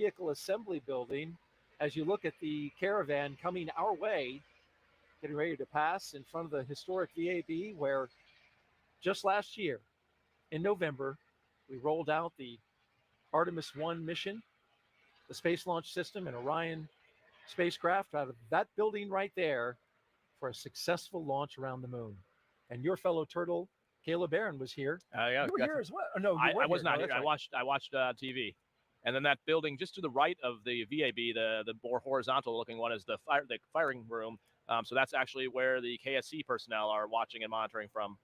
vehicle assembly building as you look at the caravan coming our way, getting ready to pass in front of the historic VAB, where just last year in November, we rolled out the Artemis 1 mission, the Space Launch System, and Orion spacecraft out of that building right there for a successful launch around the moon. And your fellow turtle, Caleb Barron, was here. Yeah, you were here as well. Oh, no, you I weren't was here. not No, here. that's right. I watched TV. And then that building just to the right of the VAB, the more horizontal-looking one, is the firing room. So that's actually where the KSC personnel are watching and monitoring from.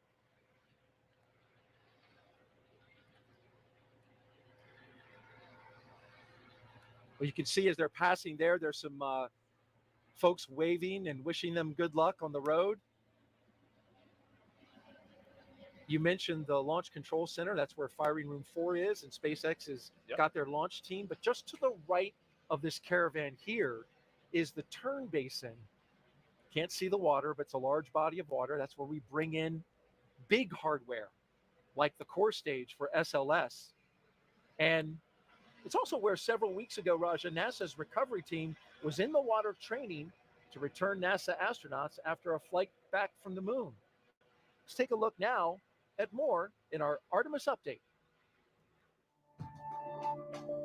Well, you can see as they're passing there's some folks waving and wishing them good luck on the road. You mentioned the Launch Control Center. That's where Firing Room 4 is, and SpaceX has got their launch team. But just to the right of this caravan here is the turn basin. Can't see the water, but it's a large body of water. That's where we bring in big hardware, like the core stage for SLS. And it's also where several weeks ago, Raja, NASA's recovery team was in the water training to return NASA astronauts after a flight back from the moon. Let's take a look now at more in our Artemis update.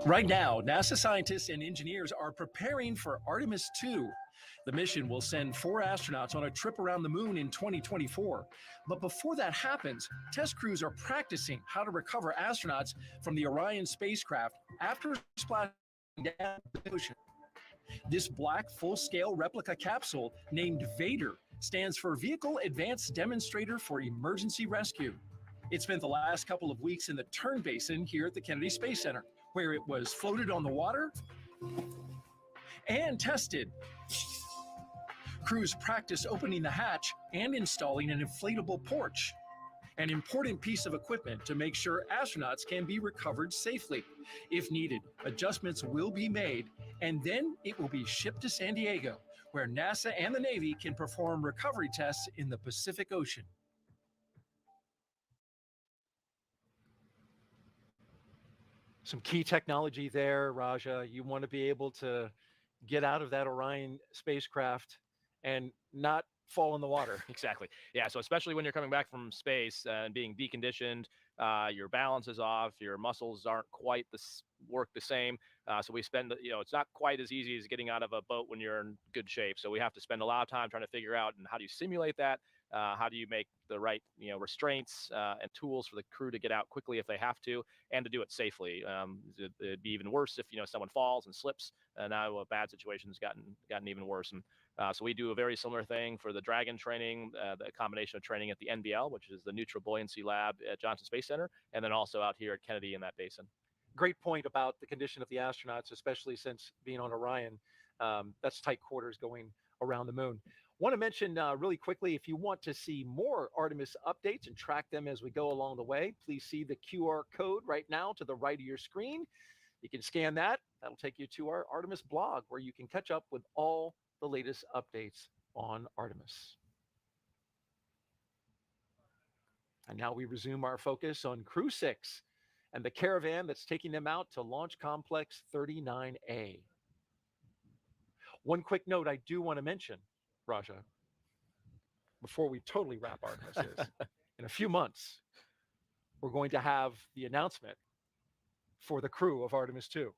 Right now, NASA scientists and engineers are preparing for Artemis 2. The mission will send 4 astronauts on a trip around the moon in 2024. But before that happens, test crews are practicing how to recover astronauts from the Orion spacecraft after splashing down the ocean. This black full-scale replica capsule, named Vader, stands for Vehicle Advanced Demonstrator for Emergency Rescue. It spent the last couple of weeks in the turn basin here at the Kennedy Space Center, where it was floated on the water and tested. Crews practice opening the hatch and installing an inflatable porch, an important piece of equipment to make sure astronauts can be recovered safely. If needed, adjustments will be made, and then it will be shipped to San Diego, where NASA and the Navy can perform recovery tests in the Pacific Ocean. Some key technology there, Raja. You want to be able to get out of that Orion spacecraft and not fall in the water. Exactly. Yeah. So especially when you're coming back from space and being deconditioned, your balance is off, your muscles aren't quite work the same. So we spend, it's not quite as easy as getting out of a boat when you're in good shape. So we have to spend a lot of time trying to figure out and how do you simulate that? How do you make the right, restraints and tools for the crew to get out quickly if they have to, and to do it safely. It'd be even worse if someone falls and slips. Now a bad situation's gotten even worse. And so we do a very similar thing for the Dragon training, the combination of training at the NBL, which is the Neutral Buoyancy Lab at Johnson Space Center, and then also out here at Kennedy in that basin. Great point about the condition of the astronauts, especially since being on Orion, that's tight quarters going around the moon. Want to mention really quickly, if you want to see more Artemis updates and track them as we go along the way, please see the QR code right now to the right of your screen. You can scan that. That'll take you to our Artemis blog, where you can catch up with all the latest updates on Artemis. And now we resume our focus on Crew-6 and the caravan that's taking them out to Launch Complex 39A. One quick note I do want to mention, Raja, before we totally wrap Artemis is, in a few months, we're going to have the announcement for the crew of Artemis 2.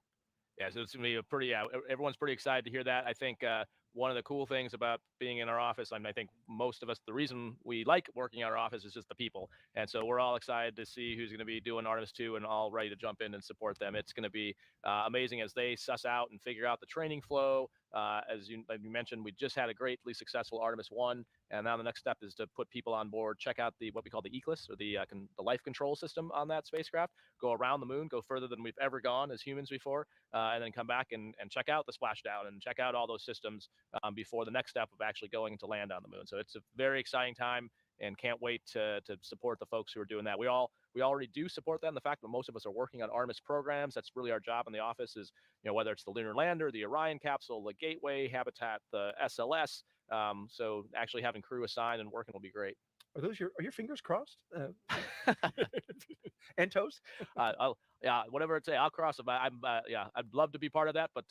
Yeah, so it's going to be everyone's pretty excited to hear that. I think one of the cool things about being in our office, I think most of us, the reason we like working in our office is just the people. And so we're all excited to see who's going to be doing Artemis 2 and all ready to jump in and support them. It's going to be amazing as they suss out and figure out the training flow. As you mentioned, we just had a greatly successful Artemis 1, and now the next step is to put people on board, check out what we call the ECLSS, or the life control system on that spacecraft, go around the moon, go further than we've ever gone as humans before, and then come back and check out the splashdown and check out all those systems before the next step of actually going to land on the moon. So it's a very exciting time, and can't wait to support the folks who are doing that. We already do support them. The fact that most of us are working on Artemis programs, that's really our job in the office, is whether it's the lunar lander, the Orion capsule, the Gateway habitat, the SLS. So actually having crew assigned and working will be great. are your fingers crossed? And toes? Yeah, whatever it's. I'll cross them. Yeah, I'd love to be part of that, but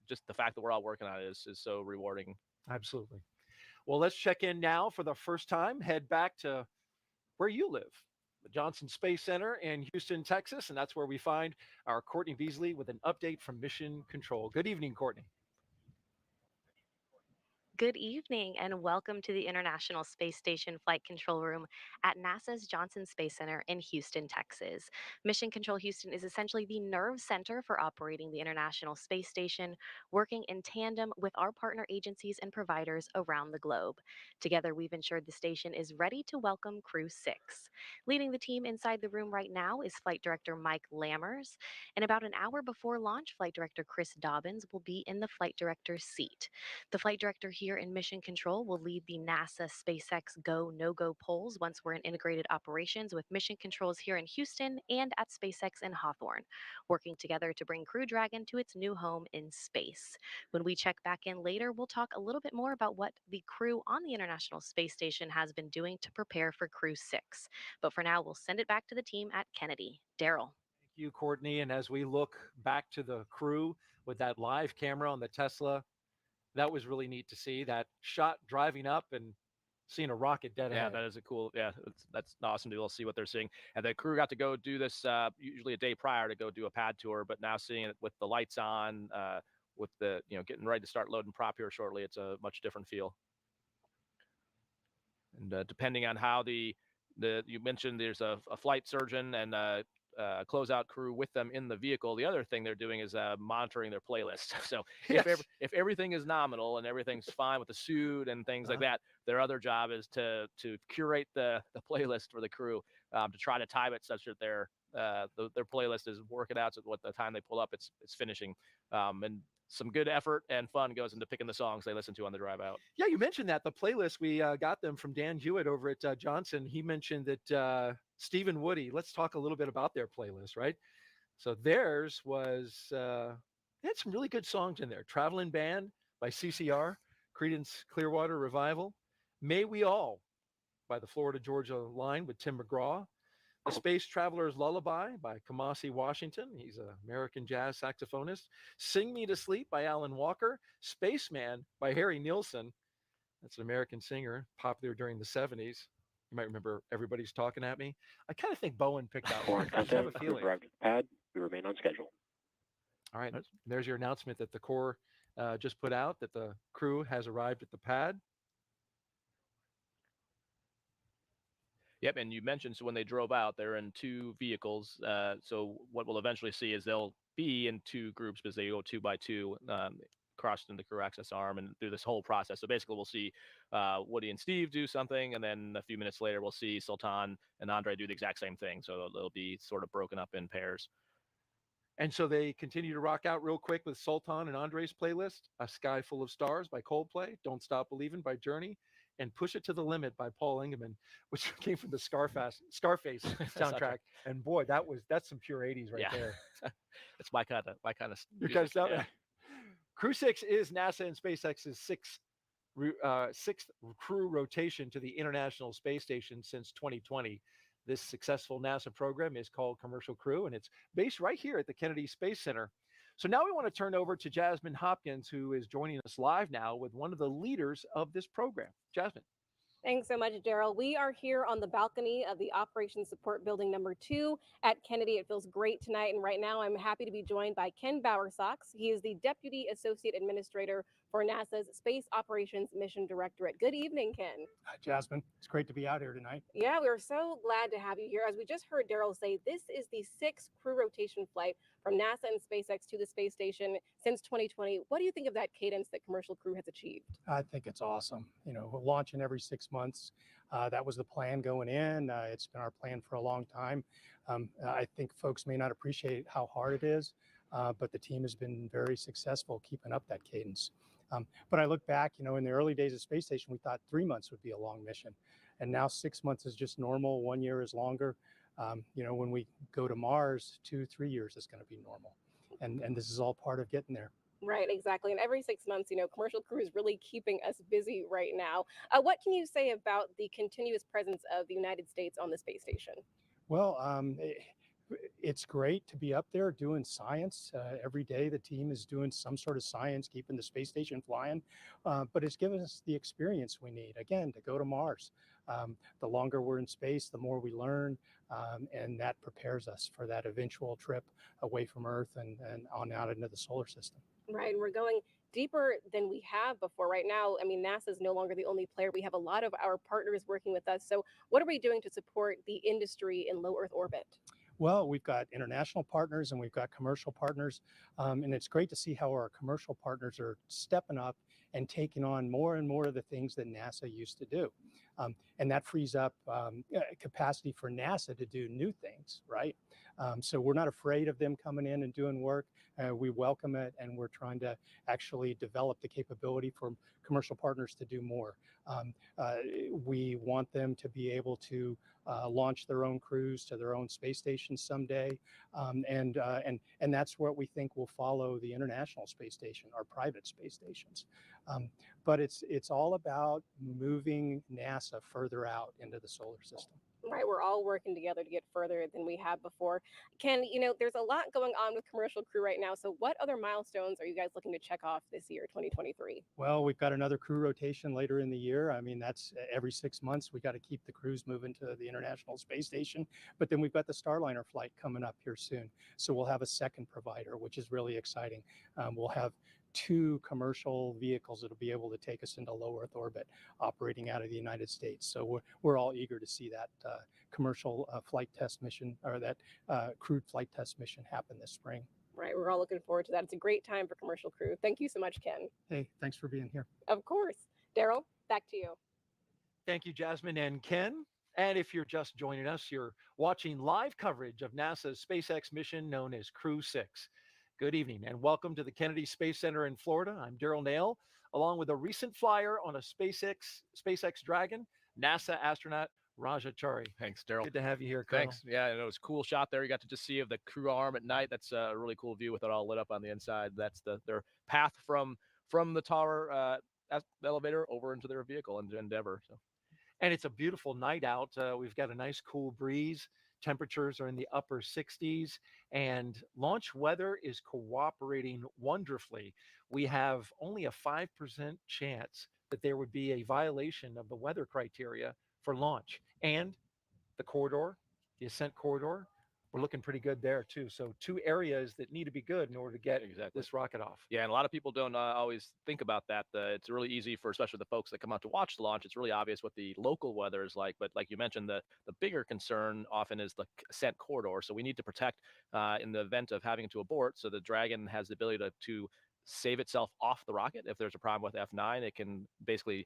just the fact that we're all working on it is so rewarding. Absolutely. Well, let's check in now for the first time. Head back to where you live, the Johnson Space Center in Houston, Texas, and that's where we find our Courtney Beasley with an update from Mission Control. Good evening, Courtney. Good evening and welcome to the International Space Station Flight Control Room at NASA's Johnson Space Center in Houston, Texas. Mission Control Houston is essentially the nerve center for operating the International Space Station, working in tandem with our partner agencies and providers around the globe. Together, we've ensured the station is ready to welcome Crew-6. Leading the team inside the room right now is Flight Director Mike Lammers. And about an hour before launch, Flight Director Chris Dobbins will be in the Flight Director's seat. The flight director here in Mission Control will lead the NASA SpaceX Go No-Go polls once we're in integrated operations with Mission Controls here in Houston and at SpaceX in Hawthorne, working together to bring Crew Dragon to its new home in space. When we check back in later, we'll talk a little bit more about what the crew on the International Space Station has been doing to prepare for Crew-6. But for now, we'll send it back to the team at Kennedy. Daryl. Thank you, Courtney. And as we look back to the crew with that live camera on the Tesla, that was really neat to see that shot driving up and seeing a rocket dead ahead. Yeah, that is a cool. Yeah, that's awesome to be able to see what they're seeing. And the crew got to go do this usually a day prior to go do a pad tour, but now seeing it with the lights on, with the getting ready to start loading prop here shortly, it's a much different feel. And depending on how you mentioned there's a flight surgeon and closeout crew with them in the vehicle. The other thing they're doing is monitoring their playlist. So if everything is nominal and everything's fine with the suit and things like that, their other job is to curate the playlist for the crew, to try to time it such that their playlist is working out so what the time they pull up it's finishing. And some good effort and fun goes into picking the songs they listen to on the drive out. Yeah, you mentioned that. The playlist, we got them from Dan Hewitt over at Johnson. He mentioned that Stephen Woody, let's talk a little bit about their playlist, right? So theirs was, they had some really good songs in there. Traveling Band by CCR, Creedence Clearwater Revival, May We All by the Florida Georgia Line with Tim McGraw, The Space Traveler's Lullaby by Kamasi Washington. He's an American jazz saxophonist. Sing Me to Sleep by Alan Walker. Spaceman by Harry Nilsson. That's an American singer, popular during the 70s. You might remember Everybody's Talking at Me. I kind of think Bowen picked that one. I have a feeling. Arrived at the pad. We remain on schedule. All right. There's your announcement that the Corps just put out, that the crew has arrived at the pad. Yep, and you mentioned so when they drove out, they're in two vehicles. So what we'll eventually see is they'll be in two groups because they go 2 by 2, crossed in the crew access arm and through this whole process. So basically, we'll see Woody and Steve do something, and then a few minutes later, we'll see Sultan and Andre do the exact same thing. So they'll be sort of broken up in pairs. And so they continue to rock out real quick with Sultan and Andre's playlist, A Sky Full of Stars by Coldplay, Don't Stop Believin' by Journey, and Push It to the Limit by Paul Engelman, which came from the Scarface soundtrack. And boy, that's some pure 80s right there. It's my kind of because Crew-6 is NASA and SpaceX's sixth crew rotation to the International Space Station since 2020. This successful NASA program is called Commercial Crew, and it's based right here at the Kennedy Space Center. So now we want to turn over to Jasmine Hopkins, who is joining us live now with one of the leaders of this program. Jasmine. Thanks so much, Daryl. We are here on the balcony of the Operations Support Building number 2 at Kennedy. It feels great tonight. And right now, I'm happy to be joined by Ken Bowersox. He is the Deputy Associate Administrator for NASA's Space Operations Mission Directorate. Good evening, Ken. Hi, Jasmine. It's great to be out here tonight. Yeah, we're so glad to have you here. As we just heard Daryl say, this is the 6th crew rotation flight from NASA and SpaceX to the space station since 2020. What do you think of that cadence that Commercial Crew has achieved? I think it's awesome. We're launching every 6 months. That was the plan going in. It's been our plan for a long time. I think folks may not appreciate how hard it is, but the team has been very successful keeping up that cadence. But I look back, in the early days of space station, we thought 3 months would be a long mission. And now 6 months is just normal. 1 year is longer. When we go to Mars, 2-3 years is going to be normal. And this is all part of getting there. Right, exactly. And every 6 months, Commercial Crew is really keeping us busy right now. What can you say about the continuous presence of the United States on the space station? Well, it's great to be up there doing science. Every day the team is doing some sort of science, keeping the space station flying. But it's given us the experience we need, again, to go to Mars. The longer we're in space, the more we learn, and that prepares us for that eventual trip away from Earth and on out into the solar system. Right, and we're going deeper than we have before. Right now, I mean, NASA is no longer the only player. We have a lot of our partners working with us. So, what are we doing to support the industry in low Earth orbit? Well, we've got international partners and we've got commercial partners. And it's great to see how our commercial partners are stepping up and taking on more and more of the things that NASA used to do. And that frees up capacity for NASA to do new things, right? So we're not afraid of them coming in and doing work. We welcome it, and we're trying to actually develop the capability for commercial partners to do more. Um, uh, we want them to be able to launch their own crews to their own space stations someday, and that's what we think will follow the International Space Station, our private space stations. But it's all about moving NASA further out into the solar system. Right, we're all working together to get further than we have before. Ken, there's a lot going on with Commercial Crew right now. So, what other milestones are you guys looking to check off this year, 2023? Well, we've got another crew rotation later in the year. I mean, that's every 6 months. We got to keep the crews moving to the International Space Station. But then we've got the Starliner flight coming up here soon. So we'll have a second provider, which is really exciting. We'll have two commercial vehicles that'll be able to take us into low Earth orbit operating out of the United States. So we're all eager to see that commercial flight test mission, or that crewed flight test mission, happen this spring. Right, we're all looking forward to that. It's a great time for Commercial Crew. Thank you so much, Ken. Hey, thanks for being here. Of course. Daryl, back to you. Thank you, Jasmine and Ken. And if you're just joining us, you're watching live coverage of NASA's SpaceX mission known as Crew-6. Good evening and welcome to the Kennedy Space Center in Florida. I'm Daryl Nail, along with a recent flyer on a SpaceX Dragon, NASA astronaut Raja Chari. Thanks, Daryl. Good to have you here, Colonel. Thanks. Yeah, it was a cool shot there. You got to just see of the crew arm at night. That's a really cool view with it all lit up on the inside. That's their path from the tower elevator over into their vehicle and Endeavor. So, and it's a beautiful night out. We've got a nice cool breeze. Temperatures are in the upper 60s, and launch weather is cooperating wonderfully. We have only a 5% chance that there would be a violation of the weather criteria for launch. And the corridor, the ascent corridor, we're looking pretty good there too. So two areas that need to be good in order to get this rocket off. Yeah, and a lot of people don't always think about that. It's really easy for especially the folks that come out to watch the launch. It's really obvious what the local weather is like. But like you mentioned, the bigger concern often is the ascent corridor. So we need to protect in the event of having to abort. So the Dragon has the ability to save itself off the rocket. If there's a problem with F9, it can basically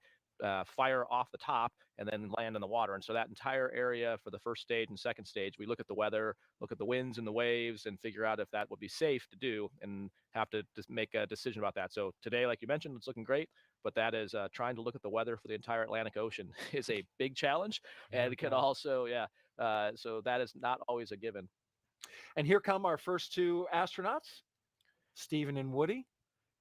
fire off the top and then land in the water. And so that entire area for the first stage and second stage, we look at the weather, look at the winds and the waves, and figure out if that would be safe to do, and have to just make a decision about that. So today, like you mentioned, it's looking great, but that is trying to look at the weather for the entire Atlantic Ocean is a big challenge, and it can also, so that is not always a given. And here come our first two astronauts, Stephen and Woody.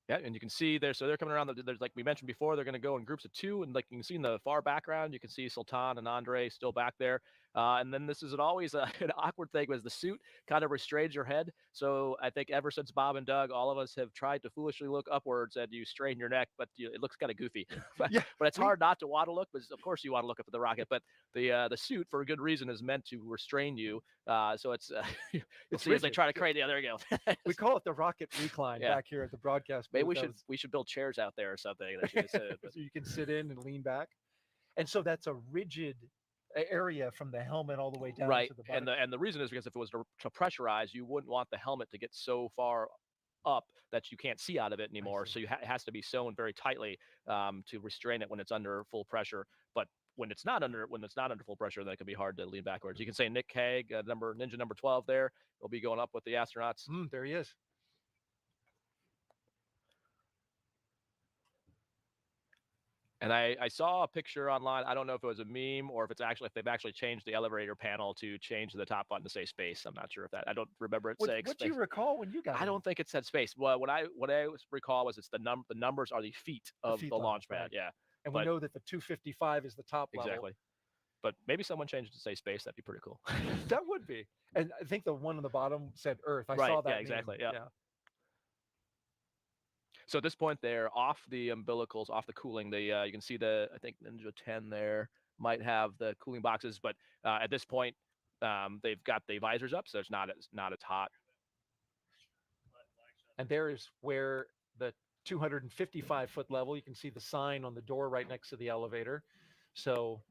Yeah, and you can see there, so they're coming around. There's, like we mentioned before, they're going to go in groups of two, and like you can see in the far background, you can see Sultan and Andre still back there. And then this is always an awkward thing, was the suit kind of restrains your head. So I think ever since Bob and Doug, all of us have tried to foolishly look upwards, and you strain your neck, but it looks kind of goofy. but it's hard not to want to look, because of course you want to look up at the rocket. But the suit, for a good reason, is meant to restrain you. So it's you'll see as they try to crane. Yeah, there you go. We call it the rocket recline back here at the broadcast booth. Maybe we should build chairs out there or something that you so you can sit in and lean back. And so that's a rigid area from the helmet all the way down to the bottom. And the reason is because if it was to pressurize, you wouldn't want the helmet to get so far up that you can't see out of it anymore. So it has to be sewn very tightly to restrain it when it's under full pressure. But when it's not under full pressure, then it can be hard to lean backwards. You can say Nick Hague, ninja number 12 there, will be going up with the astronauts. There he is. And I saw a picture online. I don't know if it was a meme or if they've actually changed the elevator panel to change the top button to say space. I'm not sure if that. I don't remember it saying What do space. you recall when you got I in? don't think it said space. Well, what I recall was it's the numbers are the feet of feet the level, launch pad. right. Yeah, And we but know that the 255 is the top level. exactly. But maybe someone changed it to say space. That'd be pretty cool. That would be. And I think the one on the bottom said Earth. I Right, saw that. yeah, meme. exactly, yeah. So at this point, they're off the umbilicals, off the cooling. You can see I think Ninja 10 there might have the cooling boxes, but at this point, they've got the visors up, so it's not as hot. And there is where the 255-foot level, you can see the sign on the door right next to the elevator. So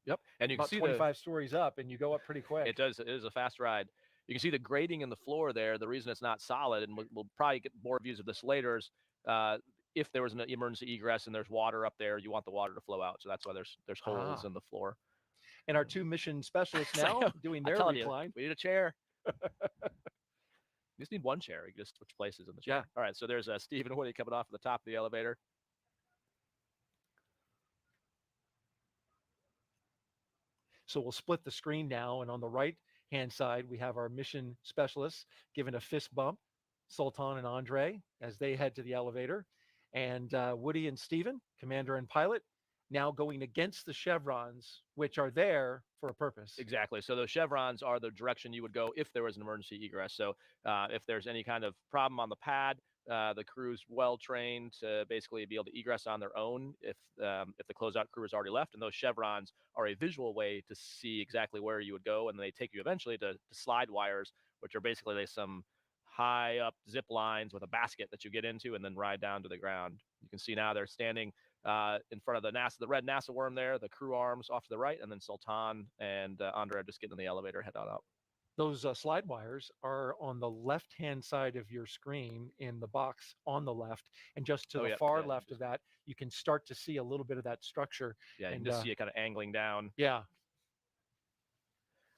Yep, and you can about see 25 stories up, and you go up pretty quick. It is a fast ride. You can see the grading in the floor there. The reason it's not solid, and we'll probably get more views of this later, is if there was an emergency egress and there's water up there, you want the water to flow out. So that's why there's holes in the floor. And our two mission specialists now doing their recline. We need a chair. You just need one chair. You can just switch places in the chair. Yeah. All right, so there's Steve and Woody coming off at the top of the elevator. So we'll split the screen now, and on the right-hand side, we have our mission specialists giving a fist bump, Sultan and Andre, as they head to the elevator. And Woody and Steven, commander and pilot, now going against the chevrons, which are there for a purpose. Exactly. So those chevrons are the direction you would go if there was an emergency egress. So if there's any kind of problem on the pad, the crew's well trained to basically be able to egress on their own if the closeout crew has already left. And those chevrons are a visual way to see exactly where you would go, and then they take you eventually to slide wires, which are basically some high up zip lines with a basket that you get into and then ride down to the ground. You can see now they're standing in front of the red NASA worm there, the crew arms off to the right, and then Sultan and Andre are just getting in the elevator, head on up. Those slide wires are on the left-hand side of your screen in the box on the left, and just to the far left of that, you can start to see a little bit of that structure. Yeah, you can just see it kind of angling down. Yeah.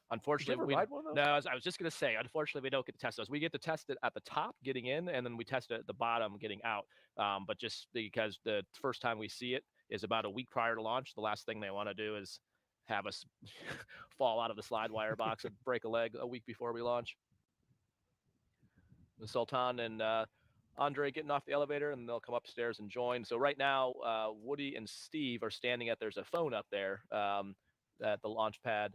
Unfortunately, Did you ever ride one of those? No, I was just going to say, unfortunately, we don't get to test those. We get to test it at the top getting in, and then we test it at the bottom getting out. But just because the first time we see it is about a week prior to launch, the last thing they want to do is have us fall out of the slide wire box and break a leg a week before we launch. The Sultan and Andre getting off the elevator, and they'll come upstairs and join. So right now, Woody and Steve are standing there's a phone up there at the launch pad.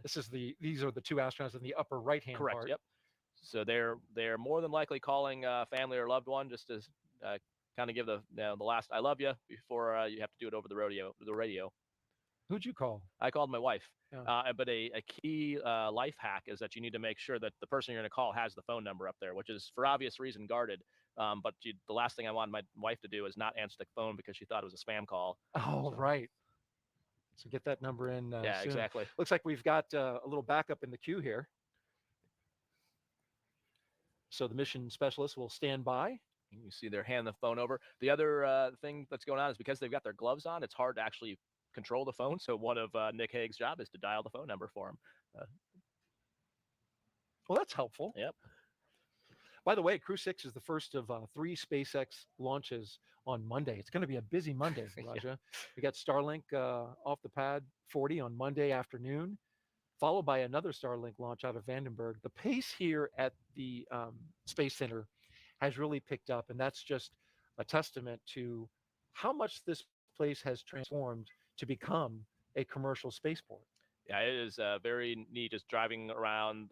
These are the two astronauts in the upper right-hand Correct. part. Yep. So they're more than likely calling family or loved one just to kind of give the last "I love you" before you have to do it over the radio. Who'd you call? I called my wife. Yeah. But a key life hack is that you need to make sure that the person you're going to call has the phone number up there, which is for obvious reason guarded. But the last thing I want my wife to do is not answer the phone because she thought it was a spam call. Oh, right. So get that number in. Yeah, soon. exactly. Looks like we've got a little backup in the queue here. So the mission specialist will stand by. You see they're handing the phone over. The other thing that's going on is because they've got their gloves on, it's hard to actually control the phone. So one of Nick Haig's job is to dial the phone number for him. Well, that's helpful. Yep. By the way, Crew-6 is the first of 3 SpaceX launches on Monday. It's going to be a busy Monday, Raja. We got Starlink off the pad 40 on Monday afternoon, followed by another Starlink launch out of Vandenberg. The pace here at the Space Center has really picked up, and that's just a testament to how much this place has transformed to become a commercial spaceport. Yeah, it is very neat just driving around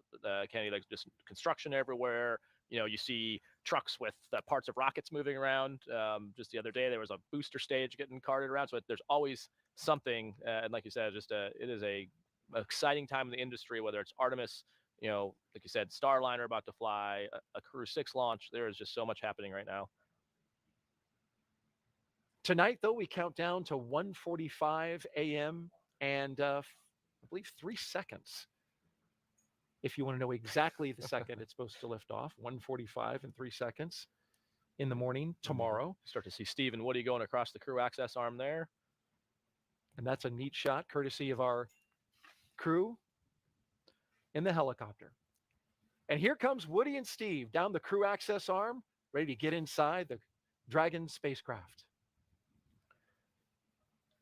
Kennedy, like just construction everywhere. You see trucks with parts of rockets moving around. Just the other day, there was a booster stage getting carted around. So there's always something. And like you said, it is a exciting time in the industry, whether it's Artemis, like you said, Starliner about to fly, a Crew-6 launch. There is just so much happening right now. Tonight, though, we count down to 1:45 a.m. and I believe 3 seconds. If you want to know exactly the second it's supposed to lift off, 1:45 and 3 seconds in the morning tomorrow. You start to see Steve and Woody going across the crew access arm there. And that's a neat shot, courtesy of our crew in the helicopter. And here comes Woody and Steve down the crew access arm, ready to get inside the Dragon spacecraft.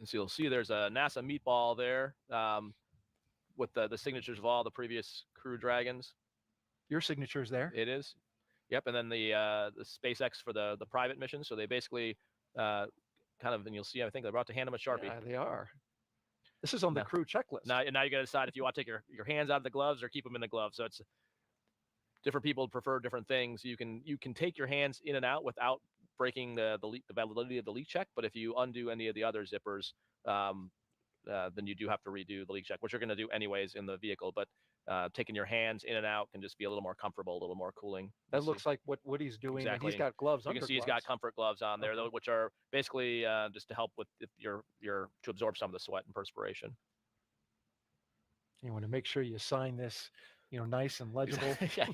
And so you'll see there's a NASA meatball there with the signatures of all the previous Crew Dragons. Your signature's there. It is. Yep. And then the SpaceX for the private mission. So they basically kind of, and you'll see, I think they're about to hand them a Sharpie. Yeah, they are. This is on the crew checklist. Now you got to decide if you want to take your hands out of the gloves or keep them in the gloves. So it's different people prefer different things. You can take your hands in and out without breaking the validity of the leak check. But if you undo any of the other zippers, then you do have to redo the leak check, which you're going to do anyways in the vehicle. But taking your hands in and out can just be a little more comfortable, a little more cooling. That looks like what Woody's doing. Exactly. And he's got gloves. You can see he's got comfort gloves on there, though, which are basically just to help with to absorb some of the sweat and perspiration. You want to make sure you sign this, nice and legible. Yeah.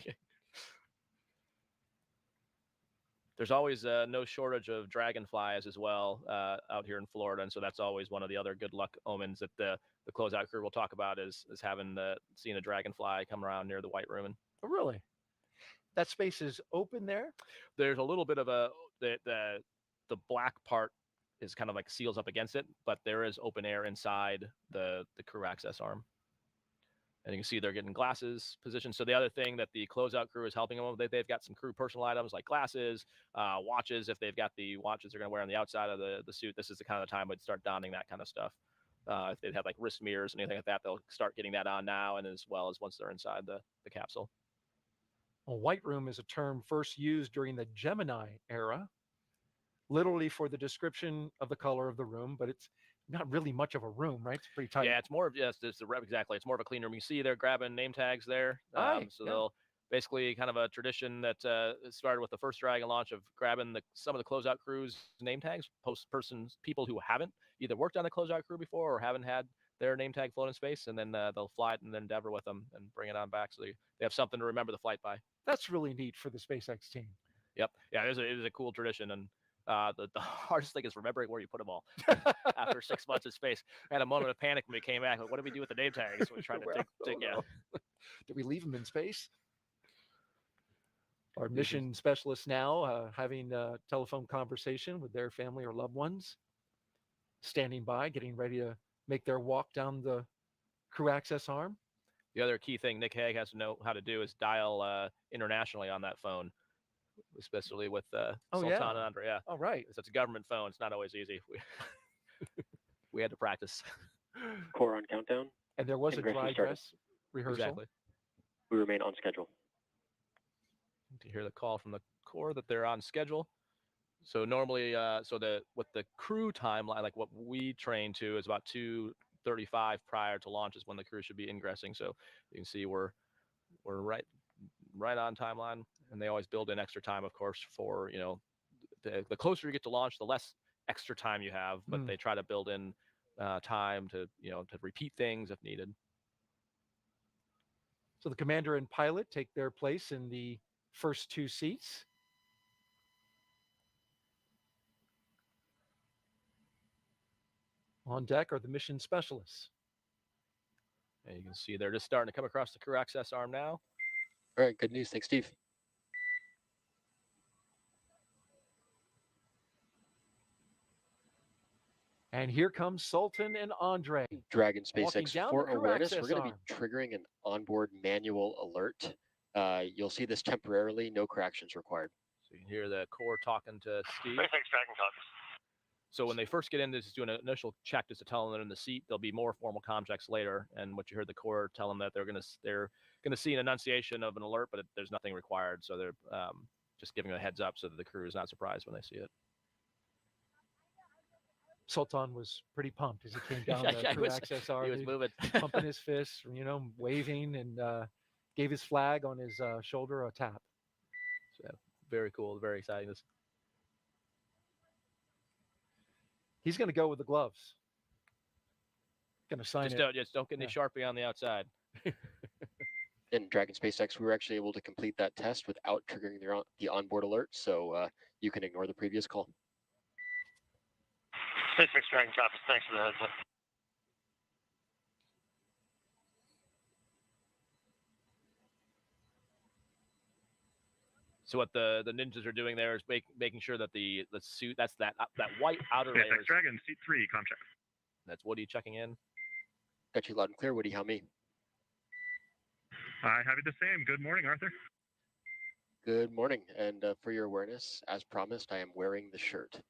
There's always no shortage of dragonflies as well out here in Florida, and so that's always one of the other good luck omens that the closeout crew will talk about is having seeing a dragonfly come around near the White Room. Oh, really? That space is open there? There's a little bit of the black part is kind of like seals up against it, but there is open air inside the crew access arm. And you can see they're getting glasses positioned. So the other thing that the closeout crew is helping them with, they've got some crew personal items like glasses, watches. If they've got the watches they're going to wear on the outside of the suit, this is the kind of time we'd start donning that kind of stuff. If they'd have like wrist mirrors and anything like that, they'll start getting that on now, and as well as once they're inside the capsule. Well, White Room is a term first used during the Gemini era, literally for the description of the color of the room, but it's not really much of a room, right? It's pretty tight. Yeah, it's more of exactly. It's more of a clean room. You see they're grabbing name tags there. They'll basically kind of a tradition that started with the first Dragon launch of grabbing some of the closeout crew's name tags, people who haven't either worked on the closeout crew before or haven't had their name tag float in space, and then they'll fly it in Endeavor with them and bring it on back, so they have something to remember the flight by. That's really neat for the SpaceX team. Yep. Yeah, it is a cool tradition, and the hardest thing is remembering where you put them all. After 6 months in space, I had a moment of panic when we came back. Like, what do we do with the name tags? We tried to dig. Yeah. Did we leave them in space? Our mission specialists now having a telephone conversation with their family or loved ones, standing by, getting ready to make their walk down the crew access arm. The other key thing Nick Hague has to know how to do is dial internationally on that phone, especially with Sultan and Andrea. Oh, right. So it's a government phone. It's not always easy. We had to practice. Core on countdown. And there was a dry dress rehearsal. Exactly. We remain on schedule. To hear the call from the core that they're on schedule. So normally, with the crew timeline, like what we train to, is about 2:35 prior to launch is when the crew should be ingressing. So you can see we're right on timeline, and they always build in extra time, of course, for the closer you get to launch, the less extra time you have. But they try to build in time to repeat things if needed. So the commander and pilot take their place in the first two seats. On deck are the mission specialists. And you can see they're just starting to come across the crew access arm now. All right, good news. Thanks, Steve. And here comes Sultan and Andre. Dragon SpaceX for awareness. We're going to arm. be triggering an onboard manual alert. You'll see this temporarily, no corrections required. So you can hear the core talking to Steve. SpaceX Dragon copies. So when they first get in, this is doing an initial check just to tell them they're in the seat. There'll be more formal comm checks later, and what you heard the core tell them that they're gonna see an annunciation of an alert, but there's nothing required. So they're just giving a heads up so that the crew is not surprised when they see it. Sultan was pretty pumped as he came down the crew access arm. He was moving, pumping his fists, waving, and gave his flag on his shoulder a tap. So very cool, very exciting. He's going to go with the gloves. Going to sign it. Just don't get any Sharpie on the outside. In Dragon SpaceX, we were actually able to complete that test without triggering the onboard alert, so you can ignore the previous call. SpaceX Dragon copies. Thanks for the heads up. So what the ninjas are doing there is making sure that the suit, that white outer layer. SpaceX Dragon, seat 3, contract. That's Woody checking in. Got you loud and clear, Woody. How me? I have it the same. Good morning, Arthur. Good morning. And for your awareness, as promised, I am wearing the shirt.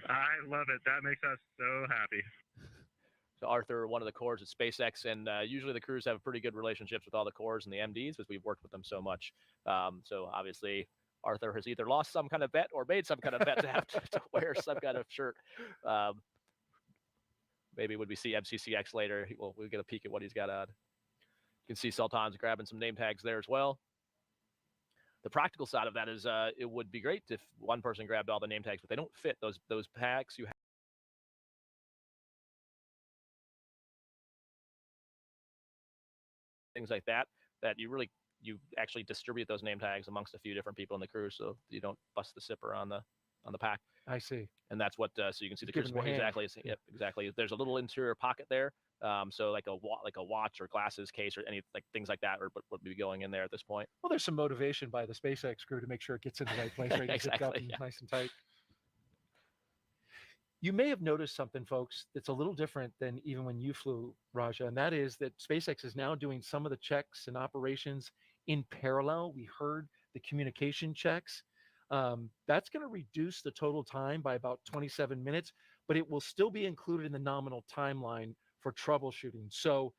I love it. That makes us so happy. So Arthur, one of the cores at SpaceX, and usually the crews have pretty good relationships with all the cores and the MDs because we've worked with them so much. So obviously Arthur has either lost some kind of bet or made some kind of bet to have to wear some kind of shirt. Maybe when we see MCCX later, we'll get a peek at what he's got on. You can see Sultan's grabbing some name tags there as well. The practical side of that is it would be great if one person grabbed all the name tags, but they don't fit. Those packs you have. Things like that you actually distribute those name tags amongst a few different people in the crew, so you don't bust the zipper on the pack. I see. And that's what so you can see the crew Give 'em a support hand. exactly. Yep, exactly. There's a little interior pocket there, so like a watch or glasses case or any things like that, or what would be going in there at this point. Well, there's some motivation by the SpaceX crew to make sure it gets in the right place, right? It's zipped up Exactly, and yeah. nice and tight. You may have noticed something, folks, that's a little different than even when you flew, Raja, and that is that SpaceX is now doing some of the checks and operations in parallel. We heard the communication checks. That's going to reduce the total time by about 27 minutes, but it will still be included in the nominal timeline for troubleshooting. So,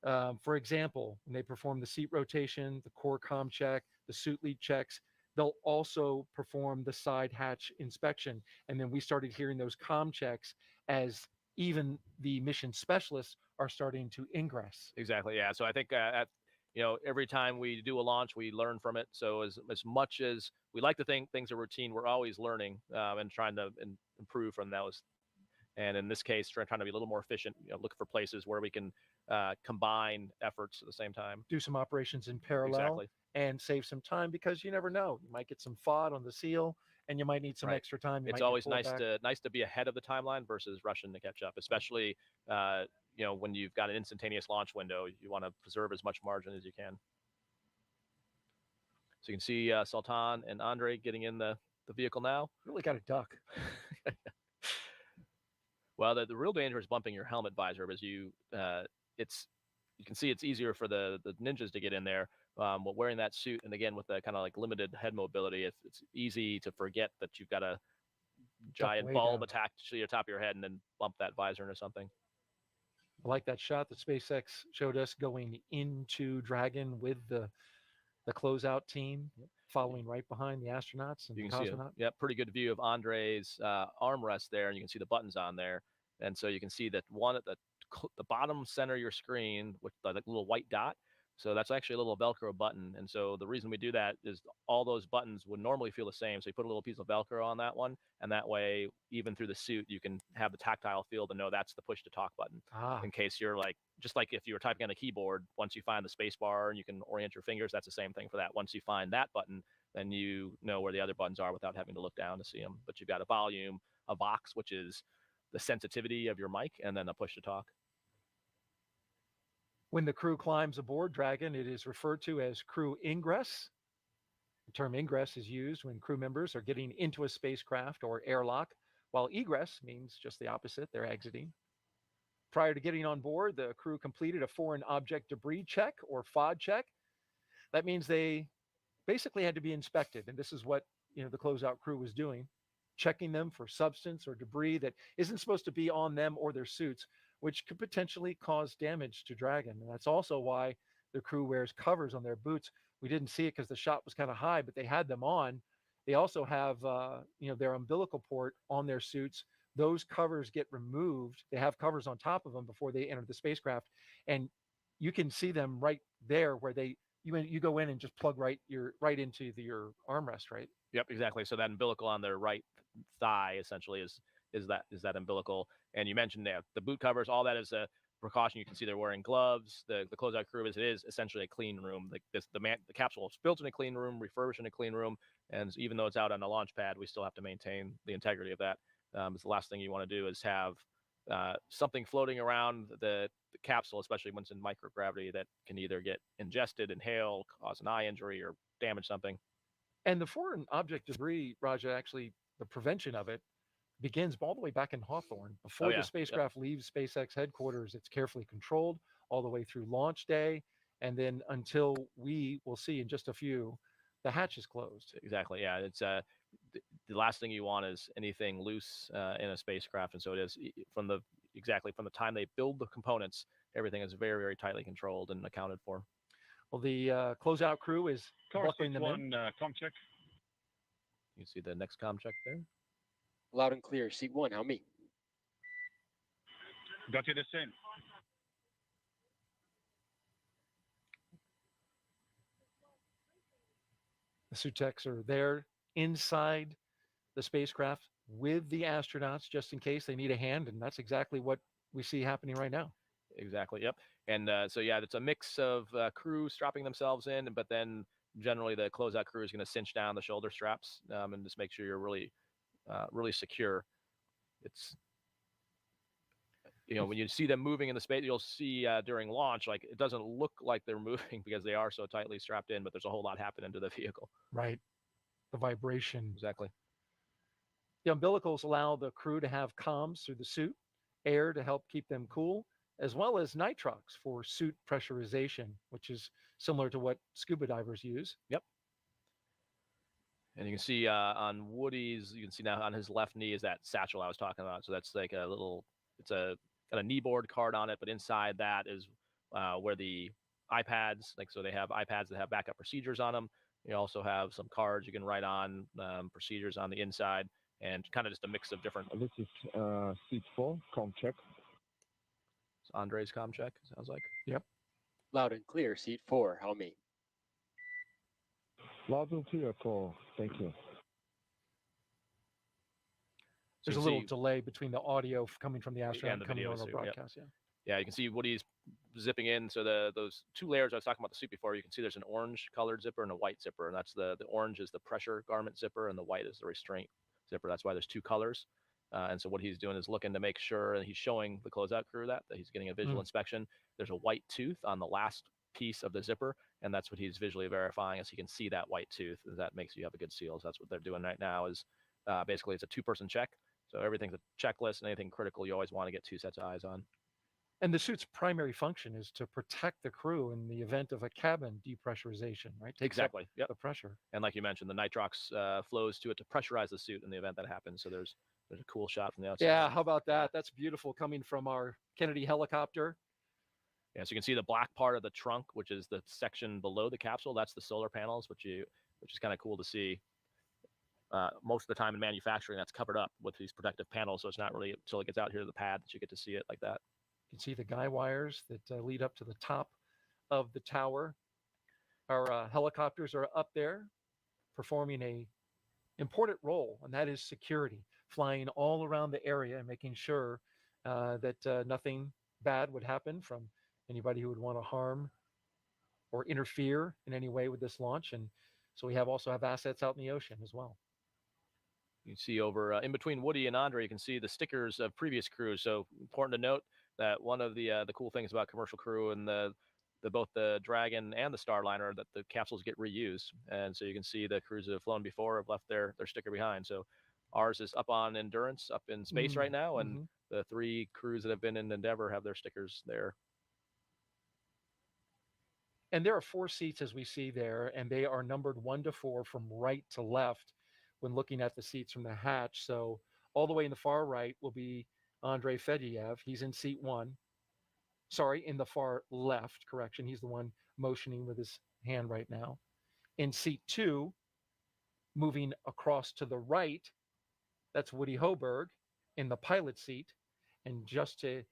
for example, when they perform the seat rotation, the core comm check, the suit lead checks, they'll also perform the side hatch inspection. And then we started hearing those comm checks as even the mission specialists are starting to ingress. Exactly, yeah. So I think every time we do a launch, we learn from it. So as much as we like to think things are routine, we're always learning and trying to improve from those. And in this case, trying to be a little more efficient, look for places where we can combine efforts at the same time. Do some operations in parallel. Exactly. And save some time, because you never know. You might get some FOD on the seal, and you might need some extra time. It's always nice to be ahead of the timeline versus rushing to catch up, especially when you've got an instantaneous launch window. You want to preserve as much margin as you can. So you can see Sultan and Andre getting in the vehicle now. Really got a duck. Well, the real danger is bumping your helmet visor, as you can see it's easier for the ninjas to get in there. Wearing that suit, and again with the kind of like limited head mobility, it's easy to forget that you've got a giant bulb attached to the top of your head and then bump that visor into something. I like that shot that SpaceX showed us going into Dragon with the closeout team, following right behind the astronauts and you the can cosmonaut. see pretty good view of Andre's armrest there, and you can see the buttons on there. And so you can see that one at the bottom center of your screen with the little white dot. So that's actually a little Velcro button. And so the reason we do that is all those buttons would normally feel the same. So you put a little piece of Velcro on that one, and that way, even through the suit, you can have the tactile feel to know that's the push to talk button. In case you're just like if you were typing on a keyboard, once you find the space bar and you can orient your fingers, that's the same thing for that. Once you find that button, then you know where the other buttons are without having to look down to see them. But you've got a volume, a Vox, which is the sensitivity of your mic, and then a push to talk. When the crew climbs aboard Dragon, it is referred to as crew ingress. The term ingress is used when crew members are getting into a spacecraft or airlock, while egress means just the opposite, they're exiting. Prior to getting on board, the crew completed a foreign object debris check or FOD check. That means they basically had to be inspected, and this is what the closeout crew was doing, checking them for substance or debris that isn't supposed to be on them or their suits, which could potentially cause damage to Dragon. And that's also why the crew wears covers on their boots. We didn't see it because the shot was kind of high, but they had them on. They also have their umbilical port on their suits. Those covers get removed. They have covers on top of them before they enter the spacecraft, and you can see them right there where you go in and just plug right into your armrest, right? Yep, exactly. So that umbilical on their right thigh essentially is that umbilical. And you mentioned the boot covers, all that is a precaution. You can see they're wearing gloves. The closeout crew is essentially a clean room. The capsule is built in a clean room, refurbished in a clean room, and even though it's out on the launch pad, we still have to maintain the integrity of that. It's the last thing you want to do is have something floating around the capsule, especially when it's in microgravity, that can either get ingested, inhale, cause an eye injury, or damage something. And the foreign object debris, Raja, actually, the prevention of it begins all the way back in Hawthorne. Before yeah. the spacecraft leaves SpaceX headquarters, it's carefully controlled all the way through launch day. And then until we will see in just a few, the hatch is closed. Exactly. Yeah. It's the last thing you want is anything loose in a spacecraft. And so it is from the time they build the components, everything is very, very tightly controlled and accounted for. Well, the closeout crew is buckling them in. Com check. You see the next com check there. Loud and clear. Seat 1, how me? Got you the same. The suit techs are there inside the spacecraft with the astronauts just in case they need a hand. And that's exactly what we see happening right now. Exactly. Yep. And so, yeah, it's a mix of crew strapping themselves in, but then generally the closeout crew is going to cinch down the shoulder straps and just make sure you're really, really secure. It's, when you see them moving in the space, you'll see during launch, like it doesn't look like they're moving because they are so tightly strapped in, but there's a whole lot happening to the vehicle. Right. The vibration. Exactly. The umbilicals allow the crew to have comms through the suit, air to help keep them cool, as well as nitrox for suit pressurization, which is similar to what scuba divers use. Yep. And you can see on Woody's, you can see now on his left knee is that satchel I was talking about. So that's like it's a got a knee board card on it, but inside that is where the iPads, so they have iPads that have backup procedures on them. You also have some cards you can write on procedures on the inside, and kind of just a mix of different. This is seat 4, com check. It's Andre's com check, sounds like. Yep. Loud and clear. Seat 4, how me? Loud and clear, 4. Thank you. There's a little delay between the audio coming from the astronaut and the coming video on our suit, broadcast. Yep. Yeah, you can see Woody's zipping in. So those two layers I was talking about the suit before, you can see there's an orange colored zipper and a white zipper. And that's the orange is the pressure garment zipper and the white is the restraint zipper. That's why there's two colors. And so what he's doing is looking to make sure, and he's showing the closeout crew that he's getting a visual inspection. There's a white tooth on the last piece of the zipper, and that's what he's visually verifying, as he can see that white tooth. That makes you have a good seal. So that's what they're doing right now. Is basically it's a two-person check. So everything's a checklist, and anything critical you always want to get two sets of eyes on. And the suit's primary function is to protect the crew in the event of a cabin depressurization, right? Exactly. Yep. The pressure. And like you mentioned, the nitrox flows to it to pressurize the suit in the event that happens. So there's a cool shot from the outside. Yeah, how about that? That's beautiful coming from our Kennedy helicopter. Yeah, so you can see the black part of the trunk, which is the section below the capsule. That's the solar panels, which is kind of cool to see. Most of the time in manufacturing, that's covered up with these protective panels. So it's not really until it gets out here to the pad that you get to see it like that. You can see the guy wires that lead up to the top of the tower. Our helicopters are up there performing a important role, and that is security, flying all around the area and making sure that nothing bad would happen from anybody who would want to harm or interfere in any way with this launch. And so we also have assets out in the ocean as well. You can see over in between Woody and Andre, you can see the stickers of previous crews. So important to note that one of the cool things about commercial crew and both the Dragon and the Starliner, that the capsules get reused. And so you can see the crews that have flown before have left their sticker behind. So ours is up on Endurance, up in space right now, and the three crews that have been in Endeavor have their stickers there. And there are 4 seats as we see there, and they are numbered 1 to 4 from right to left when looking at the seats from the hatch. So all the way in the far right will be Andrei Fedyaev. He's in seat 1. Sorry, in the far left, correction. He's the one motioning with his hand right now. In seat 2, moving across to the right, that's Woody Hoberg in the pilot seat. And just to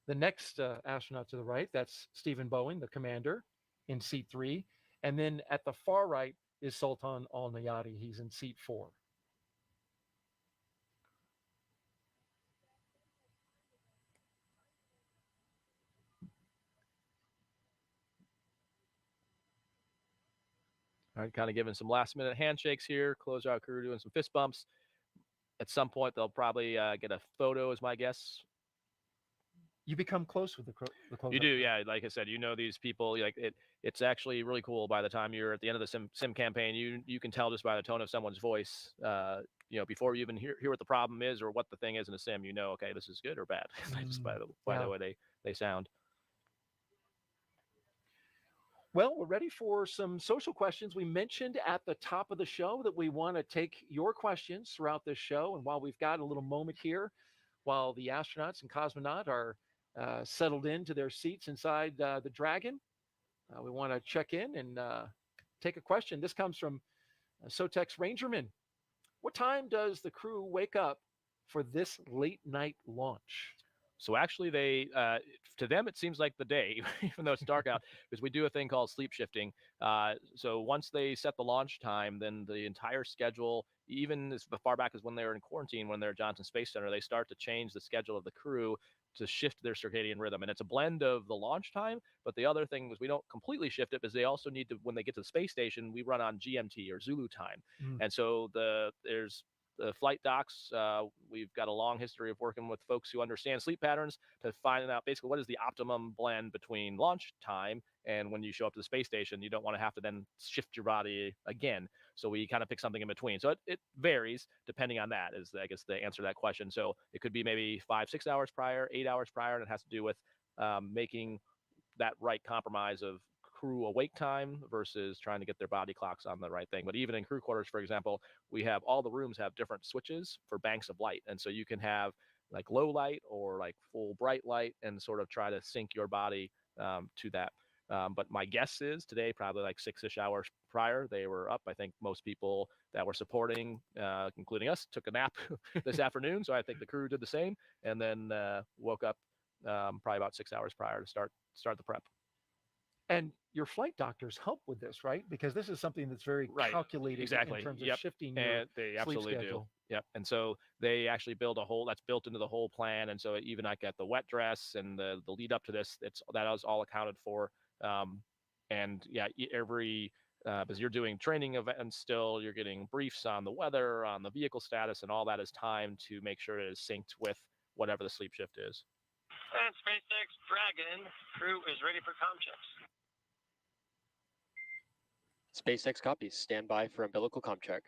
the next astronaut to the right, that's Stephen Bowen, the commander, in seat 3. And then at the far right is Sultan Al-Nayati. He's in seat 4. All right, kind of giving some last-minute handshakes here. Closeout crew doing some fist bumps. At some point, they'll probably get a photo, is my guess. You become close with the close. You do, yeah. Like I said, you know these people. Like it's actually really cool. By the time you're at the end of the sim campaign, you can tell just by the tone of someone's voice. Before you even hear what the problem is or what the thing is in a sim, you know, okay, this is good or bad, just by the way they sound. Well, we're ready for some social questions. We mentioned at the top of the show that we want to take your questions throughout this show. And while we've got a little moment here, while the astronauts and cosmonaut are settled into their seats inside the Dragon, we want to check in and take a question. This comes from Sotex Rangerman. What time does the crew wake up for this late night launch? So actually, to them it seems like the day, even though it's dark out, because we do a thing called sleep shifting. So once they set the launch time, then the entire schedule, even as far back as when they were in quarantine, when they're at Johnson Space Center, they start to change the schedule of the crew to shift their circadian rhythm. And it's a blend of the launch time, but the other thing is we don't completely shift it because they also need to, when they get to the space station, we run on GMT or Zulu time. And so there's the flight docs, we've got a long history of working with folks who understand sleep patterns to find out basically what is the optimum blend between launch time and when you show up to the space station. You don't want to have to then shift your body again. So we kind of pick something in between. So it varies depending on that, is I guess the answer to that question. So it could be maybe 5-6 hours prior, 8 hours prior, and it has to do with making that right compromise of crew awake time versus trying to get their body clocks on the right thing. But even in crew quarters, for example, we have all the rooms have different switches for banks of light. And so you can have like low light or like full bright light and sort of try to sync your body to that. But my guess is today, probably like 6-ish hours prior, they were up. I think most people that were supporting, including us, took a nap this afternoon. So I think the crew did the same, and then woke up probably about 6 hours prior to start the prep. And your flight doctors help with this, right? Because this is something that's very calculated exactly. in terms of shifting your and they absolutely sleep schedule. do. Yep. And so they actually build a whole, that's built into the whole plan. And so even like at the wet dress and the lead up to this, that is all accounted for. And yeah, because you're doing training events still, you're getting briefs on the weather, on the vehicle status, and all that is timed to make sure it is synced with whatever the sleep shift is. And SpaceX Dragon crew is ready for comm checks. SpaceX copies. Stand by for umbilical comm check.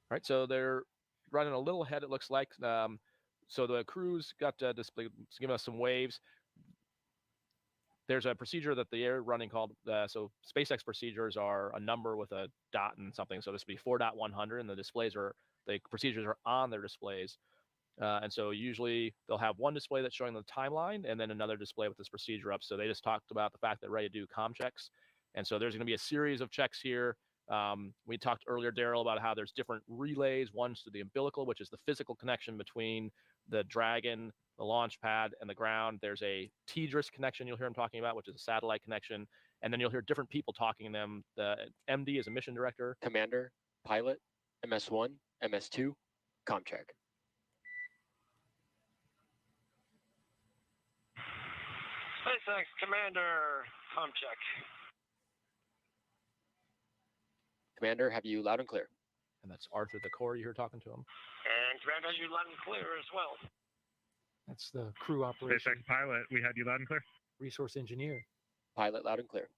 All right, so they're running a little ahead, it looks like. So the crew's got display, giving us some waves. There's a procedure that they're running called, so SpaceX procedures are a number with a dot and something. So this would be 4.100, and the procedures are on their displays. And so usually they'll have one display that's showing the timeline and then another display with this procedure up. So they just talked about the fact that they're ready to do comm checks. And so there's going to be a series of checks here. We talked earlier, Daryl, about how there's different relays. One's to the umbilical, which is the physical connection between the Dragon, the launch pad, and the ground. There's a TDRS connection you'll hear them talking about, which is a satellite connection. And then you'll hear different people talking to them. The MD is a mission director. Commander, pilot, MS1, MS2, comm check. SpaceX Commander, comm check. Commander, have you loud and clear? And that's Arthur the Core you hear talking to him. And Commander has you loud and clear as well. That's the crew operation. SpaceX pilot, we had you loud and clear. Resource engineer. Pilot, loud and clear.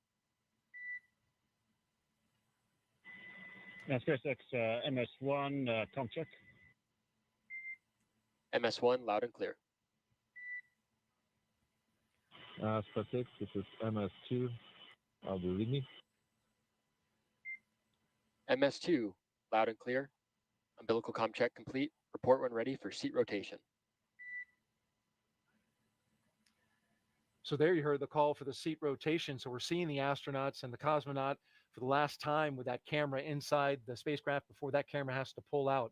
SpaceX MS1, comm check. MS1, loud and clear. SpaceX, this is MS2. Do you read me? MS2, loud and clear. Umbilical comm check complete. Report when ready for seat rotation. So there you heard the call for the seat rotation. So we're seeing the astronauts and the cosmonaut for the last time with that camera inside the spacecraft before that camera has to pull out.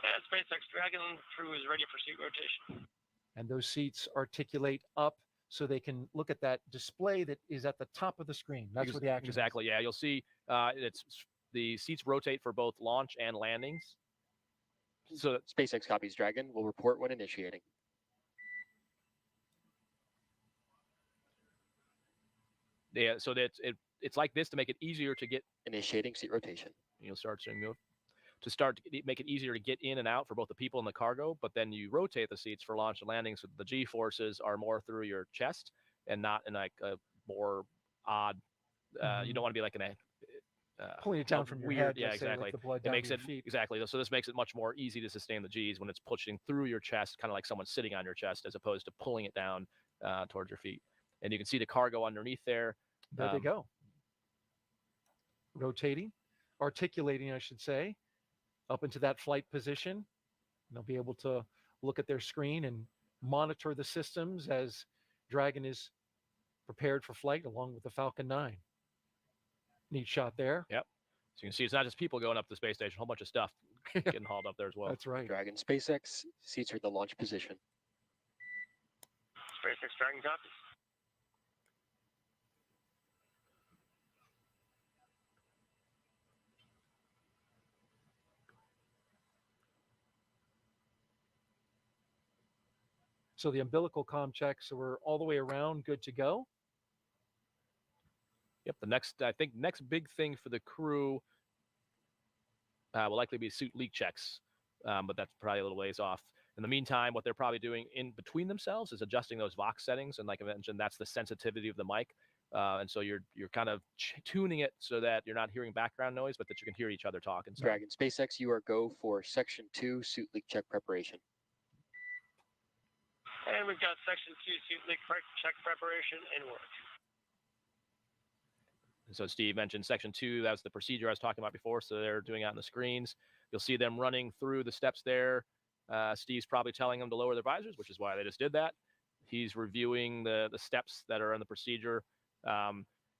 And SpaceX Dragon crew is ready for seat rotation. And those seats articulate up so they can look at that display that is at the top of the screen. That's where the action Exactly, yeah. You'll see the seats rotate for both launch and landings. So SpaceX copies Dragon. Will report when initiating. Yeah, so it's like this to make it easier to get initiating seat rotation. You'll start seeing move. to start to make it easier to get in and out for both the people and the cargo, but then you rotate the seats for launch and landing so the G forces are more through your chest and not in like a more odd. You don't want to be like in a pulling it down from your weird, head. yeah, let's say, exactly. like the blood It down makes to it your feet. exactly. So this makes it much more easy to sustain the G's when it's pushing through your chest, kind of like someone sitting on your chest, as opposed to pulling it down towards your feet. And you can see the cargo underneath there. There they go. Rotating, articulating, I should say, up into that flight position. And they'll be able to look at their screen and monitor the systems as Dragon is prepared for flight along with the Falcon 9. Neat shot there. Yep. So you can see it's not just people going up to the space station, a whole bunch of stuff getting hauled up there as well. That's right. Dragon SpaceX seats are at the launch position. SpaceX Dragon copies. So the umbilical comm checks were all the way around, good to go. Yep. I think next big thing for the crew will likely be suit leak checks, but that's probably a little ways off. In the meantime, what they're probably doing in between themselves is adjusting those Vox settings, and like I mentioned, that's the sensitivity of the mic, and so you're kind of tuning it so that you're not hearing background noise, but that you can hear each other talk. And Dragon SpaceX, you are go for Section 2 suit leak check preparation. And we've got Section 2 suit leak check preparation in work. So Steve mentioned Section 2. That was the procedure I was talking about before. So they're doing it on the screens. You'll see them running through the steps there. Steve's probably telling them to lower their visors, which is why they just did that. He's reviewing the steps that are in the procedure.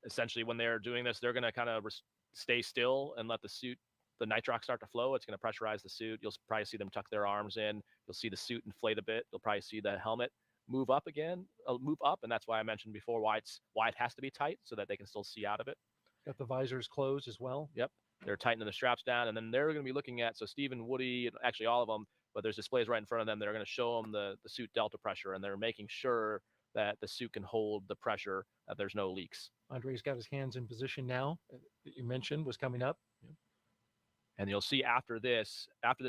Essentially, when they're doing this, they're going to kind of stay still and let the nitrox start to flow. It's going to pressurize the suit. You'll probably see them tuck their arms in. You'll see the suit inflate a bit. You'll probably see the helmet move up, and that's why I mentioned before why it has to be tight so that they can still see out of it. Got the visors closed as well. Yep, they're tightening the straps down, and then they're going to be looking at, so Steve and Woody, actually all of them, but there's displays right in front of them that are going to show them the suit delta pressure, and they're making sure that the suit can hold the pressure, that there's no leaks. Andre's got his hands in position now that you mentioned was coming up. Yep. And you'll see after this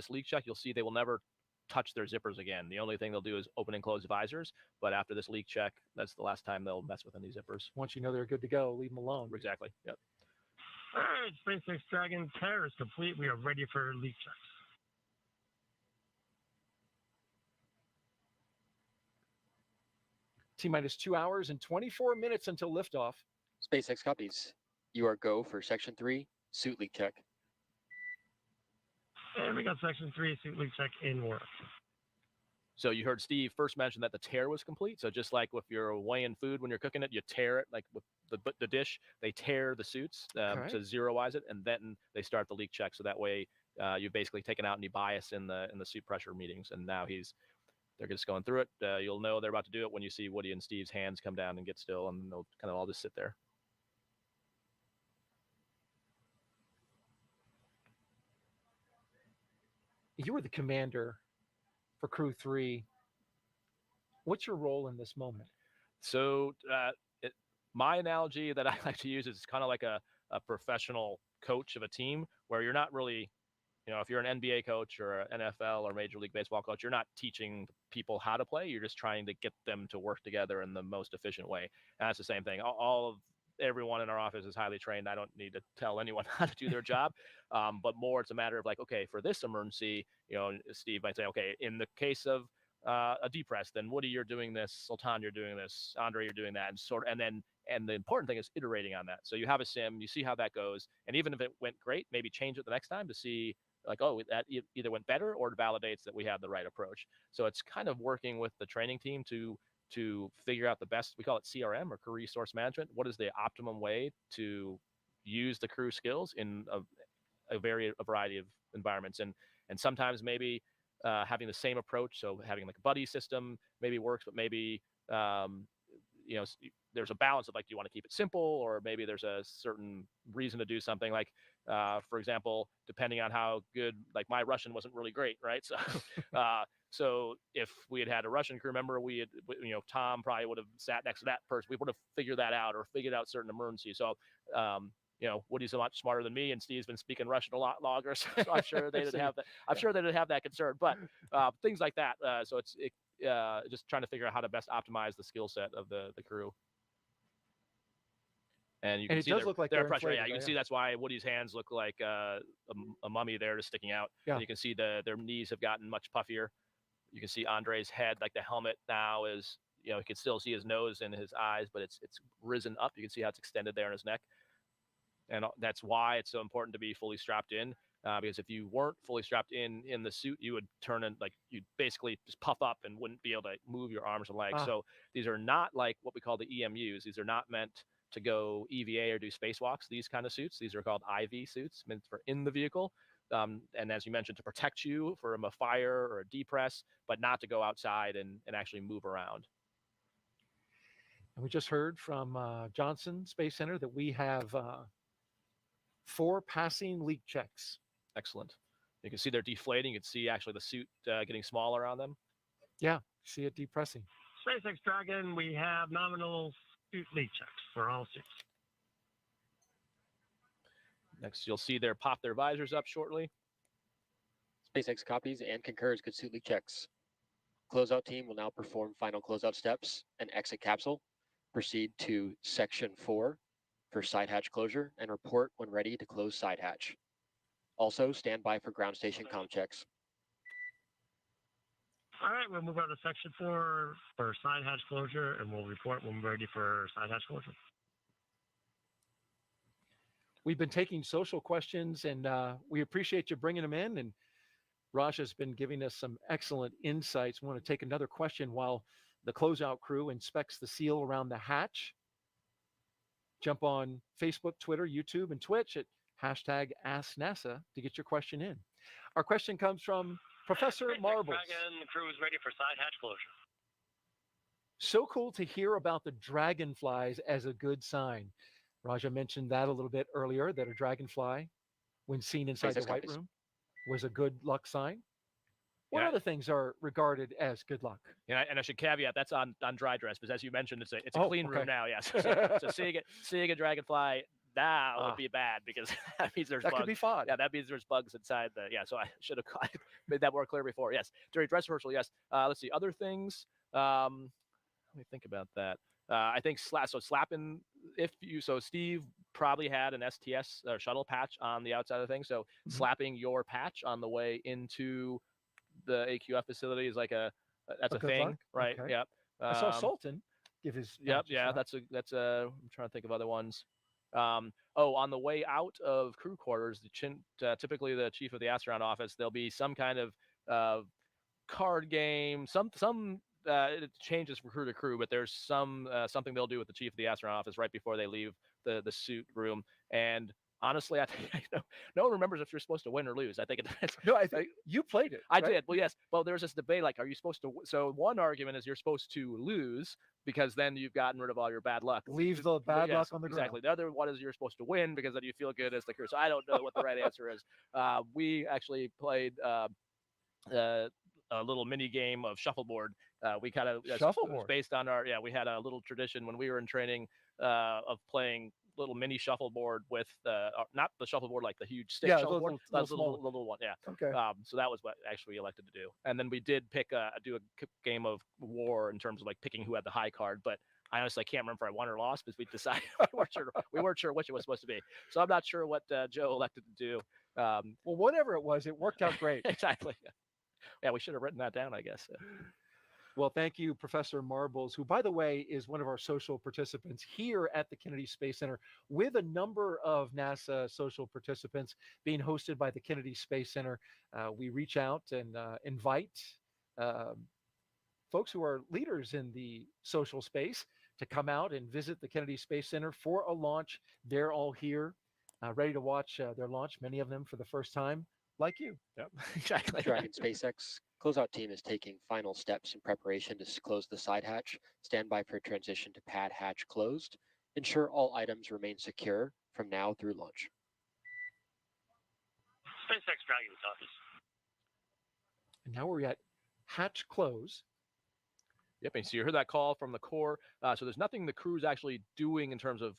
leak check, you'll see they will never touch their zippers again. The only thing they'll do is open and close visors, but after this leak check, that's the last time they'll mess with any zippers. Once you know they're good to go, leave them alone. Exactly. Yep. All right, SpaceX Dragon tear is complete. We are ready for leak checks. T-minus 2 hours and 24 minutes until liftoff. SpaceX copies. You are go for Section 3 suit leak check. And we got Section 3 suit leak check in work. So you heard Steve first mention that the tear was complete. So just like if you're weighing food when you're cooking it, you tear it, like with the dish, they tear the suits to zeroize it, and then they start the leak check. So that way you've basically taken out any bias in the suit pressure meetings. And now they're just going through it. You'll know they're about to do it when you see Woody and Steve's hands come down and get still, and they'll kind of all just sit there. You were the commander for Crew 3. What's your role in this moment? So my analogy that I like to use is kind of like a professional coach of a team, where you're not really, if you're an NBA coach or an NFL or Major League Baseball coach, you're not teaching people how to play. You're just trying to get them to work together in the most efficient way. And that's the same thing. Everyone in our office is highly trained. I don't need to tell anyone how to do their job, but more it's a matter of like, okay, for this emergency, Steve might say, okay, in the case of a depress, then Woody, you're doing this, Sultan, you're doing this, Andre, you're doing that, and the important thing is iterating on that. So you have a sim, you see how that goes, and even if it went great, maybe change it the next time to see like, oh, that either went better or it validates that we had the right approach. So it's kind of working with the training team to figure out the best, we call it CRM or crew resource management. What is the optimum way to use the crew skills in a variety of environments? And sometimes maybe having the same approach, so having like a buddy system maybe works, but maybe, there's a balance of like, do you want to keep it simple, or maybe there's a certain reason to do something like, for example, depending on how good, like my Russian wasn't really great, right? So, so if we had a Russian crew member, Tom probably would have sat next to that person. We would have figured that out or figured out certain emergencies. So, Woody's a lot smarter than me, and Steve's been speaking Russian a lot longer, so I'm sure they didn't have that. I'm sure they didn't have that concern, but things like that. So it's just trying to figure out how to best optimize the skill set of the crew. And you can see does look like they're they're pressure. inflated, Yeah, you can right? see that's why Woody's hands look like a mummy there, just sticking out. Yeah. And you can see their knees have gotten much puffier. You can see Andre's head, like the helmet now is, you can still see his nose and his eyes, but it's risen up. You can see how it's extended there in his neck. And that's why it's so important to be fully strapped in, because if you weren't fully strapped in the suit, you would turn in, like, you'd basically just puff up and wouldn't be able to move your arms and legs. So these are not like what we call the EMUs. These are not meant to go EVA or do spacewalks, these kind of suits. These are called IV suits, meant for in the vehicle. And as you mentioned, to protect you from a fire or a depress, but not to go outside and actually move around. And we just heard from Johnson Space Center that we have 4 passing leak checks. Excellent. You can see they're deflating. You can see actually the suit getting smaller on them. Yeah, see it depressing. SpaceX Dragon, we have nominal suit leak checks for all suits. Next, you'll see they're pop their visors up shortly. SpaceX copies and concurs good suit leak checks. Closeout team will now perform final closeout steps and exit capsule. Proceed to section 4 for side hatch closure and report when ready to close side hatch. Also, stand by for ground station comm checks. All right, we'll move on to section 4 for side hatch closure, and we'll report when we're ready for side hatch closure. We've been taking social questions, and we appreciate you bringing them in. And Raj has been giving us some excellent insights. We want to take another question while the closeout crew inspects the seal around the hatch. Jump on Facebook, Twitter, YouTube, and Twitch at #AskNASA to get your question in. Our question comes from Professor SpaceX Marbles. Dragon crew is ready for side hatch closure. So cool to hear about the dragonflies as a good sign. Raja mentioned that a little bit earlier, that a dragonfly, when seen inside the White Room, was a good luck sign. What other things are regarded as good luck? Yeah, and I should caveat that's on dry dress, because as you mentioned, it's a clean room now. Yes, so seeing a dragonfly now would be bad, because that means there's bugs. Could be fun. Yeah, that means there's bugs inside the. Yeah, so I should have made that more clear before. Yes, during dress rehearsal. Yes. Let's see other things. Let me think about that. I think slapping. So Steve probably had an STS shuttle patch on the outside of the thing. So slapping your patch on the way into the AQF facility is like that's a thing, luck. Right? Okay. Yep. I saw Sultan give his. Yep. Yeah. That's I'm trying to think of other ones. On the way out of crew quarters, typically the chief of the astronaut office, there'll be some kind of card game, it changes from crew to crew, but there's something they'll do with the chief of the astronaut office right before they leave the suit room. And honestly, I think no one remembers if you're supposed to win or lose. I think it depends. No, I think you played it. I did. Well, yes. Well, there's this debate, like, are you supposed to? So one argument is you're supposed to lose, because then you've gotten rid of all your bad luck. Leave the bad luck on the ground. Exactly. The other one is you're supposed to win, because then you feel good as the crew. So I don't know what the right answer is. We actually played a little mini game of shuffleboard. We kind of shuffleboard based on we had a little tradition when we were in training of playing little mini shuffleboard with not the shuffleboard like the huge stick shuffleboard, little one. Yeah. Okay. So that was what actually we elected to do, and then we did do a game of war in terms of like picking who had the high card, but I honestly can't remember if I won or lost, because we decided we weren't sure which it was supposed to be. So I'm not sure what Joe elected to do. Well, whatever it was, it worked out great. Exactly. Yeah, we should have written that down, I guess. Well, thank you, Professor Marbles, who, by the way, is one of our social participants here at the Kennedy Space Center, with a number of NASA social participants being hosted by the Kennedy Space Center. We reach out and invite folks who are leaders in the social space to come out and visit the Kennedy Space Center for a launch. They're all here, ready to watch their launch, many of them for the first time. Like you. Yep, exactly. Dragon SpaceX closeout team is taking final steps in preparation to close the side hatch. Stand by for transition to pad hatch closed. Ensure all items remain secure from now through launch. SpaceX Dragon's office. And now we're at hatch close. Yep, and so you heard that call from the core. So there's nothing the crew's actually doing in terms of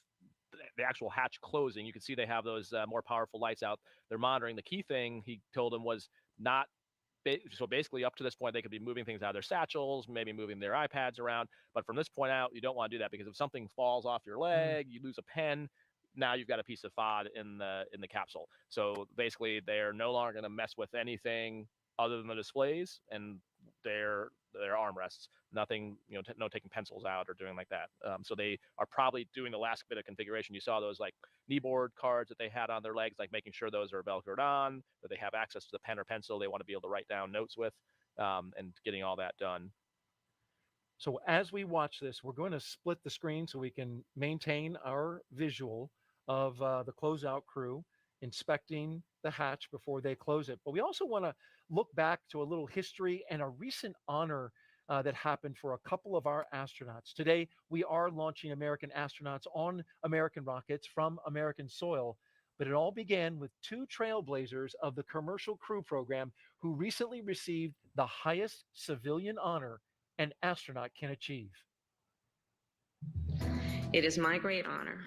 the actual hatch closing. You can see they have those more powerful lights out. They're monitoring. The key thing he told them was not. So basically, up to this point, they could be moving things out of their satchels, maybe moving their iPads around. But from this point out, you don't want to do that, because if something falls off your leg, you lose a pen. Now you've got a piece of FOD in the capsule. So basically, they're no longer going to mess with anything other than the displays and their armrests. Nothing, no taking pencils out or doing like that. So they are probably doing the last bit of configuration. You saw those like kneeboard cards that they had on their legs, like making sure those are velcroed on, that they have access to the pen or pencil they want to be able to write down notes with, and getting all that done. So as we watch this, we're going to split the screen so we can maintain our visual of the closeout crew inspecting the hatch before they close it. But we also want to look back to a little history and a recent honor that happened for a couple of our astronauts. Today, we are launching American astronauts on American rockets from American soil. But it all began with two trailblazers of the Commercial Crew program who recently received the highest civilian honor an astronaut can achieve. It is my great honor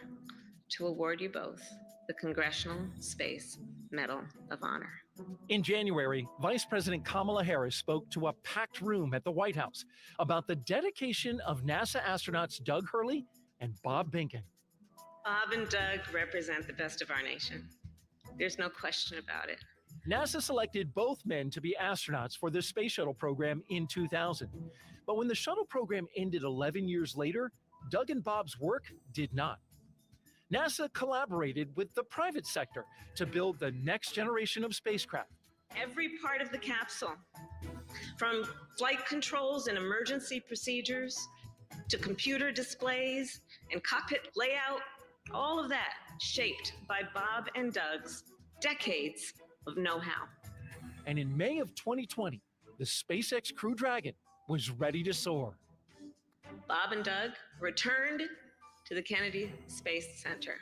to award you both the Congressional Space Medal of Honor. In January, Vice President Kamala Harris spoke to a packed room at the White House about the dedication of NASA astronauts Doug Hurley and Bob Behnken. Bob and Doug represent the best of our nation. There's no question about it. NASA selected both men to be astronauts for the Space Shuttle program in 2000. But when the shuttle program ended 11 years later, Doug and Bob's work did not. NASA collaborated with the private sector to build the next generation of spacecraft. Every part of the capsule, from flight controls and emergency procedures to computer displays and cockpit layout, all of that shaped by Bob and Doug's decades of know-how. And in May of 2020, the SpaceX Crew Dragon was ready to soar. Bob and Doug returned to the Kennedy Space Center.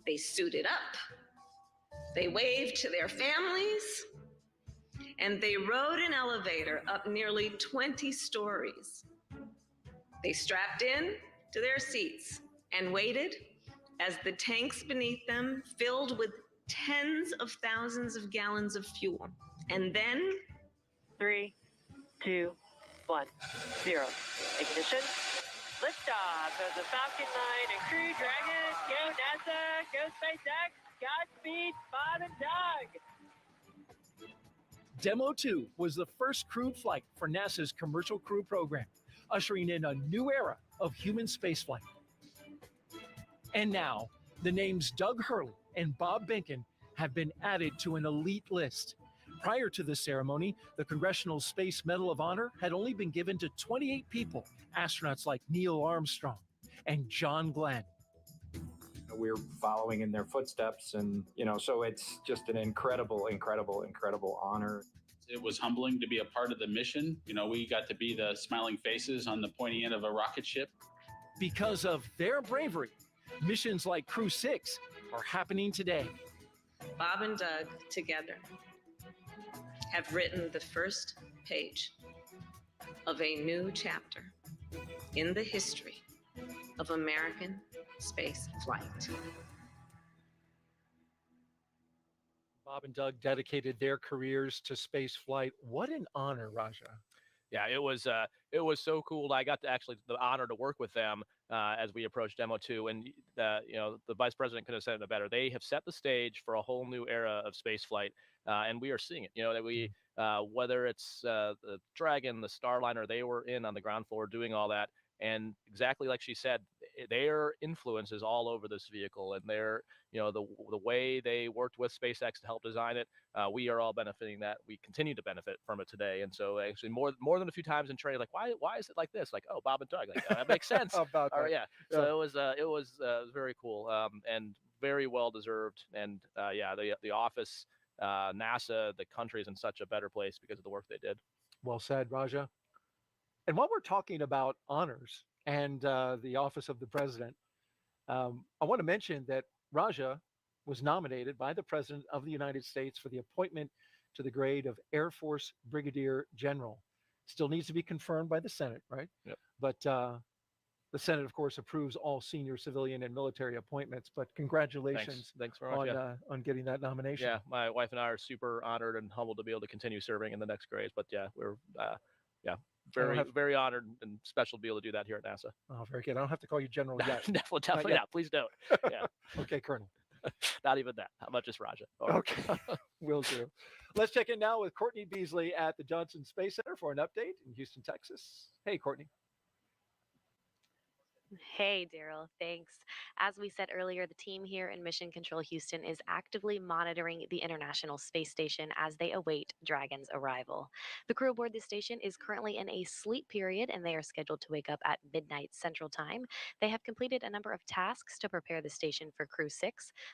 They suited up, they waved to their families, and they rode an elevator up nearly 20 stories. They strapped in to their seats and waited as the tanks beneath them filled with tens of thousands of gallons of fuel. And then 3, 2, 1, 0. Ignition. Liftoff of the Falcon 9 and Crew Dragon. Go NASA, go SpaceX, Godspeed, Bob and Doug. Demo 2 was the first crewed flight for NASA's Commercial Crew program, ushering in a new era of human spaceflight. And now, the names Doug Hurley and Bob Behnken have been added to an elite list. Prior to the ceremony, the Congressional Space Medal of Honor had only been given to 28 people, astronauts like Neil Armstrong and John Glenn. We're following in their footsteps, and so it's just an incredible honor. It was humbling to be a part of the mission. We got to be the smiling faces on the pointy end of a rocket ship. Because of their bravery, missions like Crew-6 are happening today. Bob and Doug together have written the first page of a new chapter in the history of American space flight. Bob and Doug dedicated their careers to space flight. What an honor, Raja. Yeah, it was so cool. I got the honor to work with them as we approached Demo 2, and the vice president couldn't have said it better. They have set the stage for a whole new era of space flight, and we are seeing it. That we whether it's the Dragon, the Starliner, they were in on the ground floor doing all that, and exactly like she said, their influence is all over this vehicle, and their the way they worked with SpaceX to help design it. We are all benefiting that. We continue to benefit from it today, and so actually more than a few times in training, like why is it like this? Like, oh, Bob and Doug, like that makes sense. About that. Yeah. So it was very cool, and very well deserved. And the office, NASA, the country is in such a better place because of the work they did. Well said, Raja. And while we're talking about honors and the office of the president, I want to mention that Raja was nominated by the President of the United States for the appointment to the grade of Air Force Brigadier General. Still needs to be confirmed by the Senate, right? Yep. But The Senate, of course, approves all senior civilian and military appointments. But congratulations Thanks very much. on getting that nomination. Yeah, my wife and I are super honored and humbled to be able to continue serving in the next grades. But yeah, we're very honored and special to be able to do that here at NASA. Oh, very good. I don't have to call you General yet. Definitely not. Please don't. Yeah. Okay, Colonel. Not even that. How much is Raja? Okay, will do. Let's check in now with Courtney Beasley at the Johnson Space Center for an update in Houston, Texas. Hey, Courtney. Hey, Daryl, thanks. As we said earlier, the team here in Mission Control Houston is actively monitoring the International Space Station as they await Dragon's arrival. The crew aboard the station is currently in a sleep period and they are scheduled to wake up at midnight Central Time. They have completed a number of tasks to prepare the station for Crew-6,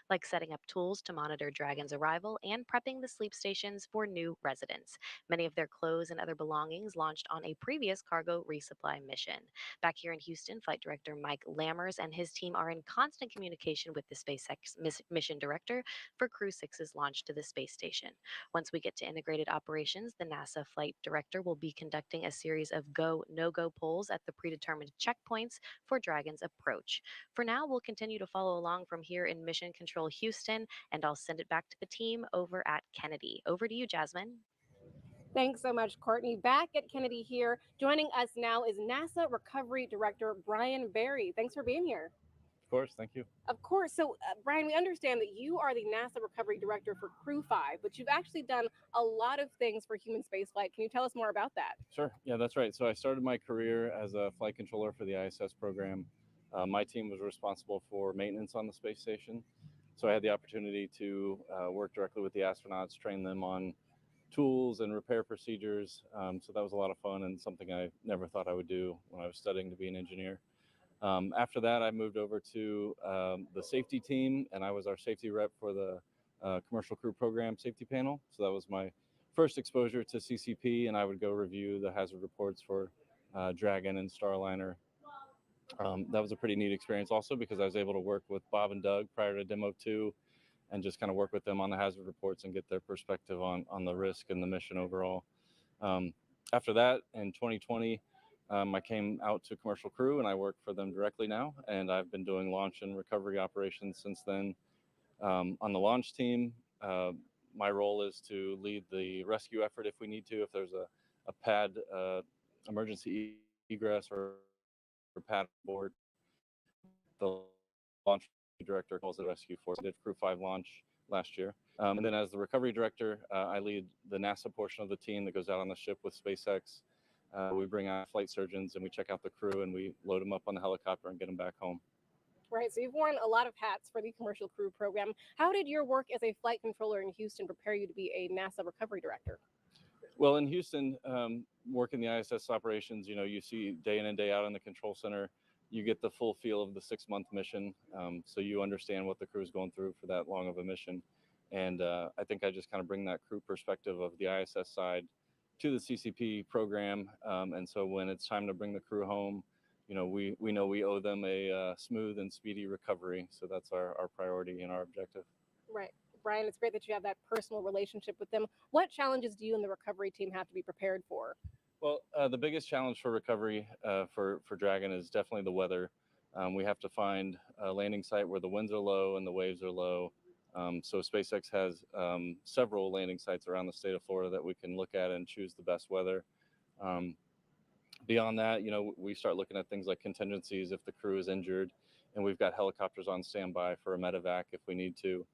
like setting up tools to monitor Dragon's arrival and prepping the sleep stations for new residents. Many of their clothes and other belongings launched on a previous cargo resupply mission. Back here in Houston, Flight Director Mike Lammers and his team are in constant communication with the SpaceX mission director for Crew-6's launch to the space station. Once we get to integrated operations, the NASA flight director will be conducting a series of go, no-go polls at the predetermined checkpoints for Dragon's approach. For now, we'll continue to follow along from here in Mission Control Houston, and I'll send it back to the team over at Kennedy. Over to you, Jasmine. Thanks so much, Courtney. Back at Kennedy here. Joining us now is NASA Recovery Director Brian Berry. Thanks for being here. Of course, thank you. Of course. So, Brian, we understand that you are the NASA Recovery Director for Crew-5, but you've actually done a lot of things for human spaceflight. Can you tell us more about that? Sure. Yeah, that's right. So I started my career as a flight controller for the ISS program. My team was responsible for maintenance on the space station. So I had the opportunity to work directly with the astronauts, train them on tools and repair procedures. So that was a lot of fun and something I never thought I would do when I was studying to be an engineer. After that, I moved over to the safety team, and I was our safety rep for the Commercial Crew Program Safety Panel. So that was my first exposure to CCP, and I would go review the hazard reports for Dragon and Starliner. That was a pretty neat experience also because I was able to work with Bob and Doug prior to Demo 2 and just kind of work with them on the hazard reports and get their perspective on the risk and the mission overall. After that, in 2020, I came out to Commercial Crew and I work for them directly now. And I've been doing launch and recovery operations since then. On the launch team, my role is to lead the rescue effort if we need to, if there's a pad emergency egress or pad board. The launch director calls it rescue force. I did Crew-5 launch last year. And then as the recovery director, I lead the NASA portion of the team that goes out on the ship with SpaceX. We bring out flight surgeons and we check out the crew and we load them up on the helicopter and get them back home. Right, so you've worn a lot of hats for the Commercial Crew Program. How did your work as a flight controller in Houston prepare you to be a NASA recovery director? Well, in Houston, working the ISS operations, you see day in and day out in the control center, you get the full feel of the 6-month mission. So you understand what the crew is going through for that long of a mission. And I think I just kind of bring that crew perspective of the ISS side to the CCP program. And so when it's time to bring the crew home, we know we owe them a smooth and speedy recovery. So that's our priority and our objective. Right. Brian, it's great that you have that personal relationship with them. What challenges do you and the recovery team have to be prepared for? Well, the biggest challenge for recovery for Dragon is definitely the weather. We have to find a landing site where the winds are low and the waves are low. So SpaceX has several landing sites around the state of Florida that we can look at and choose the best weather. Beyond that, we start looking at things like contingencies if the crew is injured, and we've got helicopters on standby for a medevac if we need to.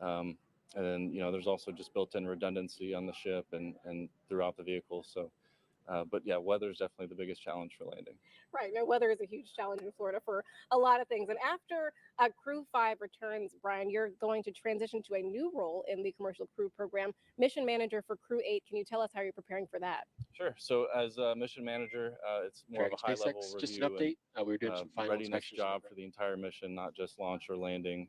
And then, there's also just built-in redundancy on the ship and throughout the vehicle. So. But yeah, weather is definitely the biggest challenge for landing. Right. No, weather is a huge challenge in Florida for a lot of things. And after Crew-5 returns, Brian, you're going to transition to a new role in the Commercial Crew Program, Mission Manager for Crew-8. Can you tell us how you're preparing for that? Sure. So as a mission manager, it's more Dragon of a high-level SpaceX, review. just an update. We were doing some final readiness job for the entire mission, not just launch or landing.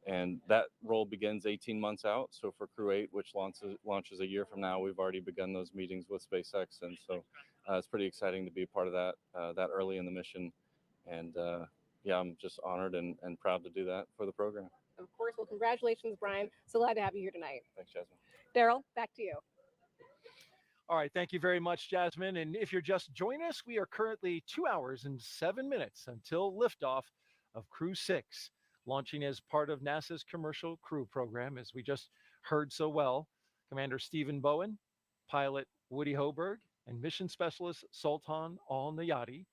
And that role begins 18 months out. So for Crew-8, which launches a year from now, we've already begun those meetings with SpaceX. And so it's pretty exciting to be a part of that early in the mission. And yeah, I'm just honored and proud to do that for the program. Of course. Well, congratulations, Brian. So glad to have you here tonight. Thanks, Jasmine. Daryl, back to you. All right, thank you very much, Jasmine. And if you're just joining us, we are currently 2 hours and 7 minutes until liftoff of Crew-6, launching as part of NASA's Commercial Crew Program, as we just heard so well. Commander Stephen Bowen, pilot Woody Hoberg, and mission specialist Sultan Al-Nayati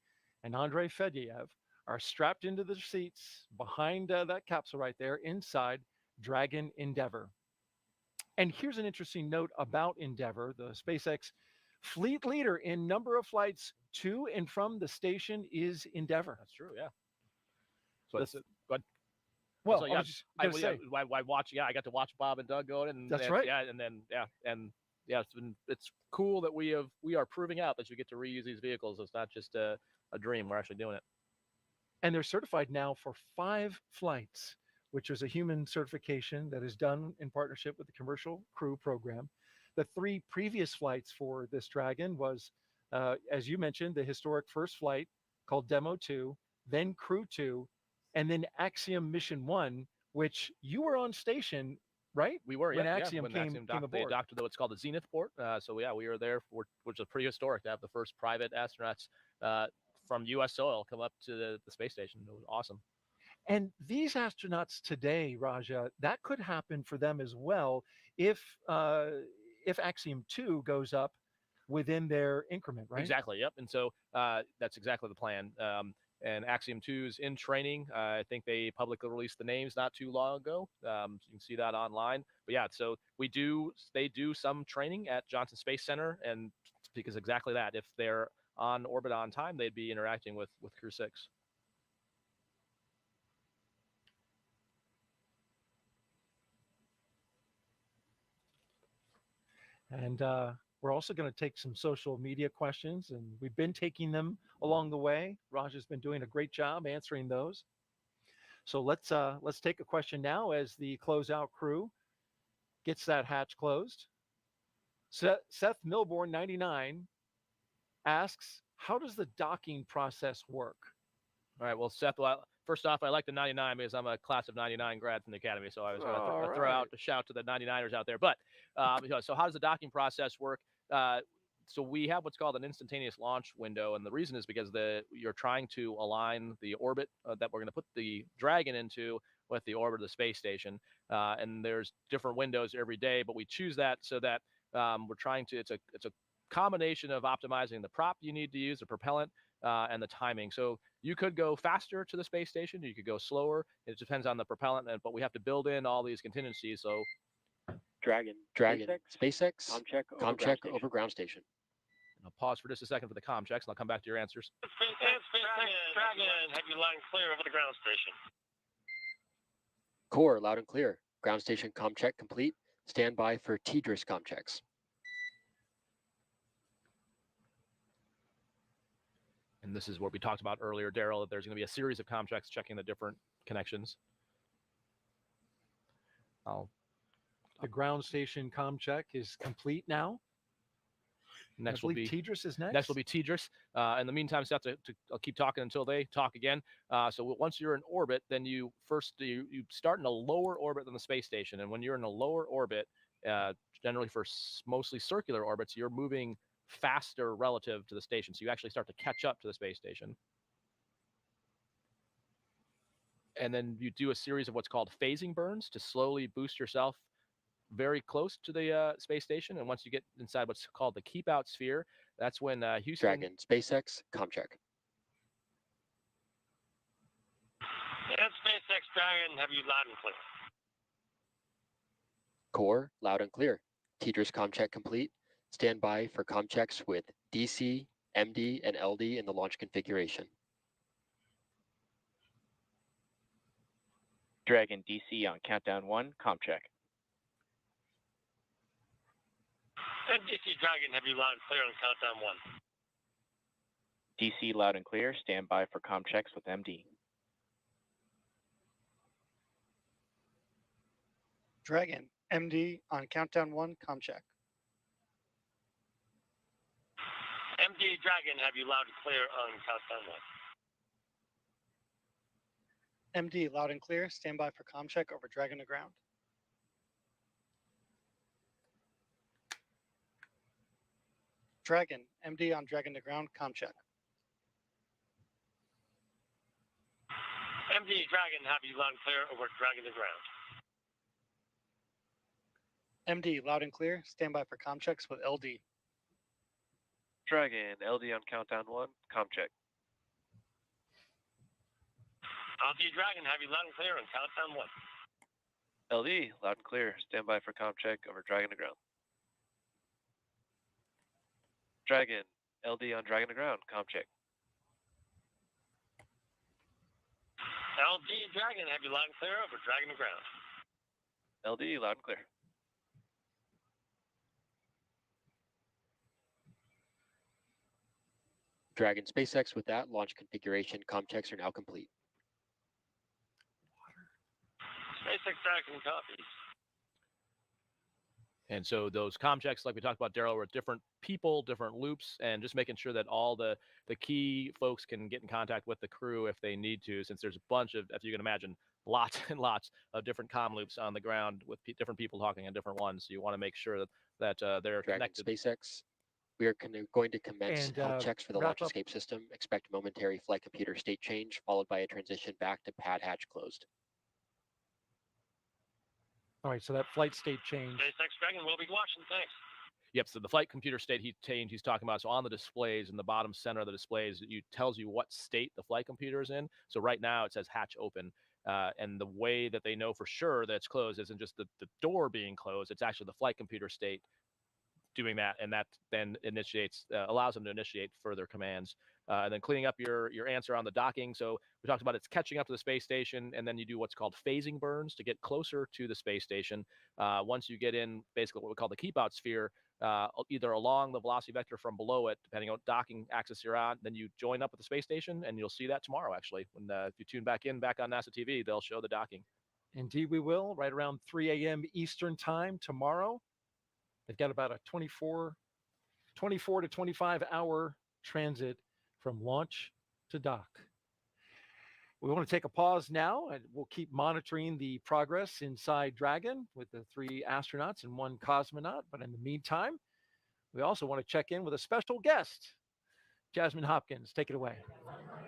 and Andrei Fedyaev are strapped into the seats behind that capsule right there inside Dragon Endeavour. And here's an interesting note about Endeavour. The SpaceX fleet leader in number of flights to and from the station is Endeavour. That's true, yeah. So That's it's good. Well, So, I yeah, was just gonna say. I watch. Yeah, I got to watch Bob and Doug go in, and That's right. Yeah, and then it's cool that we are proving out that you get to reuse these vehicles. It's not just a dream. We're actually doing it. And they're certified now for 5 flights, which is a human certification that is done in partnership with the Commercial Crew Program. The 3 previous flights for this Dragon was, as you mentioned, the historic first flight called Demo 2, then Crew 2, and then Axiom Mission 1, which you were on station, right? We were, when yeah, Axiom when came, Axiom came docked, they aboard. docked to what's called the Zenith port. So yeah, we were there, which is pretty historic to have the first private astronauts from U.S. soil come up to the space station. It was awesome. And these astronauts today, Raja, that could happen for them as well if Axiom 2 goes up within their increment, right? Exactly. Yep. And so that's exactly the plan. And Axiom 2 is in training. I think they publicly released the names not too long ago. You can see that online. But yeah, so they do some training at Johnson Space Center, and because exactly that, if they're on orbit on time, they'd be interacting with Crew-6. And we're also going to take some social media questions, and we've been taking them along the way. Raja's been doing a great job answering those. So let's take a question now as the closeout crew gets that hatch closed. Seth Milborn 99 asks, how does the docking process work? All right. Well, Seth, first off, I like the 99 because I'm a class of 99 grad from the academy. So I was going to throw out a shout to the 99ers out there. But so how does the docking process work? So we have what's called an instantaneous launch window. And the reason is because you're trying to align the orbit that we're going to put the Dragon into with the orbit of the space station. And there's different windows every day, but we choose that so that we're trying to, it's a combination of optimizing the prop you need to use, the propellant, and the timing. So you could go faster to the space station, you could go slower. It depends on the propellant, but we have to build in all these contingencies. So Dragon, SpaceX, com check over ground station. And I'll pause for just a second for the comm checks, and I'll come back to your answers. Dragon, have you loud and clear over the ground station? Core, loud and clear. Ground station com check complete. Stand by for TDRS com checks. And this is what we talked about earlier, Daryl, that there's going to be a series of comm checks checking the different connections. The ground station comm check is complete now. Next will be TDRS is next. Next will be TDRS. In the meantime, Seth, I'll keep talking until they talk again. So once you're in orbit, then you start in a lower orbit than the space station. And when you're in a lower orbit, generally for mostly circular orbits, you're moving faster relative to the station. So you actually start to catch up to the space station. And then you do a series of what's called phasing burns to slowly boost yourself very close to the space station. And once you get inside what's called the keep out sphere, that's when Houston... Dragon, SpaceX, comm check. And SpaceX Dragon, have you loud and clear? Core, loud and clear. TDRS comm check complete. Stand by for comm checks with DC, MD, and LD in the launch configuration. Dragon DC on countdown 1, comm check. And DC Dragon, have you loud and clear on countdown 1? DC loud and clear, stand by for comm checks with MD. Dragon, MD on countdown 1, comm check. MD Dragon, have you loud and clear on countdown 1? MD loud and clear, stand by for comm check over Dragon to ground. Dragon, MD on Dragon to ground, com check. MD Dragon, have you loud and clear over Dragon to ground. MD, loud and clear. Stand by for com checks with LD. Dragon, LD on countdown 1, com check. LD Dragon, have you loud and clear on countdown 1. LD, loud and clear. Stand by for com check over Dragon to ground. Dragon, LD on Dragon to ground, com check. LD Dragon, have you loud and clear over Dragon to ground. LD, loud and clear. Dragon SpaceX, with that, launch configuration comm checks are now complete. SpaceX Dragon copies. And so those comm checks, like we talked about, Daryl, were different people, different loops, and just making sure that all the key folks can get in contact with the crew if they need to, since there's a bunch of, if you can imagine, lots and lots of different comm loops on the ground with different people talking on different ones. So you want to make sure that they're Dragon connected. SpaceX, we are going to commence And, health checks for the launch wrap up. escape system. Expect momentary flight computer state change, followed by a transition back to pad hatch closed. All right, so that flight state change. SpaceX Dragon will be watching. Thanks. Yep. So the flight computer state he's talking about. So on the displays, in the bottom center of the displays, it tells you what state the flight computer is in. So right now it says hatch open. And the way that they know for sure that it's closed isn't just the door being closed. It's actually the flight computer state doing that, and that then allows them to initiate further commands. And then cleaning up your answer on the docking. So we talked about it's catching up to the space station, and then you do what's called phasing burns to get closer to the space station. Once you get in basically what we call the keep out sphere, either along the velocity vector from below it, depending on what docking axis you're on, then you join up at the space station, and you'll see that tomorrow, actually. When if you tune back on NASA TV, they'll show the docking. Indeed, we will, right around 3 a.m. Eastern time tomorrow. They've got about a 24 to 25 hour transit from launch to dock. We want to take a pause now, and we'll keep monitoring the progress inside Dragon with the 3 astronauts and 1 cosmonaut. But in the meantime, we also want to check in with a special guest. Jasmine Hopkins, take it away.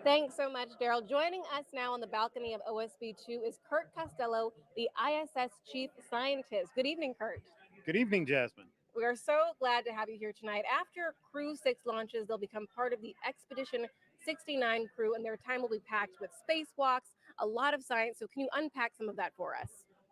Thanks so much, Daryl. Joining us now on the balcony of OSB2 is Kurt Costello, the ISS Chief Scientist. Good evening, Kurt. Good evening, Jasmine. We are so glad to have you here tonight. After Crew-6 launches, they'll become part of the Expedition 69 crew, and their time will be packed with spacewalks, a lot of science. So can you unpack some of that for us?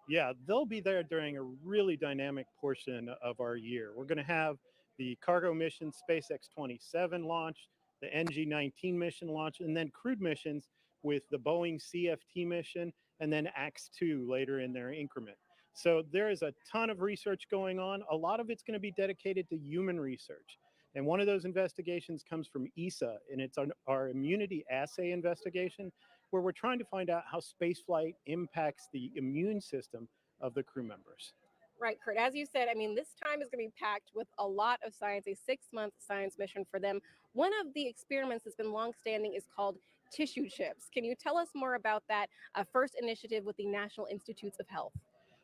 Yeah, they'll be there during a really dynamic portion of our year. We're going to have the cargo mission SpaceX 27 launch, the NG-19 mission launch, and then crewed missions with the Boeing CFT mission, and then AX-2 later in their increment. So there is a ton of research going on. A lot of it's going to be dedicated to human research. And one of those investigations comes from ESA, and it's our immunity assay investigation, where we're trying to find out how spaceflight impacts the immune system of the crew members. Right, Kurt. As you said, I mean, this time is going to be packed with a lot of science, a 6-month science mission for them. One of the experiments that's been longstanding is called tissue chips. Can you tell us more about that first initiative with the National Institutes of Health?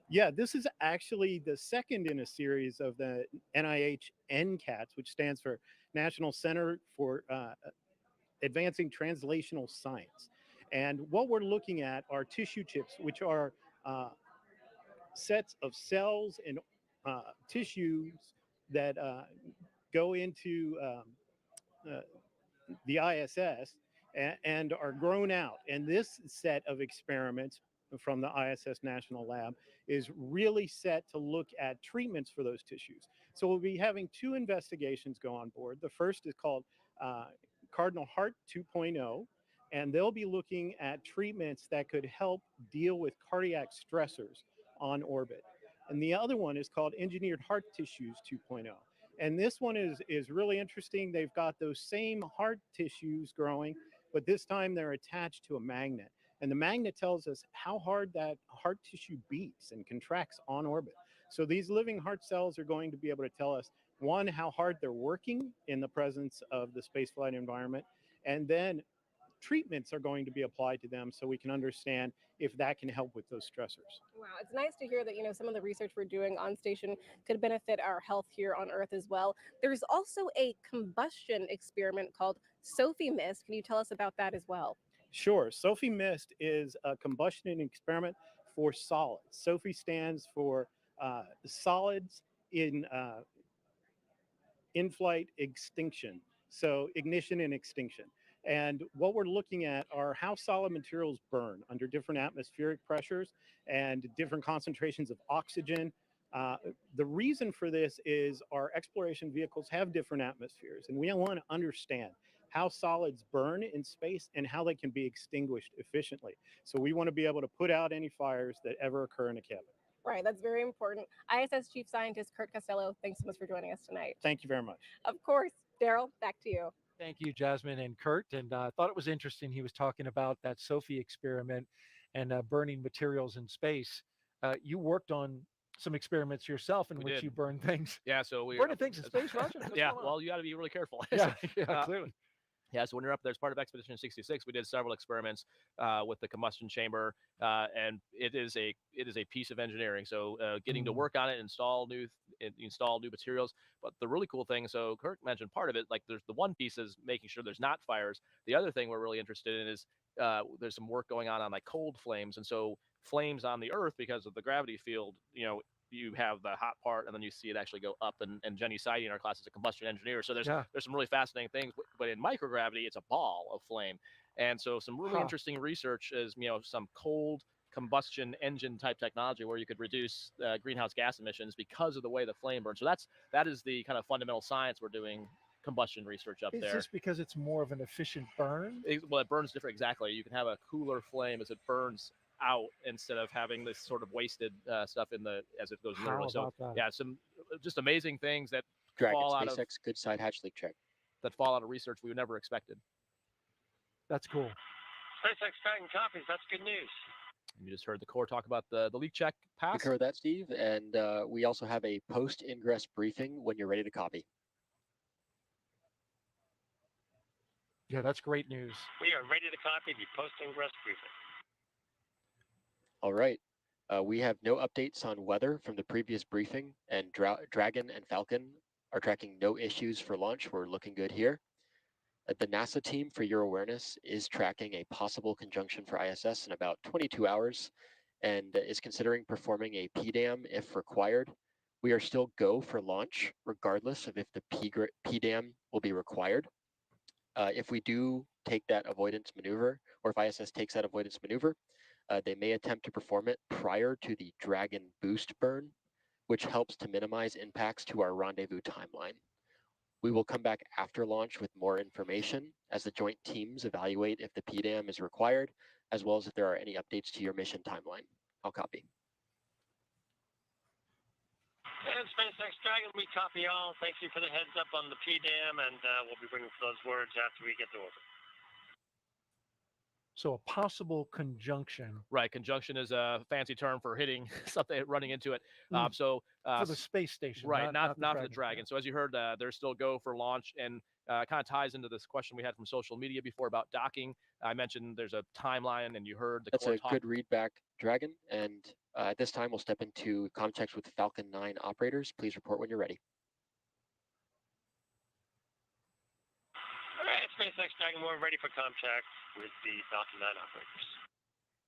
Yeah, this is actually the second in a series of the NIH NCATS, which stands for National Center for Advancing Translational Science. And what we're looking at are tissue chips, which are sets of cells and tissues that go into the ISS and are grown out. And this set of experiments from the ISS National Lab is really set to look at treatments for those tissues. So we'll be having 2 investigations go on board. The first is called Cardinal Heart 2.0, and they'll be looking at treatments that could help deal with cardiac stressors on orbit. And the other one is called Engineered Heart Tissues 2.0. And this one is really interesting. They've got those same heart tissues growing, but this time they're attached to a magnet. And the magnet tells us how hard that heart tissue beats and contracts on orbit. So these living heart cells are going to be able to tell us, 1, how hard they're working in the presence of the spaceflight environment, and then treatments are going to be applied to them so we can understand if that can help with those stressors. Wow, it's nice to hear that, some of the research we're doing on station could benefit our health here on Earth as well. There's also a combustion experiment called Sophie Mist. Can you tell us about that as well? Sure. Sophie Mist is a combustion experiment for solids. Sophie stands for solids in-flight extinction. So ignition and extinction. And what we're looking at are how solid materials burn under different atmospheric pressures and different concentrations of oxygen. The reason for this is our exploration vehicles have different atmospheres, and we want to understand how solids burn in space and how they can be extinguished efficiently. So we want to be able to put out any fires that ever occur in a cabin. Right, that's very important. ISS Chief Scientist Kurt Costello, thanks so much for joining us tonight. Thank you very much. Of course. Daryl, back to you. Thank you, Jasmine and Kurt. And I thought it was interesting. He was talking about that Sophie experiment and burning materials in space. You worked on some experiments yourself in which you burn things. Yeah, so we burning things in space, Roger. Yeah, well, you got to be really careful. Yeah, clearly. Yeah, so when you're up there as part of Expedition 66, we did several experiments with the combustion chamber, and it is a piece of engineering. So getting to work on it, install new materials. But the really cool thing, so Kirk mentioned part of it, like there's the one piece is making sure there's not fires. The other thing we're really interested in is there's some work going on like cold flames, and so flames on the Earth because of the gravity field, you have the hot part and then you see it actually go up, and Jenny Seide in our class is a combustion engineer, so there's some really fascinating things, but in microgravity it's a ball of flame. And so some really interesting research is some cold combustion engine type technology where you could reduce greenhouse gas emissions because of the way the flame burns. So that is the kind of fundamental science we're doing combustion research up there. Is this because it's more of an efficient burn? Well, it burns different. Exactly. You can have a cooler flame as it burns out instead of having this sort of wasted stuff as it goes literally. So yeah, some just amazing things that fall out of SpaceX good side hatch leak check. That fall out of research we never expected. That's cool. SpaceX Dragon copies. That's good news. You just heard the core talk about the leak check pass. Concur with that, Steve. And we also have a post-ingress briefing when you're ready to copy. Yeah, that's great news. We are ready to copy the post-ingress briefing. All right. We have no updates on weather from the previous briefing, and Dragon and Falcon are tracking no issues for launch. We're looking good here. The NASA team, for your awareness, is tracking a possible conjunction for ISS in about 22 hours and is considering performing a PDAM if required. We are still go for launch, regardless of if the PDAM will be required. If we do take that avoidance maneuver, or if ISS takes that avoidance maneuver, they may attempt to perform it prior to the Dragon boost burn, which helps to minimize impacts to our rendezvous timeline. We will come back after launch with more information as the joint teams evaluate if the PDAM is required, as well as if there are any updates to your mission timeline. I'll copy. And SpaceX Dragon, we copy all. Thank you for the heads up on the PDAM, and we'll be bringing those words after we get the order. So a possible conjunction. Right, conjunction is a fancy term for hitting something, running into it. For the space station, right? Not the for the Dragon. So as you heard, there's still go for launch, and kind of ties into this question we had from social media before about docking. I mentioned there's a timeline, and you heard the That's core a good read back, Dragon. And at this time, we'll step into comm checks with Falcon 9 operators. Please report when you're ready. All right, SpaceX Dragon, we're ready for comm check with the Falcon 9 operators.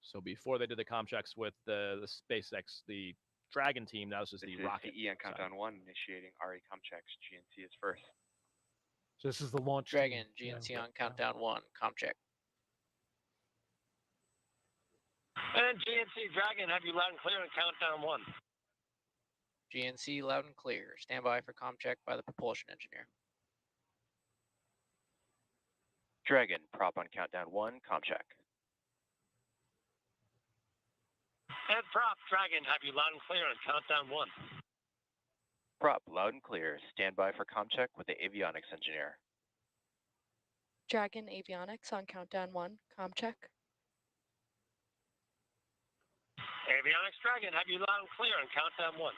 So before they did the comm checks with the SpaceX, the Dragon team, now this is the rocket. CE on countdown 1, initiating RE comm checks. GNC is first. So this is the launch Dragon, team. GNC on countdown 1, comm check. And GNC Dragon, have you loud and clear on countdown 1. GNC loud and clear. Stand by for comm check by the propulsion engineer. Dragon, prop on countdown 1, comm check. And prop, Dragon, have you loud and clear on countdown 1. Prop, loud and clear. Stand by for comm check with the avionics engineer. Dragon avionics on countdown 1, comm check. Avionics Dragon, have you loud and clear on countdown 1.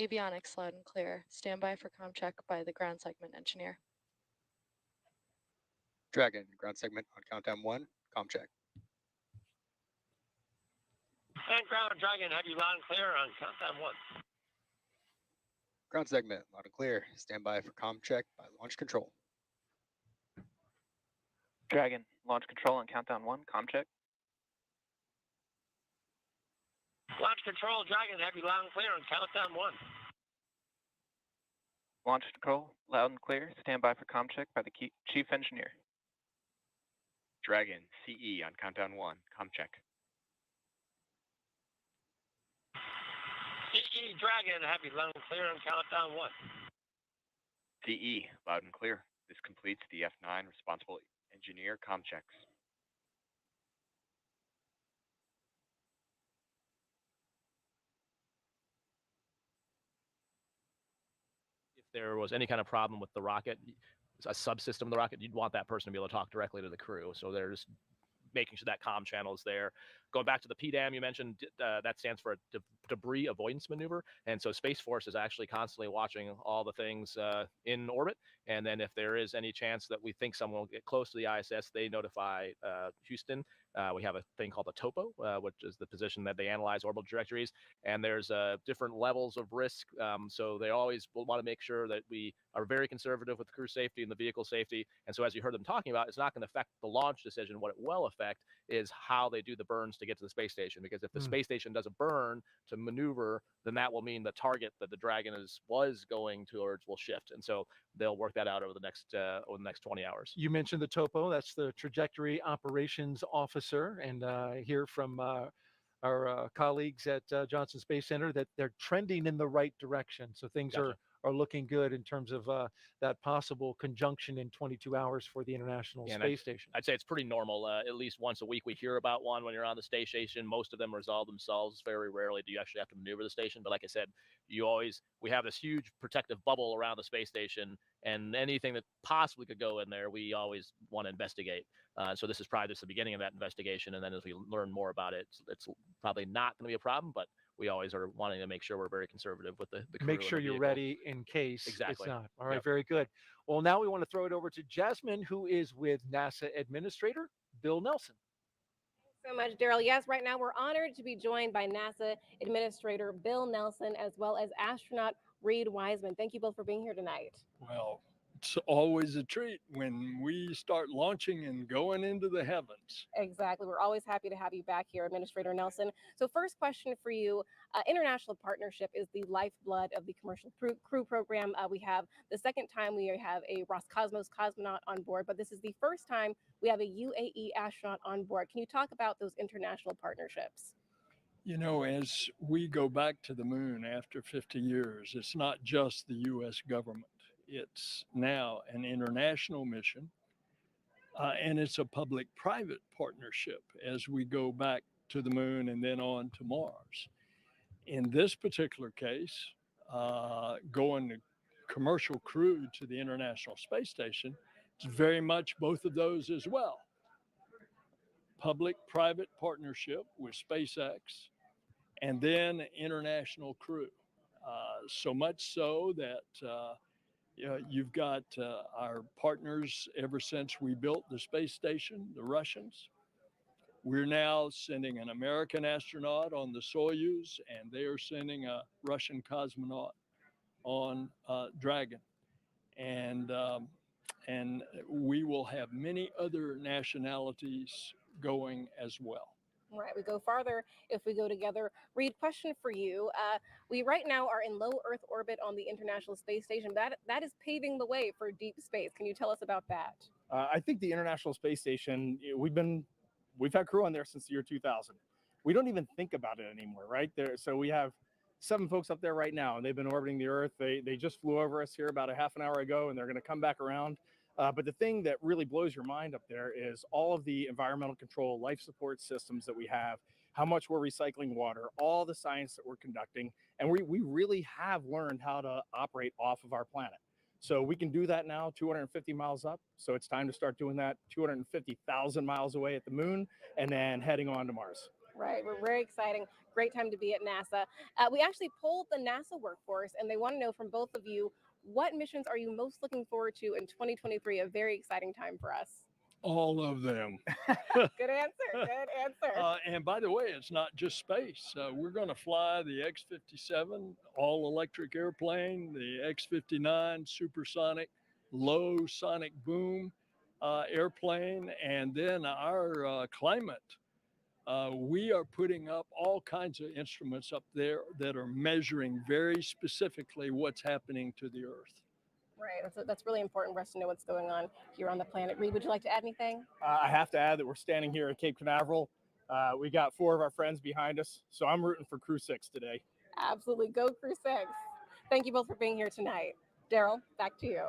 Avionics loud and clear. Stand by for comm check by the ground segment engineer. Dragon, ground segment on countdown 1, comm check. And ground Dragon, have you loud and clear on countdown 1. Ground segment, loud and clear. Stand by for comm check by launch control. Dragon, launch control on countdown 1, comm check. Launch control, Dragon, have you loud and clear on countdown 1. Launch control, loud and clear. Stand by for comm check by the chief engineer. Dragon, CE on countdown 1, comm check. CE Dragon, have you loud and clear on countdown 1. CE, loud and clear. This completes the F9 responsible engineer comm checks. If there was any kind of problem with the rocket, a subsystem of the rocket, you'd want that person to be able to talk directly to the crew. So there's making sure that comm channel is there. Going back to the PDAM, you mentioned that stands for debris avoidance maneuver. And so Space Force is actually constantly watching all the things in orbit. And then if there is any chance that we think someone will get close to the ISS, they notify Houston. We have a thing called a topo, which is the position that they analyze orbital trajectories. And there's different levels of risk. So they always will want to make sure that we are very conservative with the crew safety and the vehicle safety. And so as you heard them talking about, it's not going to affect the launch decision. What it will affect is how they do the burns to get to the space station. Because if the space station does a burn to maneuver, then that will mean the target that the Dragon was going towards will shift. And so they'll work that out over the next 20 hours. You mentioned the topo. That's the Trajectory Operations Officer. And hear from our colleagues at Johnson Space Center that they're trending in the right direction. So things are looking good in terms of that possible conjunction in 22 hours for the International Space Station. I'd say it's pretty normal. At least once a week we hear about one when you're on the space station. Most of them resolve themselves. Very rarely do you actually have to maneuver the station. But like I said, we have this huge protective bubble around the space station, and anything that possibly could go in there, we always want to investigate. So this is probably just the beginning of that investigation. And then as we learn more about it, it's probably not going to be a problem, but we always are wanting to make sure we're very conservative with the crew. Make sure you're ready in case it's not. All right, very good. Well, now we want to throw it over to Jasmine, who is with NASA Administrator Bill Nelson. So much, Daryl. Yes, right now we're honored to be joined by NASA Administrator Bill Nelson as well as astronaut Reed Wiseman. Thank you both for being here tonight. Well, it's always a treat when we start launching and going into the heavens. Exactly. We're always happy to have you back here, Administrator Nelson. So first question for you. International partnership is the lifeblood of the commercial crew program. We have the second time we have a Roscosmos cosmonaut on board, but this is the first time we have a UAE astronaut on board. Can you talk about those international partnerships? You know, as we go back to the moon after 50 years, it's not just the U.S. government. It's now an international mission, and it's a public-private partnership as we go back to the moon and then on to Mars. In this particular case, going to commercial crew to the International Space Station, it's very much both of those as well. Public-private partnership with SpaceX, and then international crew. So much so that you've got our partners ever since we built the space station, the Russians. We're now sending an American astronaut on the Soyuz, and they are sending a Russian cosmonaut on Dragon. And we will have many other nationalities going as well. Right, we go farther if we go together. Reed, question for you. We right now are in low Earth orbit on the International Space Station. That is paving the way for deep space. Can you tell us about that? I think the International Space Station, we've had crew on there since the year 2000. We don't even think about it anymore, right? So we have 7 folks up there right now, and they've been orbiting the Earth. They just flew over us here about a half an hour ago, and they're going to come back around. But the thing that really blows your mind up there is all of the environmental control, life support systems that we have, how much we're recycling water, all the science that we're conducting. And we really have learned how to operate off of our planet. So we can do that now 250 miles up. So it's time to start doing that 250,000 miles away at the moon and then heading on to Mars. Right, we're very exciting. Great time to be at NASA. We actually polled the NASA workforce, and they want to know from both of you, what missions are you most looking forward to in 2023? A very exciting time for us. All of them. Good answer. Good answer. And by the way, it's not just space. We're going to fly the X-57 all-electric airplane, the X-59 supersonic, low sonic boom airplane, and then our climate. We are putting up all kinds of instruments up there that are measuring very specifically what's happening to the Earth. Right. That's really important for us to know what's going on here on the planet. Reed, would you like to add anything? I have to add that we're standing here at Cape Canaveral. We got 4 of our friends behind us, so I'm rooting for Crew-6 today. Absolutely. Go Crew-6. Thank you both for being here tonight. Daryl, back to you.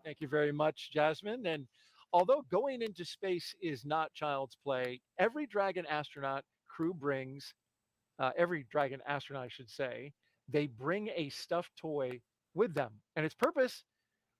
Thank you very much, Jasmine. And although going into space is not child's play, every Dragon astronaut crew brings, every Dragon astronaut, I should say, they bring a stuffed toy with them. And its purpose,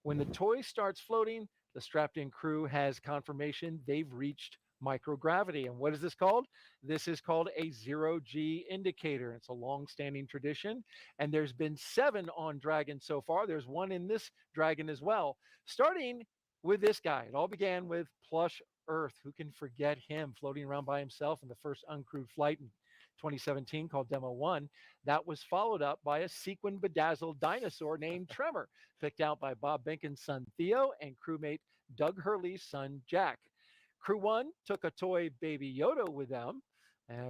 when the toy starts floating, the strapped-in crew has confirmation they've reached microgravity. And what is this called? This is called a zero-G indicator. It's a long-standing tradition, and there's been 7 on Dragon so far. There's 1 in this Dragon as well, starting with this guy. It all began with Plush Earth. Who can forget him floating around by himself in the first uncrewed flight in 2017 called Demo 1. That was followed up by a sequin bedazzled dinosaur named Tremor, picked out by Bob Benken's son Theo and crewmate Doug Hurley's son Jack. Crew 1 took a toy Baby Yoda with them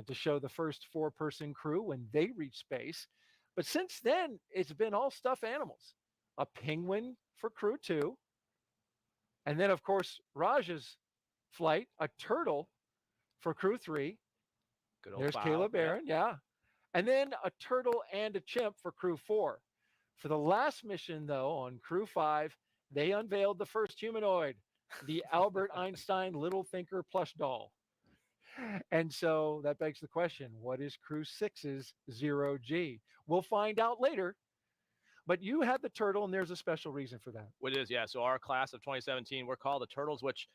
to show the first 4-person crew when they reached space. But since then, it's been all stuffed animals. A penguin for Crew 2. And then, of course, Raj's flight, a turtle for Crew 3. Good old There's Bob, Caleb Aaron, yeah. And then a turtle and a chimp for Crew 4. For the last mission, though, on Crew 5, they unveiled the first humanoid, the Albert Einstein Little Thinker plush doll. And so that begs the question, what is Crew 6's zero-G? We'll find out later. But you had the turtle, and there's a special reason for that. It is, yeah. So our class of 2017, we're called the Turtles, which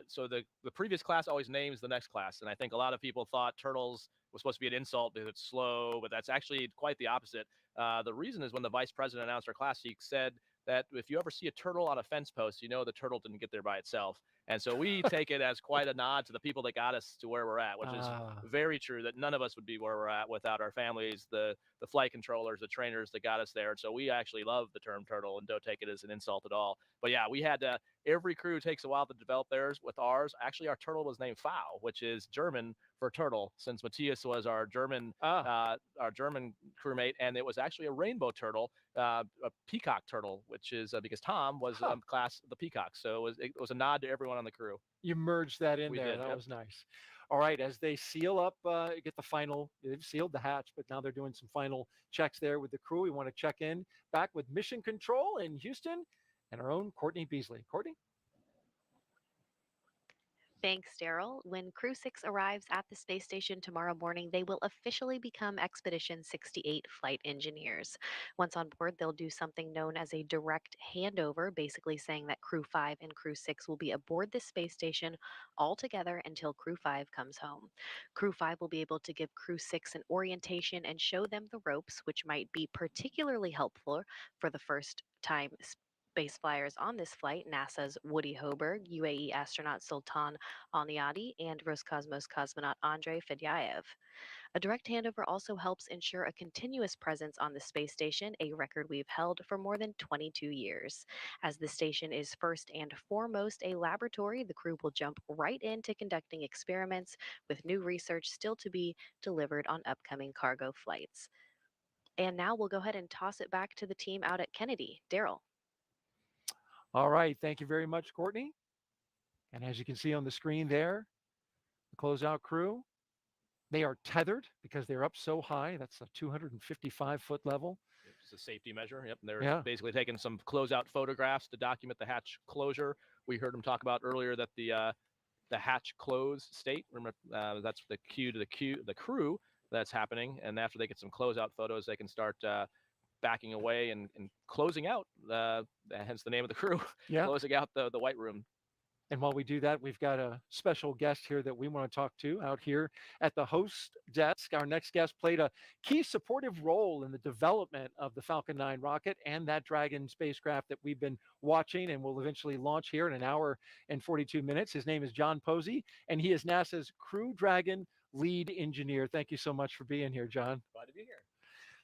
so the previous class always names the next class. And I think a lot of people thought Turtles was supposed to be an insult because it's slow, but that's actually quite the opposite. The reason is when the vice president announced our class, he said that if you ever see a turtle on a fence post, you know the turtle didn't get there by itself. And so we take it as quite a nod to the people that got us to where we're at, which is very true, that none of us would be where we're at without our families, the flight controllers, the trainers that got us there. And so we actually love the term turtle and don't take it as an insult at all. But yeah, we had every crew takes a while to develop theirs. With ours, actually, our turtle was named Pfau, which is German for turtle, since Matthias was our German crewmate, and it was actually a rainbow turtle, a peacock turtle, which is because Tom was class the peacock. So it was a nod to everyone on the crew. You merged that in there. Did, that yep. was nice. All right, as they seal up, get the final, they've sealed the hatch, but now they're doing some final checks there with the crew. We want to check in back with Mission Control in Houston and our own Courtney Beasley. Courtney? Thanks, Daryl. When Crew 6 arrives at the space station tomorrow morning, they will officially become Expedition 68 flight engineers. Once on board, they'll do something known as a direct handover, basically saying that Crew 5 and Crew 6 will be aboard the space station all together until Crew 5 comes home. Crew 5 will be able to give Crew 6 an orientation and show them the ropes, which might be particularly helpful for the first time space flyers on this flight, NASA's Woody Hoberg, UAE astronaut Sultan Al-Niyadi, and Roscosmos cosmonaut Andrei Fedyaev. A direct handover also helps ensure a continuous presence on the space station, a record we've held for more than 22 years. As the station is first and foremost a laboratory, the crew will jump right into conducting experiments with new research still to be delivered on upcoming cargo flights. And now we'll go ahead and toss it back to the team out at Kennedy. Daryl. All right. Thank you very much, Courtney. And as you can see on the screen there, the closeout crew, they are tethered because they're up so high. That's a 255-foot level. It's a safety measure. Yep. And they're basically taking some closeout photographs to document the hatch closure. We heard them talk about earlier that the hatch close state. Remember, that's the cue to the crew that's happening. And after they get some closeout photos, they can start backing away and closing out, hence the name of the crew, closing out the white room. And while we do that, we've got a special guest here that we want to talk to out here at the host desk. Our next guest played a key supportive role in the development of the Falcon 9 rocket and that Dragon spacecraft that we've been watching and will eventually launch here in an hour and 42 minutes. His name is John Posey, and he is NASA's Crew Dragon lead engineer. Thank you so much for being here, John. Glad to be here.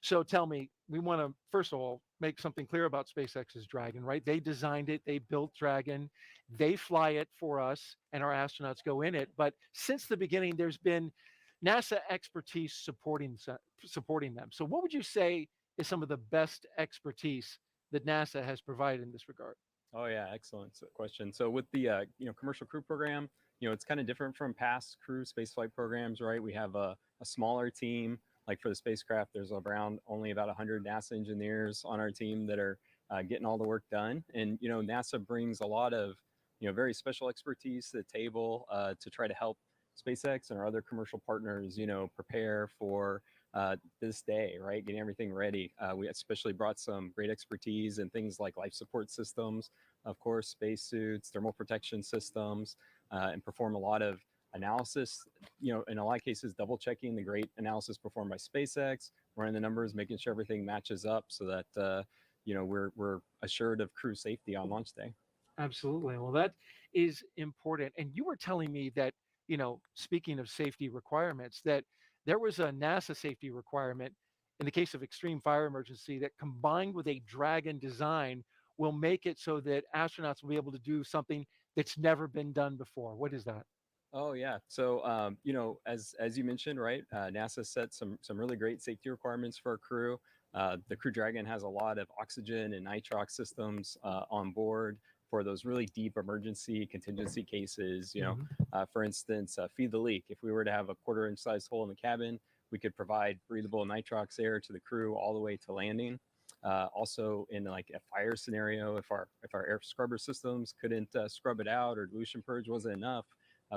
So tell me, we want to first of all make something clear about SpaceX's Dragon, right? They designed it, they built Dragon, they fly it for us, and our astronauts go in it. But since the beginning, there's been NASA expertise supporting them. So what would you say is some of the best expertise that NASA has provided in this regard? Oh yeah, excellent question. So with the commercial crew program, it's kind of different from past crew spaceflight programs, right? We have a smaller team. Like for the spacecraft, there's around only about 100 NASA engineers on our team that are getting all the work done. And NASA brings a lot of very special expertise to the table to try to help SpaceX and our other commercial partners prepare for this day, right? Getting everything ready. We especially brought some great expertise in things like life support systems, of course, spacesuits, thermal protection systems, and perform a lot of analysis, in a lot of cases, double checking the great analysis performed by SpaceX, running the numbers, making sure everything matches up so that, we're assured of crew safety on launch day. Absolutely. Well, that is important. And you were telling me that, speaking of safety requirements, that there was a NASA safety requirement in the case of extreme fire emergency that combined with a Dragon design will make it so that astronauts will be able to do something that's never been done before. What is that? Oh yeah. So as you mentioned, right, NASA set some really great safety requirements for our crew. The Crew Dragon has a lot of oxygen and nitrox systems on board for those really deep emergency contingency cases. For instance, feed the leak. If we were to have a 1/4 inch sized hole in the cabin, we could provide breathable nitrox air to the crew all the way to landing. Also, in like a fire scenario, if our air scrubber systems couldn't scrub it out or dilution purge wasn't enough,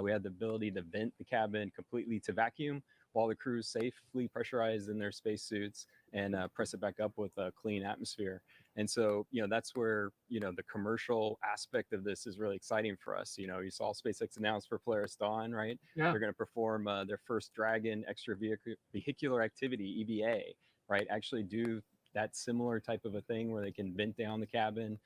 we had the ability to vent the cabin completely to vacuum while the crew safely pressurized in their spacesuits and press it back up with a clean atmosphere. And so, that's where, the commercial aspect of this is really exciting for us. You saw SpaceX announce for Polaris Dawn, right? Yeah. They're going to perform their first Dragon extravehicular activity, EVA, right? Actually do that similar type of a thing where they can vent down the cabin,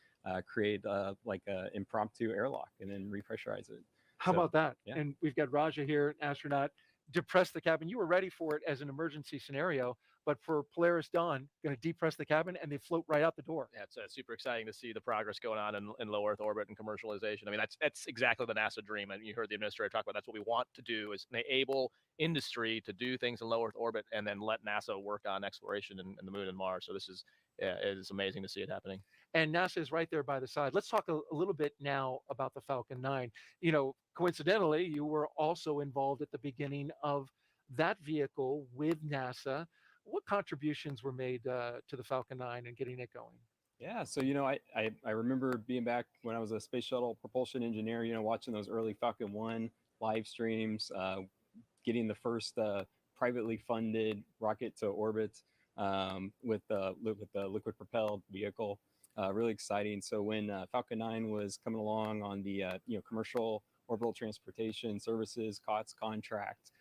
create like an impromptu airlock and then repressurize it. How about that? Yeah. And we've got Raja here, an astronaut, depress the cabin. You were ready for it as an emergency scenario, but for Polaris Dawn, going to depress the cabin and they float right out the door. Yeah, it's super exciting to see the progress going on in low Earth orbit and commercialization. I mean, that's exactly the NASA dream. And you heard the administrator talk about that's what we want to do is enable industry to do things in low Earth orbit and then let NASA work on exploration in the moon and Mars. So this is it's amazing to see it happening. And NASA is right there by the side. Let's talk a little bit now about the Falcon 9. Coincidentally, you were also involved at the beginning of that vehicle with NASA. What contributions were made to the Falcon 9 and getting it going? Yeah, so I remember being back when I was a space shuttle propulsion engineer, watching those early Falcon 1 live streams, getting the first privately funded rocket to orbit with the liquid propelled vehicle. Really exciting. So when Falcon 9 was coming along on the commercial orbital transportation services COTS contract,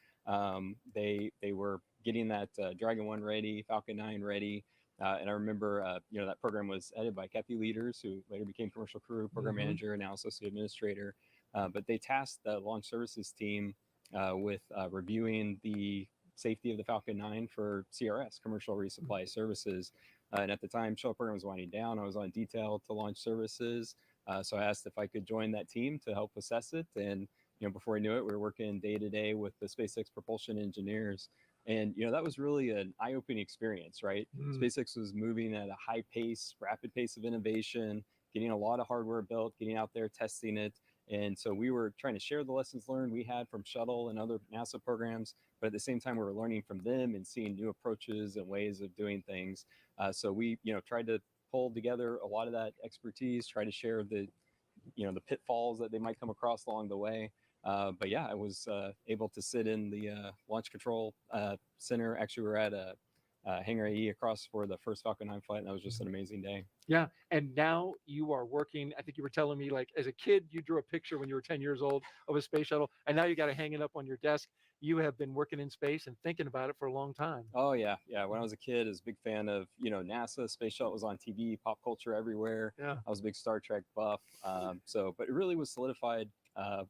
they were getting that Dragon 1 ready, Falcon 9 ready. And I remember, that program was headed by Kathy Leaders, who later became commercial crew program manager and now associate administrator. But they tasked the launch services team with reviewing the safety of the Falcon 9 for CRS, commercial resupply services. And at the time, shuttle program was winding down. I was on detail to launch services. So I asked if I could join that team to help assess it. And, before I knew it, we were working day to day with the SpaceX propulsion engineers. And, that was really an eye-opening experience, right? SpaceX was moving at a high pace, rapid pace of innovation, getting a lot of hardware built, getting out there, testing it. And so we were trying to share the lessons learned we had from shuttle and other NASA programs, but at the same time, we were learning from them and seeing new approaches and ways of doing things. So we, tried to pull together a lot of that expertise, try to share the pitfalls that they might come across along the way. But yeah, I was able to sit in the launch control center. Actually, we're at Hangar AE across for the first Falcon 9 flight. And that was just an amazing day. Yeah. And now you are working. I think you were telling me, like, as a kid, you drew a picture when you were 10 years old of a space shuttle, and now you got to hang it up on your desk. You have been working in space and thinking about it for a long time. Oh yeah, yeah. When I was a kid, I was a big fan of NASA. Space Shuttle was on TV, pop culture everywhere. Yeah. I was a big Star Trek buff. But it really was solidified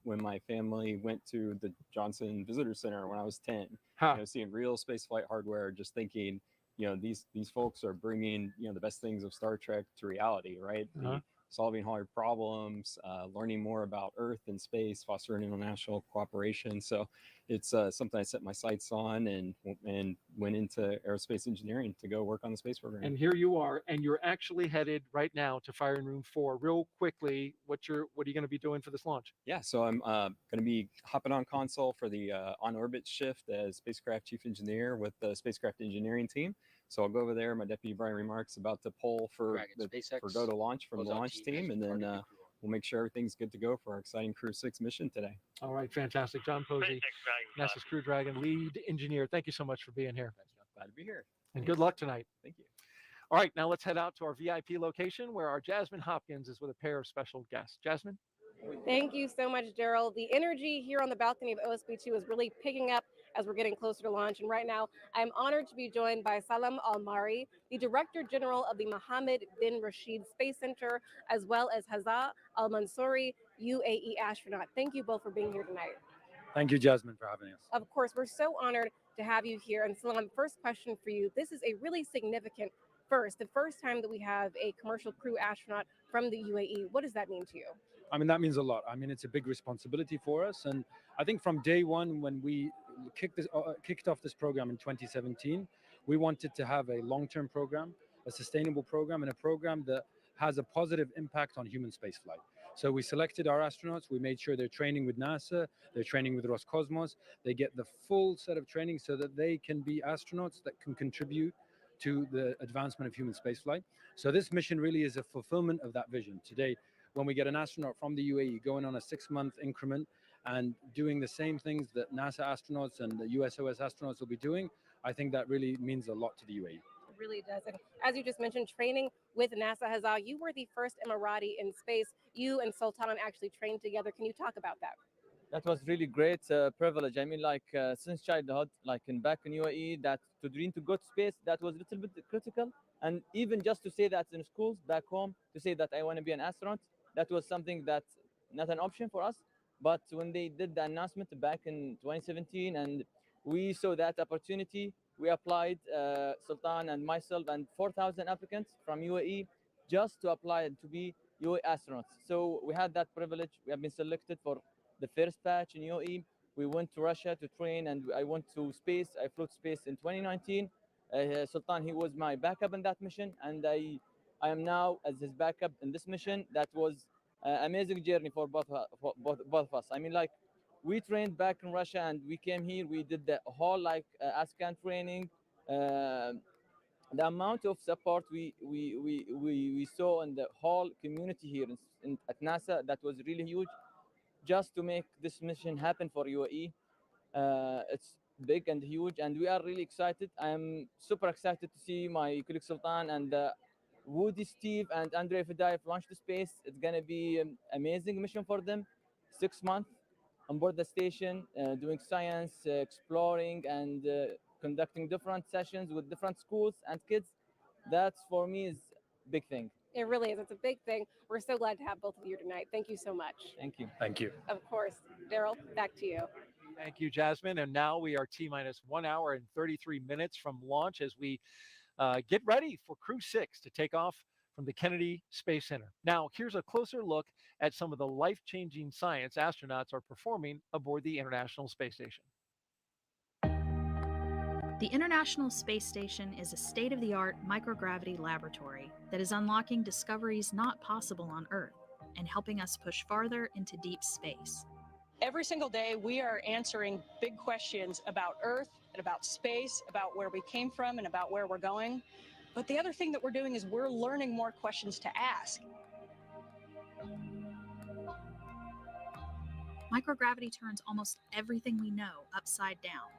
when my family went to the Johnson Visitor Center when I was 10. Huh. Seeing real spaceflight hardware, just thinking, these folks are bringing the best things of Star Trek to reality, right? Uh-huh. Solving hard problems, learning more about Earth and space, fostering international cooperation. So it's something I set my sights on and went into aerospace engineering to go work on the space program. And here you are, and you're actually headed right now to Firing Room 4. Real quickly, what are you going to be doing for this launch? Yeah, so I'm going to be hopping on console for the on-orbit shift as spacecraft chief engineer with the spacecraft engineering team. So I'll go over there. My deputy Brian Remarks about to poll for go to launch from the launch team, and then we'll make sure everything's good to go for our exciting Crew-6 mission today. All right, fantastic. John Posey, NASA's Crew Dragon lead engineer. Thank you so much for being here. Glad to be here. And good luck tonight. Thank you. All right, now let's head out to our VIP location where our Jasmine Hopkins is with a pair of special guests. Jasmine? Thank you so much, Daryl. The energy here on the balcony of OSB2 is really picking up as we're getting closer to launch. And right now, I'm honored to be joined by Salam Al-Mari, the Director General of the Mohammed bin Rashid Space Center, as well as Hazza Al-Mansouri, UAE astronaut. Thank you both for being here tonight. Thank you, Jasmine, for having us. Of course, we're so honored to have you here. And Salam, first question for you. This is a really significant first, the first time that we have a commercial crew astronaut from the UAE. What does that mean to you? I mean, that means a lot. I mean, it's a big responsibility for us. And I think from day one, when we kicked off this program in 2017, we wanted to have a long-term program, a sustainable program, and a program that has a positive impact on human spaceflight. So we selected our astronauts. We made sure they're training with NASA, they're training with Roscosmos. They get the full set of training so that they can be astronauts that can contribute to the advancement of human spaceflight. So this mission really is a fulfillment of that vision. Today, when we get an astronaut from the UAE going on a 6-month increment and doing the same things that NASA astronauts and the USOS astronauts will be doing, I think that really means a lot to the UAE. It really does. And as you just mentioned, training with NASA Hazza, you were the first Emirati in space. You and Sultan actually trained together. Can you talk about that? That was really great privilege. I mean, since childhood, back in UAE, that to dream to go to space, that was a little bit critical. And even just to say that in schools back home, to say that I want to be an astronaut, that was something that's not an option for us. But when they did the announcement back in 2017 and we saw that opportunity, we applied, Sultan and myself and 4,000 applicants from UAE just to apply to be UAE astronauts. So we had that privilege. We have been selected for the first batch in UAE. We went to Russia to train, and I went to space. I flew to space in 2019. Sultan, he was my backup in that mission, and I am now as his backup in this mission. That was an amazing journey for both of us. I mean, we trained back in Russia, and we came here. We did the whole ASCAN training. The amount of support we saw in the whole community here at NASA, that was really huge. Just to make this mission happen for UAE, it's big and huge, and we are really excited. I am super excited to see my colleague Sultan and Woody, Steve, and Andrei Fedayev launch to space. It's gonna be an amazing mission for them. 6 months on board the station, doing science, exploring, and conducting different sessions with different schools and kids. That's for me is a big thing. It really is. It's a big thing. We're so glad to have both of you tonight. Thank you so much. Thank you. Thank you. Of course. Daryl, back to you. Thank you, Jasmine. And now we are T-minus 1 hour and 33 minutes from launch as we get ready for Crew-6 to take off from the Kennedy Space Center. Now, here's a closer look at some of the life-changing science astronauts are performing aboard the International Space Station. The International Space Station is a state-of-the-art microgravity laboratory that is unlocking discoveries not possible on Earth and helping us push farther into deep space. Every single day, we are answering big questions about Earth and about space, about where we came from and about where we're going. But the other thing that we're doing is we're learning more questions to ask. Microgravity turns almost everything we know upside down.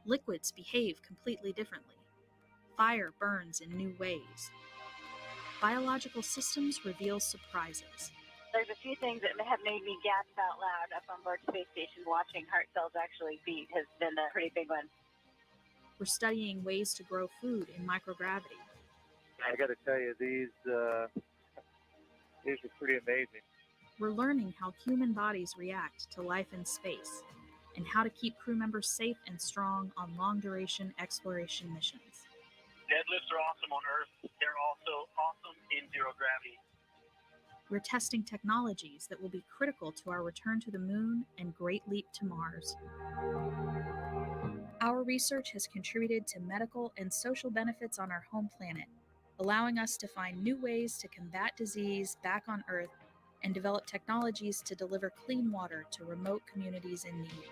Liquids behave completely differently. Fire burns in new ways. Biological systems reveal surprises. There's a few things that have made me gasp out loud up on board Space Station. Watching heart cells actually beat has been a pretty big one. We're studying ways to grow food in microgravity. I got to tell you, these are pretty amazing. We're learning how human bodies react to life in space and how to keep crew members safe and strong on long-duration exploration missions. Deadlifts are awesome on Earth. They're also awesome in zero gravity. We're testing technologies that will be critical to our return to the moon and Great Leap to Mars. Our research has contributed to medical and social benefits on our home planet, allowing us to find new ways to combat disease back on Earth and develop technologies to deliver clean water to remote communities in need.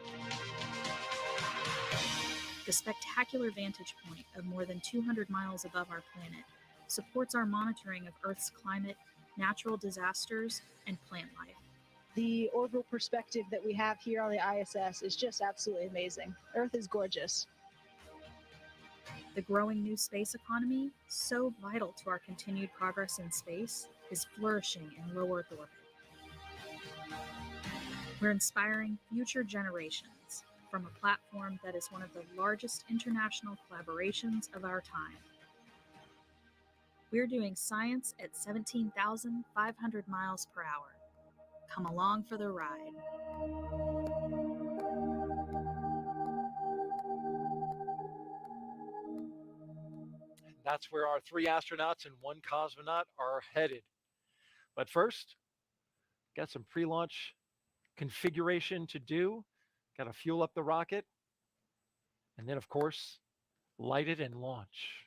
The spectacular vantage point of more than 200 miles above our planet supports our monitoring of Earth's climate, natural disasters, and plant life. The orbital perspective that we have here on the ISS is just absolutely amazing. Earth is gorgeous. The growing new space economy, so vital to our continued progress in space, is flourishing in low Earth orbit. We're inspiring future generations from a platform that is one of the largest international collaborations of our time. We're doing science at 17,500 miles per hour. Come along for the ride. That's where our 3 astronauts and 1 cosmonaut are headed. But first, got some pre-launch configuration to do. Got to fuel up the rocket. And then, of course, light it and launch.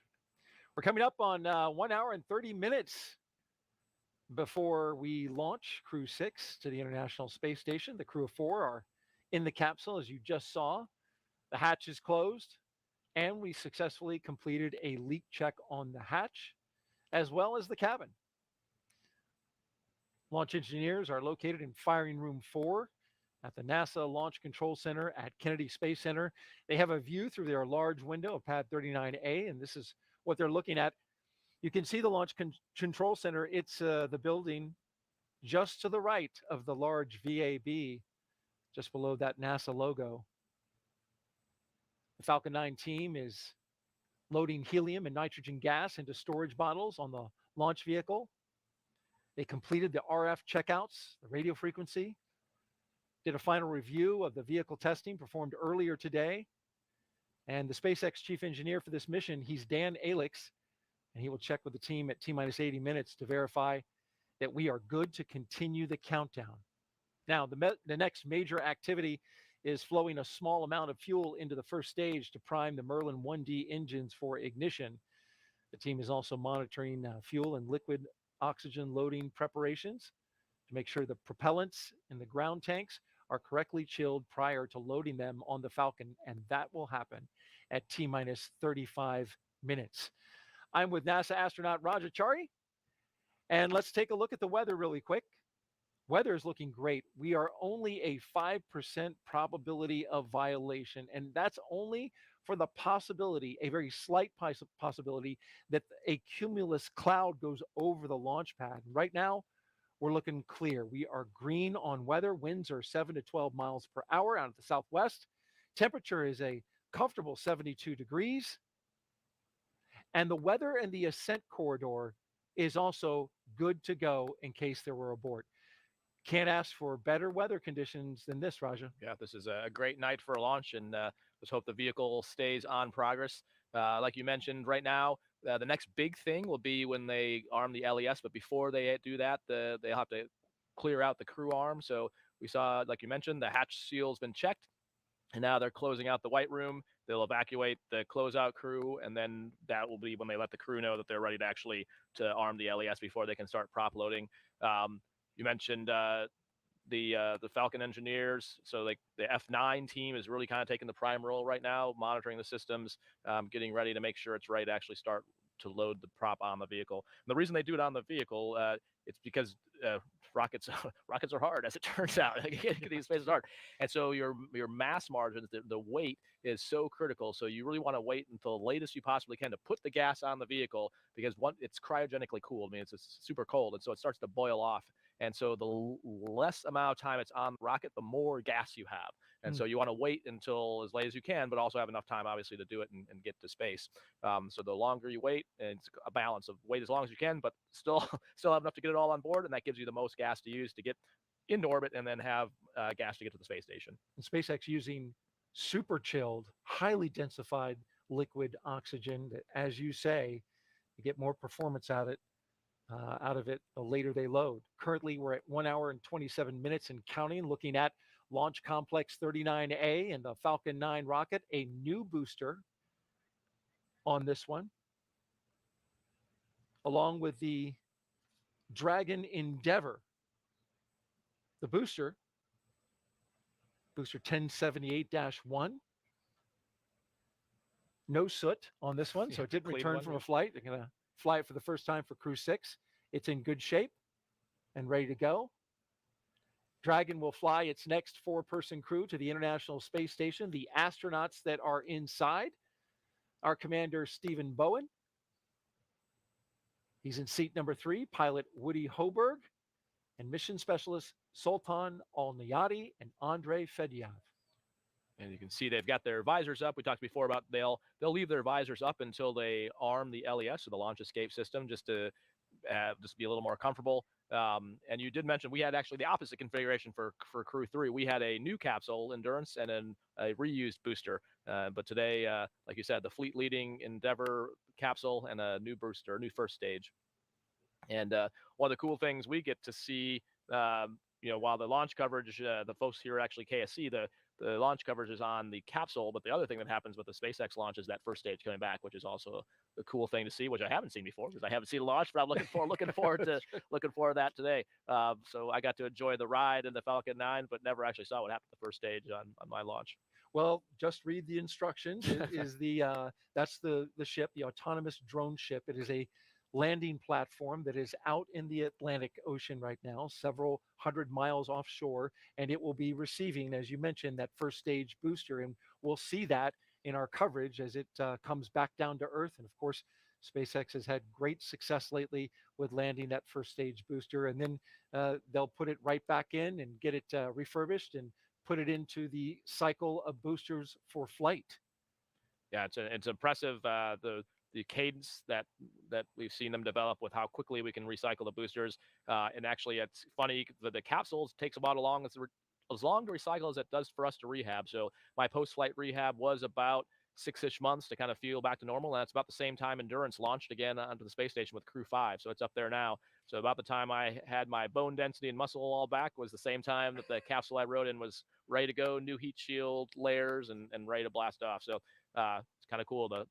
We're coming up on 1 hour and 30 minutes before we launch Crew-6 to the International Space Station. The crew of 4 are in the capsule, as you just saw. The hatch is closed, and we successfully completed a leak check on the hatch, as well as the cabin. Launch engineers are located in Firing Room 4 at the NASA Launch Control Center at Kennedy Space Center. They have a view through their large window of Pad 39A, and this is what they're looking at. You can see the Launch Control Center. It's the building just to the right of the large VAB, just below that NASA logo. The Falcon 9 team is loading helium and nitrogen gas into storage bottles on the launch vehicle. They completed the RF checkouts, the radio frequency, did a final review of the vehicle testing performed earlier today. And the SpaceX chief engineer for this mission, he's Dan Alix, and he will check with the team at T-minus 80 minutes to verify that we are good to continue the countdown. Now, the next major activity is flowing a small amount of fuel into the first stage to prime the Merlin 1D engines for ignition. The team is also monitoring fuel and liquid oxygen loading preparations to make sure the propellants in the ground tanks are correctly chilled prior to loading them on the Falcon, and that will happen at T-minus 35 minutes. I'm with NASA astronaut Raja Chari, and let's take a look at the weather really quick. Weather is looking great. We are only a 5% probability of violation, and that's only for the possibility, a very slight possibility, that a cumulus cloud goes over the launch pad. Right now, we're looking clear. We are green on weather. Winds are 7 to 12 miles per hour out of the southwest. Temperature is a comfortable 72 degrees. And the weather in the ascent corridor is also good to go in case there were abort. Can't ask for better weather conditions than this, Raja. Yeah, this is a great night for a launch, and let's hope the vehicle stays on progress. Like you mentioned, right now, the next big thing will be when they arm the LES, but before they do that, they'll have to clear out the crew arm. So we saw, like you mentioned, the hatch seal's been checked, and now they're closing out the white room. They'll evacuate the closeout crew, and then that will be when they let the crew know that they're ready to arm the LES before they can start prop loading. You mentioned the Falcon engineers. So like the F9 team is really kind of taking the prime role right now, monitoring the systems, getting ready to make sure it's ready to actually start to load the prop on the vehicle. And the reason they do it on the vehicle, it's because rockets rockets are hard, as it turns out. Getting space is hard, and so your mass margins, the weight is so critical. So you really want to wait until the latest you possibly can to put the gas on the vehicle, because it's cryogenically cooled. I mean, it's super cold, and so it starts to boil off. And so the less amount of time it's on the rocket, the more gas you have. And so you want to wait until as late as you can, but also have enough time, obviously, to do it and get to space. So the longer you wait, and it's a balance of wait as long as you can, but still have enough to get it all on board, and that gives you the most gas to use to get into orbit, and then have gas to get to the space station. And SpaceX using super chilled, highly densified liquid oxygen that, as you say, you get more performance out of it the later they load. Currently, we're at 1 hour and 27 minutes and counting, looking at Launch Complex 39A and the Falcon 9 rocket, a new booster on this one, along with the Dragon Endeavour. The booster 1078-1. No soot on this one, so it didn't return from a flight. They're going to fly it for the first time for Crew-6. It's in good shape and ready to go. Dragon will fly its next 4-person crew to the International Space Station. The astronauts that are inside are Commander Stephen Bowen. He's in seat number 3, pilot Woody Hoberg, and mission specialist Sultan Al-Niyati and Andrei Fedyaev. And you can see they've got their visors up. We talked before about they'll leave their visors up until they arm the LES, or the launch escape system, just to be a little more comfortable. And you did mention we had actually the opposite configuration for Crew 3. We had a new capsule, Endurance, and then a reused booster. But today, like you said, the fleet-leading Endeavour capsule and a new booster, a new first stage. And one of the cool things we get to see, while the launch coverage, the folks here at actually KSC, the launch coverage is on the capsule, but the other thing that happens with the SpaceX launch is that first stage coming back, which is also a cool thing to see, which I haven't seen before because I haven't seen a launch, but I'm looking forward to that today. So I got to enjoy the ride in the Falcon 9, but never actually saw what happened the first stage on my launch. Well, just read the instructions. That's the ship, the autonomous drone ship. It is a landing platform that is out in the Atlantic Ocean right now, several hundred miles offshore, and it will be receiving, as you mentioned, that first stage booster. And we'll see that in our coverage as it comes back down to Earth. And of course, SpaceX has had great success lately with landing that first stage booster, and then they'll put it right back in and get it refurbished and put it into the cycle of boosters for flight. Yeah, it's impressive, the cadence that we've seen them develop with how quickly we can recycle the boosters. And actually, it's funny, the capsules takes about as long to recycle as it does for us to rehab. So my post-flight rehab was about 6-ish months to kind of feel back to normal. And it's about the same time Endurance launched again onto the space station with Crew-5. So it's up there now. So about the time I had my bone density and muscle all back was the same time that the capsule I rode in was ready to go, new heat shield layers, and ready to blast off. So it's kind of cool. The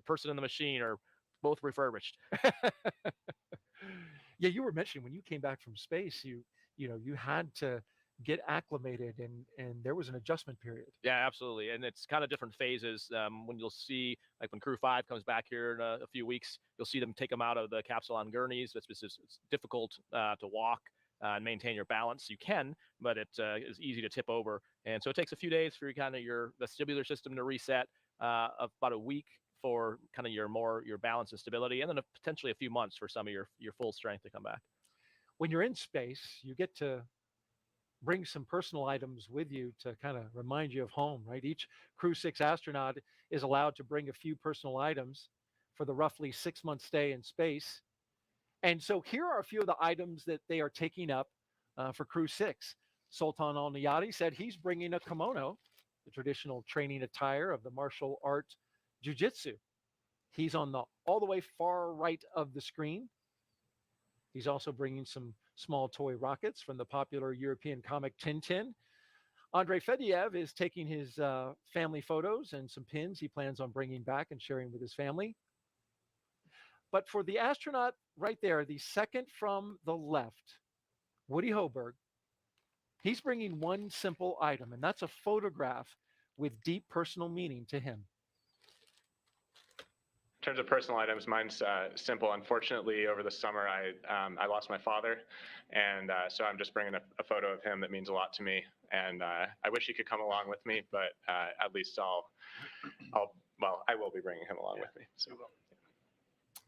person and the machine are both refurbished. Yeah, you were mentioning when you came back from space, you had to get acclimated, and there was an adjustment period. Yeah, absolutely. And it's kind of different phases. When you'll see, like when Crew-5 comes back here in a few weeks, you'll see them take them out of the capsule on gurneys. It's difficult to walk and maintain your balance. You can, but it is easy to tip over. And so it takes a few days for your vestibular system to reset, about a week for kind of your balance and stability, and then potentially a few months for some of your full strength to come back. When you're in space, you get to bring some personal items with you to kind of remind you of home, right? Each Crew-6 astronaut is allowed to bring a few personal items for the roughly 6-month stay in space. And so here are a few of the items that they are taking up for Crew-6. Sultan Al-Niyati said he's bringing a kimono, the traditional training attire of the martial art jiu-jitsu. He's on all the way far right of the screen. He's also bringing some small toy rockets from the popular European comic Tintin. Andrei Fedyaev is taking his family photos and some pins he plans on bringing back and sharing with his family. But for the astronaut right there, the second from the left, Woody Hoberg, he's bringing one simple item, and that's a photograph with deep personal meaning to him. terms of personal items, mine's simple. Unfortunately, over the summer, I lost my father, and so I'm just bringing a photo of him that means a lot to me. And I wish he could come along with me, but at least I will be bringing him along with me. So.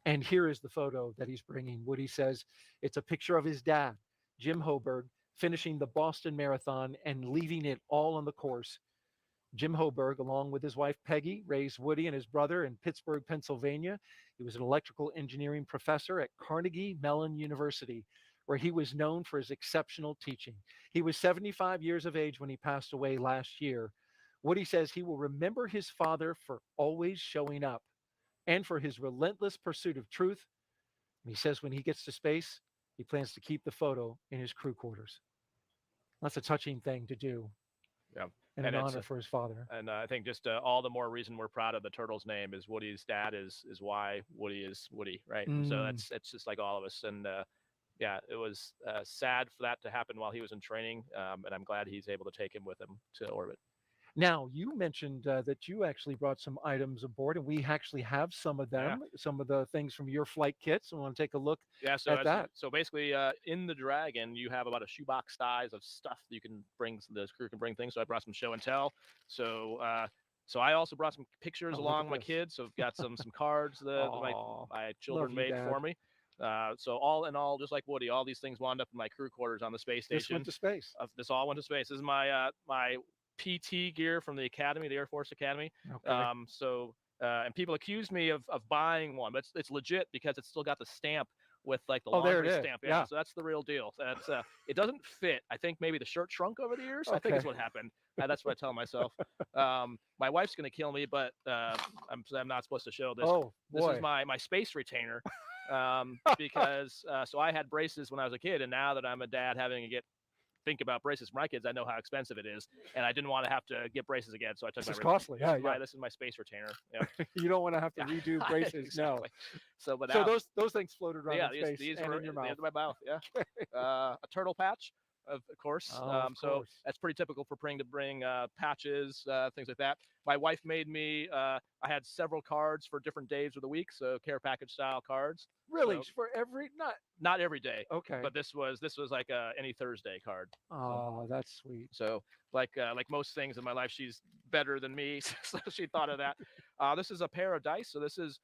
And here is the photo that he's bringing. Woody says it's a picture of his dad, Jim Hoberg, finishing the Boston Marathon and leaving it all on the course. Jim Hoberg, along with his wife Peggy, raised Woody and his brother in Pittsburgh, Pennsylvania. He was an electrical engineering professor at Carnegie Mellon University, where he was known for his exceptional teaching. He was 75 years of age when he passed away last year. Woody says he will remember his father for always showing up and for his relentless pursuit of truth. And he says when he gets to space, he plans to keep the photo in his crew quarters. That's a touching thing to do. Yeah. And an honor for his father. And I think just all the more reason we're proud of the turtle's name is Woody's dad is why Woody is Woody, right? So it's just like all of us. And yeah, it was sad for that to happen while he was in training, and I'm glad he's able to take him with him to orbit. Now, you mentioned that you actually brought some items aboard, and we actually have some of them, some of the things from your flight kits. I want to take a look at that. So basically, in the Dragon, you have about a shoebox size of stuff that you can bring, the crew can bring things. So I brought some show and tell. So I also brought some pictures along with my kids. So I've got some cards that my children made for me. So all in all, just like Woody, all these things wound up in my crew quarters on the space station. This went to space. This all went to space. This is my my PT gear from the Academy, the Air Force Academy. Okay. And people accused me of buying one, but it's legit because it's still got the stamp with like the laundry stamp. Yeah. So that's the real deal. That's it doesn't fit. I think maybe the shirt shrunk over the years. I think is what happened. That's what I tell myself. My wife's gonna kill me, but I'm not supposed to show this. Oh, this is my space retainer. Because so I had braces when I was a kid, and now that I'm a dad having to think about braces for my kids, I know how expensive it is, and I didn't want to have to get braces again, so I took this my is costly. This is my space retainer. Yeah. You don't want to have to redo braces. Exactly. No. So So those things floated around in space these and were in your mouth. my mouth. Yeah. A turtle patch. Of course. So that's pretty typical for bring patches, things like that. My wife made me. I had several cards for different days of the week, so care package style cards. Really, So, for every not every day. Okay. But this was like any Thursday card. Oh, that's sweet. So like most things in my life, she's better than me, so she thought of that. This is a pair of dice. So this is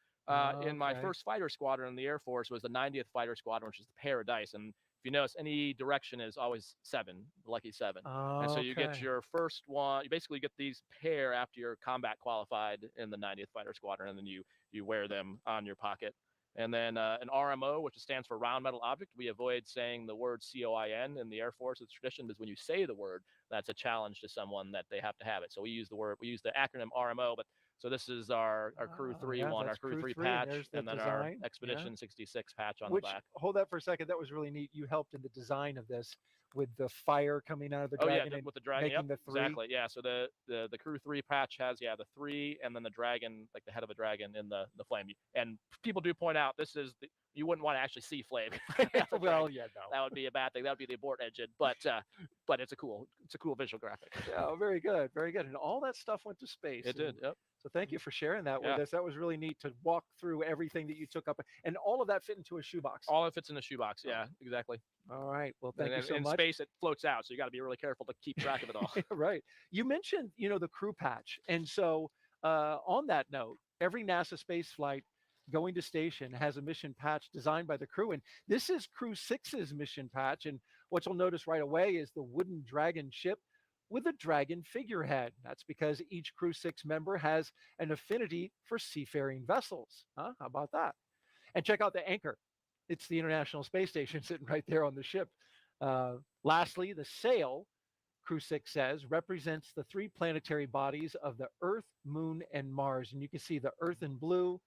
in my first fighter squadron in the Air Force was the 90th Fighter Squadron, which is the pair of dice. And if you notice, any direction is always 7, the lucky 7. And so you get your first one. You basically get these pair after you're combat qualified in the 90th Fighter Squadron, and then you wear them on your pocket. And then an RMO, which stands for round metal object. We avoid saying the word COIN in the Air Force. It's tradition because when you say the word, that's a challenge to someone that they have to have it. So we use the acronym RMO, but so this is our Crew 3 one, our Crew 3 patch, and then our Expedition 66 patch on the back. Hold that for a second. That was really neat. You helped in the design of this with the fire coming out of the Dragon. Oh yeah, with the Dragon. Making the 3. Exactly. Yeah. So the Crew 3 patch has the 3 and then the Dragon, like the head of a dragon in the flame. And people do point out this is you wouldn't want to actually see flame. Well, yeah, no. That would be a bad thing. That would be the abort engine. But it's a cool visual graphic. Yeah, very good, very good. And all that stuff went to space. It did. Yep. So thank you for sharing that with us. That was really neat to walk through everything that you took up, and all of that fit into a shoebox. All of it fits in a shoebox. Yeah, exactly. All right. Well, thank you so much. In space, it floats out, so you got to be really careful to keep track of it all. Right. You mentioned, the crew patch, and so on that note, every NASA space flight going to station has a mission patch designed by the crew, and this is Crew-6's mission patch. And what you'll notice right away is the wooden Dragon ship with a dragon figurehead. That's because each Crew-6 member has an affinity for seafaring vessels. How about that? And check out the anchor. It's the International Space Station sitting right there on the ship. Lastly, the sail, Crew-6 says, represents the 3 planetary bodies of the Earth, Moon, and Mars. And you can see the Earth in blue,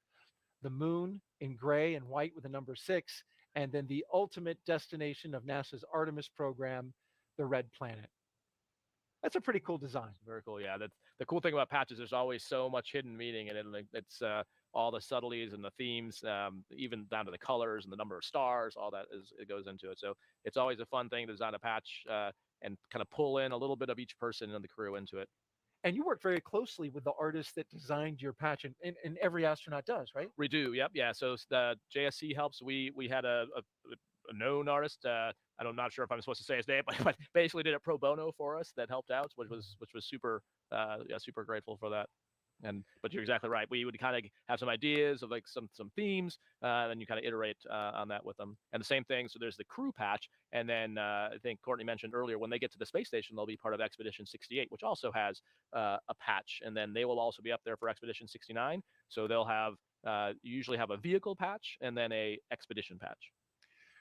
the Moon in gray and white with the number 6, and then the ultimate destination of NASA's Artemis program, the red planet. That's a pretty cool design. Very cool. Yeah. The cool thing about patches, there's always so much hidden meaning in it. It's all the subtleties and the themes, even down to the colors and the number of stars, all that it goes into it. So it's always a fun thing to design a patch and kind of pull in a little bit of each person in the crew into it. And you work very closely with the artist that designed your patch, and every astronaut does, right? We do. Yep. Yeah. So the JSC helps. We had a known artist. I'm not sure if I'm supposed to say his name, but basically did it pro bono for us that helped out, which was super super grateful for that. But you're exactly right. We would kind of have some ideas of like some themes, and you kind of iterate on that with them. And the same thing. So there's the crew patch, and then I think Courtney mentioned earlier when they get to the space station, they'll be part of Expedition 68, which also has a patch, and then they will also be up there for Expedition 69. So they'll have usually have a vehicle patch and then a expedition patch.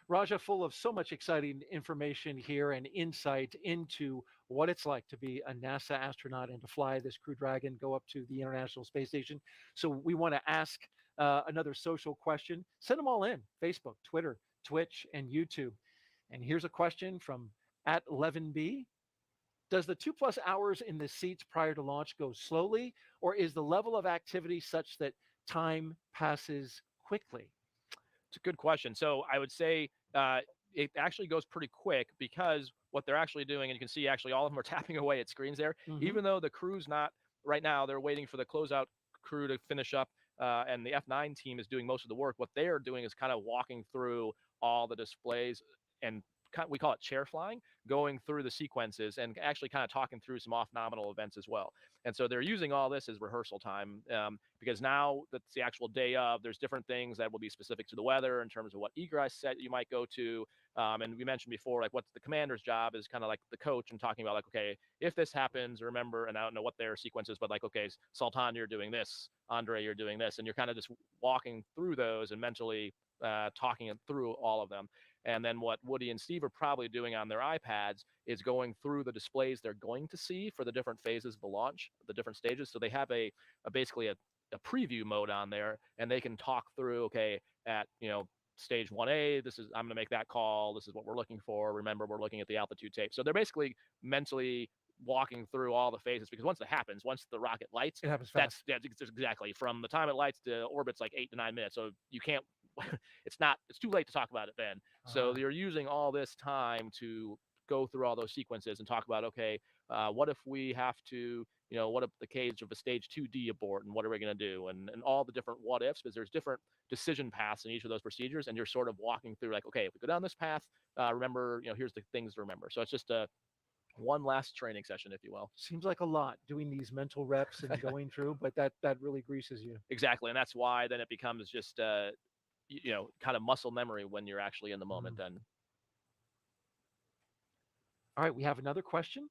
Raja, full of so much exciting information here and insight into what it's like to be a NASA astronaut and to fly this Crew Dragon, go up to the International Space Station. So we want to ask another social question. Send them all in: Facebook, Twitter, Twitch, and YouTube. And here's a question from @11B. Does the 2+ hours in the seats prior to launch go slowly, or is the level of activity such that time passes quickly? It's a good question. So I would say it actually goes pretty quick, because what they're actually doing, and you can see actually all of them are tapping away at screens there, even though the crew's not right now, they're waiting for the closeout crew to finish up, and the F9 team is doing most of the work. What they are doing is kind of walking through all the displays, and we call it chair flying, going through the sequences and actually kind of talking through some off-nominal events as well. And so they're using all this as rehearsal time, because now that's the actual day of, there's different things that will be specific to the weather in terms of what egress set you might go to. And we mentioned before, like what's the commander's job is kind of like the coach and talking about like, okay, if this happens, remember, and I don't know what their sequence is, but like, okay, Sultan, you're doing this, Andre, you're doing this. And you're kind of just walking through those and mentally talking through all of them. And then what Woody and Steve are probably doing on their iPads is going through the displays they're going to see for the different phases of the launch, the different stages. So they have basically a preview mode on there, and they can talk through, okay, at stage 1A, I'm going to make that call. This is what we're looking for. Remember, we're looking at the altitude tape. So they're basically mentally walking through all the phases, because once it happens, once the rocket lights, it happens fast. That's exactly from the time it lights to orbit's like 8 to 9 minutes. So you can't. It's too late to talk about it then. So you're using all this time to go through all those sequences and talk about, okay, what if we have to, what if the cage of a stage 2D abort, and what are we going to do, and all the different what ifs, because there's different decision paths in each of those procedures, and you're sort of walking through like, okay, if we go down this path, remember, here's the things to remember. So it's just one last training session, if you will. Seems like a lot doing these mental reps and going through, but that really greases you. Exactly, and that's why then it becomes just kind of muscle memory when you're actually in the moment. Then. All right, we have another question.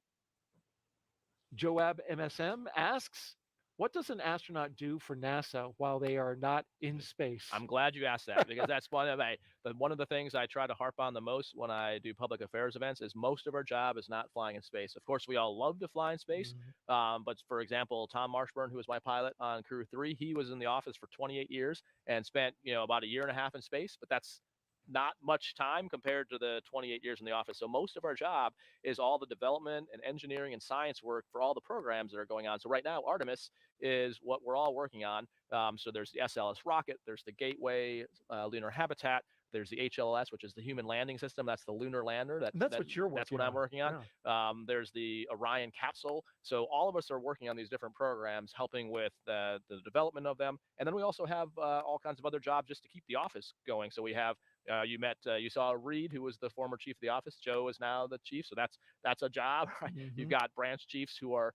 Joab MSM asks, what does an astronaut do for NASA while they are not in space? I'm glad you asked that, because that's one of the things I try to harp on the most when I do public affairs events is most of our job is not flying in space. Of course, we all love to fly in space, but for example, Tom Marshburn, who was my pilot on Crew 3, he was in the office for 28 years and spent about a year and a half in space, but that's not much time compared to the 28 years in the office. So most of our job is all the development and engineering and science work for all the programs that are going on. So right now, Artemis is what we're all working on. So there's the SLS rocket, there's the Gateway lunar habitat, there's the HLS, which is the human landing system. That's the lunar lander. That's what you're working on. That's what I'm working on. Yeah. There's the Orion capsule. So all of us are working on these different programs, helping with the development of them. And then we also have all kinds of other jobs just to keep the office going. So we have you saw Reed, who was the former chief of the office. Joe is now the chief, so that's a job. Right? You've got branch chiefs who are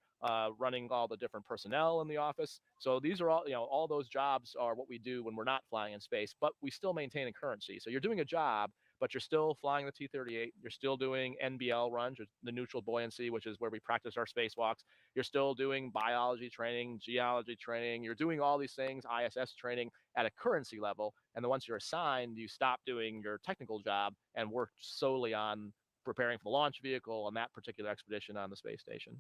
running all the different personnel in the office. So these are all those jobs are what we do when we're not flying in space, but we still maintain a currency. So you're doing a job, but you're still flying the T-38. You're still doing NBL runs, the neutral buoyancy, which is where we practice our spacewalks. You're still doing biology training, geology training. You're doing all these things, ISS training at a currency level. And then once you're assigned, you stop doing your technical job and work solely on preparing for the launch vehicle on that particular expedition on the space station.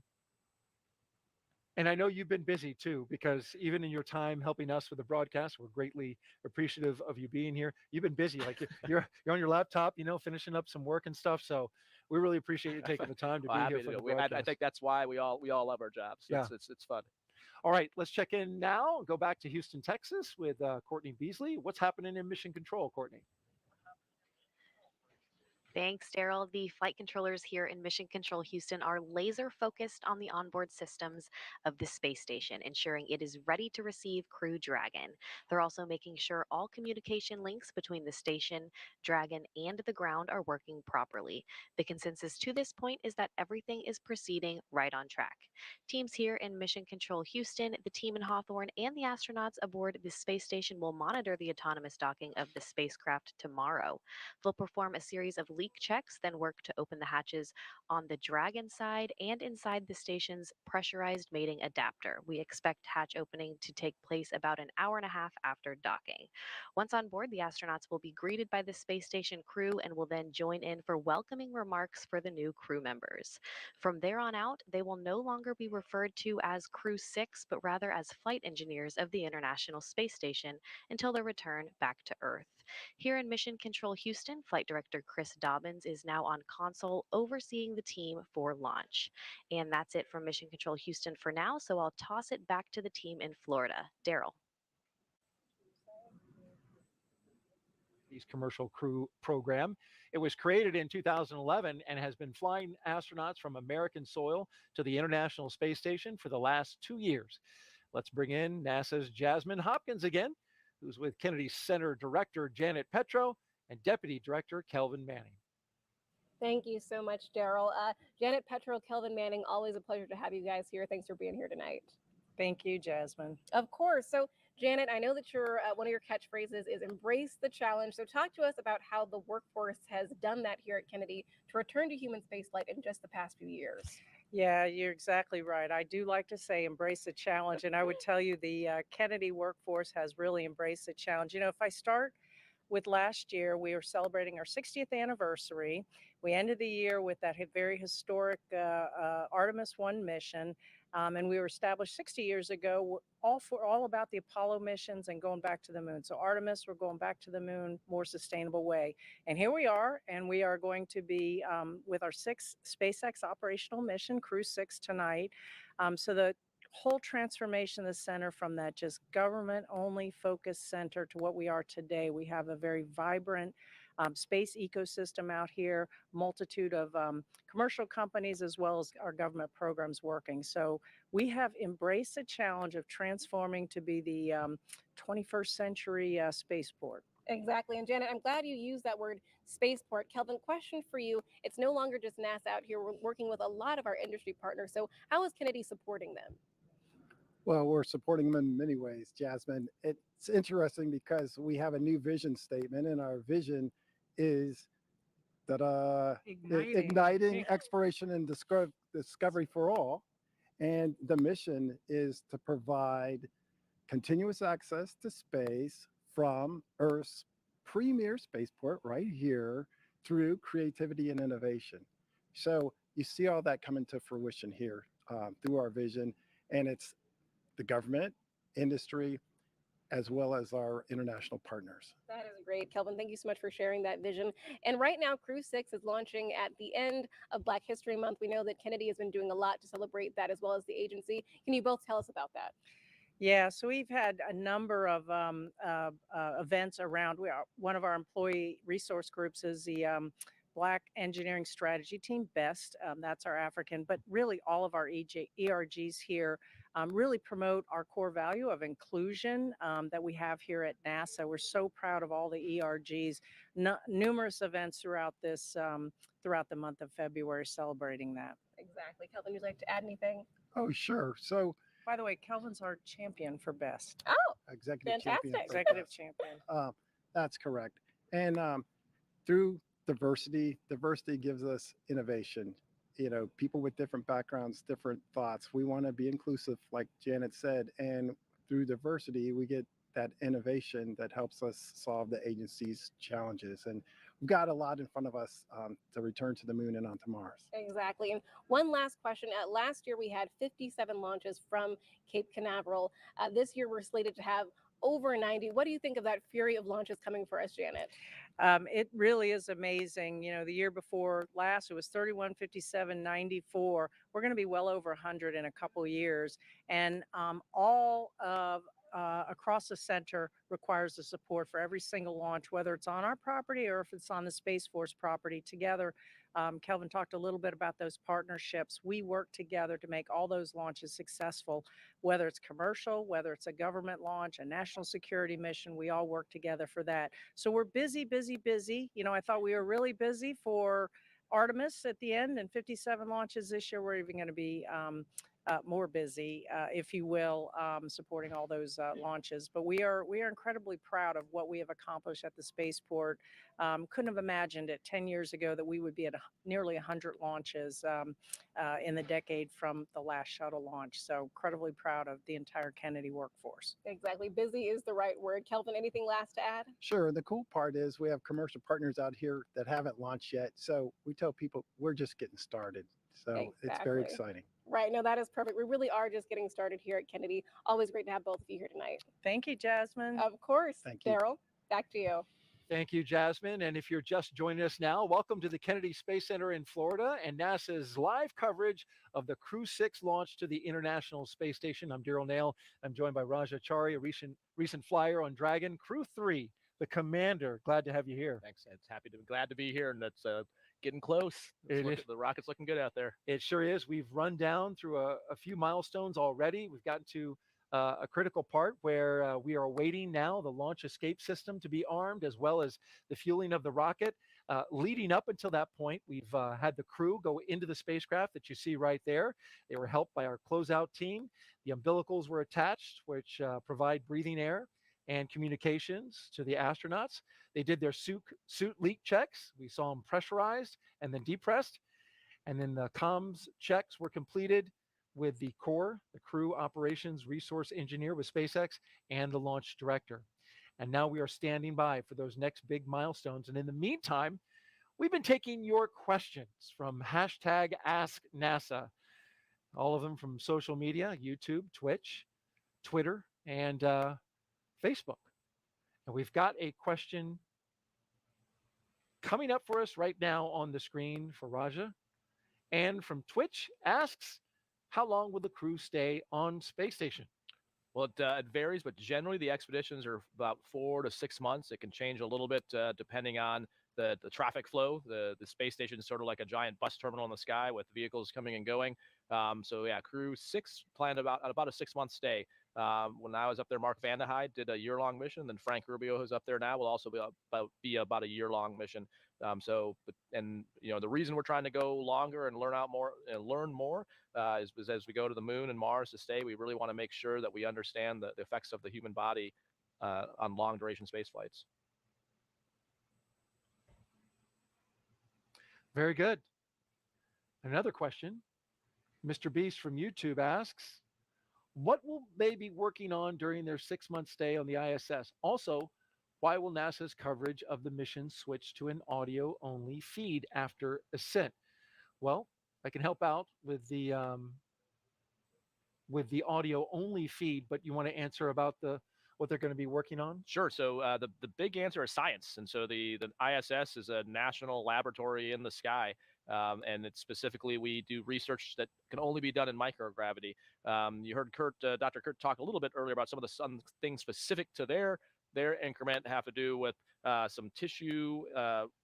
And I know you've been busy too, because even in your time helping us with the broadcast, we're greatly appreciative of you being here. You've been busy, like you're on your laptop, finishing up some work and stuff. So we really appreciate you taking the time to be here for the broadcast. I think that's why we all love our jobs. Yeah. It's fun. All right, let's check in now. Go back to Houston, Texas with Courtney Beasley. What's happening in Mission Control, Courtney? Thanks, Daryl. The flight controllers here in Mission Control Houston are laser focused on the onboard systems of the space station, ensuring it is ready to receive Crew Dragon. They're also making sure all communication links between the station, Dragon, and the ground are working properly. The consensus to this point is that everything is proceeding right on track. Teams here in Mission Control Houston, the team in Hawthorne, and the astronauts aboard the space station will monitor the autonomous docking of the spacecraft tomorrow. They'll perform a series of leak checks, then work to open the hatches on the Dragon side and inside the station's pressurized mating adapter. We expect hatch opening to take place about an hour and a half after docking. Once on board, the astronauts will be greeted by the space station crew and will then join in for welcoming remarks for the new crew members. From there on out, they will no longer be referred to as Crew-6, but rather as flight engineers of the International Space Station until their return back to Earth. Here in Mission Control Houston, Flight Director Chris Dobbins is now on console overseeing the team for launch. And that's it from Mission Control Houston for now, so I'll toss it back to the team in Florida. Daryl. Commercial crew program. It was created in 2011 and has been flying astronauts from American soil to the International Space Station for the last 2 years. Let's bring in NASA's Jasmine Hopkins again, who's with Kennedy Center Director Janet Petro and Deputy Director Kelvin Manning. Thank you so much, Daryl. Janet Petro, Kelvin Manning, always a pleasure to have you guys here. Thanks for being here tonight. Thank you, Jasmine. Of course. So, Janet, I know that your one of your catchphrases is embrace the challenge. So talk to us about how the workforce has done that here at Kennedy to return to human spaceflight in just the past few years. Yeah, you're exactly right. I do like to say embrace the challenge. And I would tell you the Kennedy workforce has really embraced the challenge. You know, if I start with last year, we were celebrating our 60th anniversary. We ended the year with that very historic Artemis 1 mission. And we were established 60 years ago, all about the Apollo missions and going back to the moon. So Artemis, we're going back to the moon, more sustainable way. And here we are, and we are going to be with our 6th SpaceX operational mission, Crew-6 tonight. So the whole transformation of the center from that just government-only focused center to what we are today. We have a very vibrant space ecosystem out here, multitude of commercial companies as well as our government programs working. So we have embraced the challenge of transforming to be the 21st century spaceport. Exactly. And Janet, I'm glad you used that word spaceport. Kelvin, question for you. It's no longer just NASA out here. We're working with a lot of our industry partners. So how is Kennedy supporting them? Well, we're supporting them in many ways, Jasmine. It's interesting because we have a new vision statement, and our vision is that igniting exploration and discovery for all. And the mission is to provide continuous access to space from Earth's premier spaceport right here through creativity and innovation. So you see all that coming to fruition here through our vision, and it's the government, industry, as well as our international partners. That is great, Kelvin. Thank you so much for sharing that vision. And right now, Crew-6 is launching at the end of Black History Month. We know that Kennedy has been doing a lot to celebrate that as well as the agency. Can you both tell us about that? Yeah, so we've had a number of events around. One of our employee resource groups is the Black Engineering Strategy Team, BEST. That's our African, but really all of our ERGs here really promote our core value of inclusion that we have here at NASA. We're so proud of all the ERGs. Numerous events throughout this throughout the month of February celebrating that. Exactly. Kelvin, would you like to add anything? Oh, sure. So, by the way, Kelvin's our champion for BEST. Oh, executive fantastic. champion. Executive champion. That's correct. And through diversity gives us innovation. You know, people with different backgrounds, different thoughts. We want to be inclusive, like Janet said, and through diversity, we get that innovation that helps us solve the agency's challenges. And we've got a lot in front of us to return to the moon and onto Mars. Exactly. And one last question. Last year, we had 57 launches from Cape Canaveral. This year, we're slated to have over 90. What do you think of that fury of launches coming for us, Janet? It really is amazing. You know, the year before last, it was 31, 57, 94. We're going to be well over 100 in a couple of years. And all of across the center requires the support for every single launch, whether it's on our property or if it's on the Space Force property. Together, Kelvin talked a little bit about those partnerships. We work together to make all those launches successful, whether it's commercial, whether it's a government launch, a national security mission. We all work together for that. So we're busy, busy, busy. You know, I thought we were really busy for Artemis at the end and 57 launches this year. We're even going to be more busy, if you will, supporting all those launches. But we are incredibly proud of what we have accomplished at the spaceport. Couldn't have imagined it 10 years ago that we would be at nearly 100 launches in the decade from the last shuttle launch. So incredibly proud of the entire Kennedy workforce. Exactly. Busy is the right word. Kelvin, anything last to add? Sure. The cool part is we have commercial partners out here that haven't launched yet. So we tell people we're just getting started. So it's very exciting. Right. No, that is perfect. We really are just getting started here at Kennedy. Always great to have both of you here tonight. Thank you, Jasmine. Of course. Thank you. Daryl, back to you. Thank you, Jasmine. And if you're just joining us now, welcome to the Kennedy Space Center in Florida and NASA's live coverage of the Crew-6 launch to the International Space Station. I'm Daryl Nail. I'm joined by Raja Chari, a recent flyer on Dragon. Crew-3, the commander. Glad to have you here. Thanks. It's glad to be here, and it's getting close. The rocket's looking good out there. It sure is. We've run down through a few milestones already. We've gotten to a critical part where we are awaiting now the launch escape system to be armed, as well as the fueling of the rocket. Leading up until that point, we've had the crew go into the spacecraft that you see right there. They were helped by our closeout team. The umbilicals were attached, which provide breathing air and communications to the astronauts. They did their suit leak checks. We saw them pressurized and then depressed. And then the comms checks were completed with the core, the crew operations resource engineer with SpaceX, and the launch director. And now we are standing by for those next big milestones. And in the meantime, we've been taking your questions from hashtag AskNASA, all of them from social media, YouTube, Twitch, Twitter, and Facebook. And we've got a question coming up for us right now on the screen for Raja. And from Twitch asks, how long will the crew stay on space station? Well, it varies, but generally the expeditions are about 4 to 6 months. It can change a little bit depending on the traffic flow. The space station is sort of like a giant bus terminal in the sky with vehicles coming and going. So yeah, Crew-6 planned about a 6-month stay. When I was up there, Mark Vanderhyde did a year-long mission. Then Frank Rubio, who's up there now, will also be about a year-long mission. The reason we're trying to go longer and learn more is as we go to the moon and Mars to stay, we really want to make sure that we understand the effects of the human body on long-duration space flights. Very good. Another question. Mr. Beast from YouTube asks, what will they be working on during their 6-month stay on the ISS? Also, why will NASA's coverage of the mission switch to an audio-only feed after ascent? Well, I can help out with the audio-only feed, but you want to answer about what they're going to be working on? Sure. So the big answer is science. And so the ISS is a national laboratory in the sky. And it's specifically, we do research that can only be done in microgravity. You heard Dr. Kurt talk a little bit earlier about some of the things specific to their increment have to do with some tissue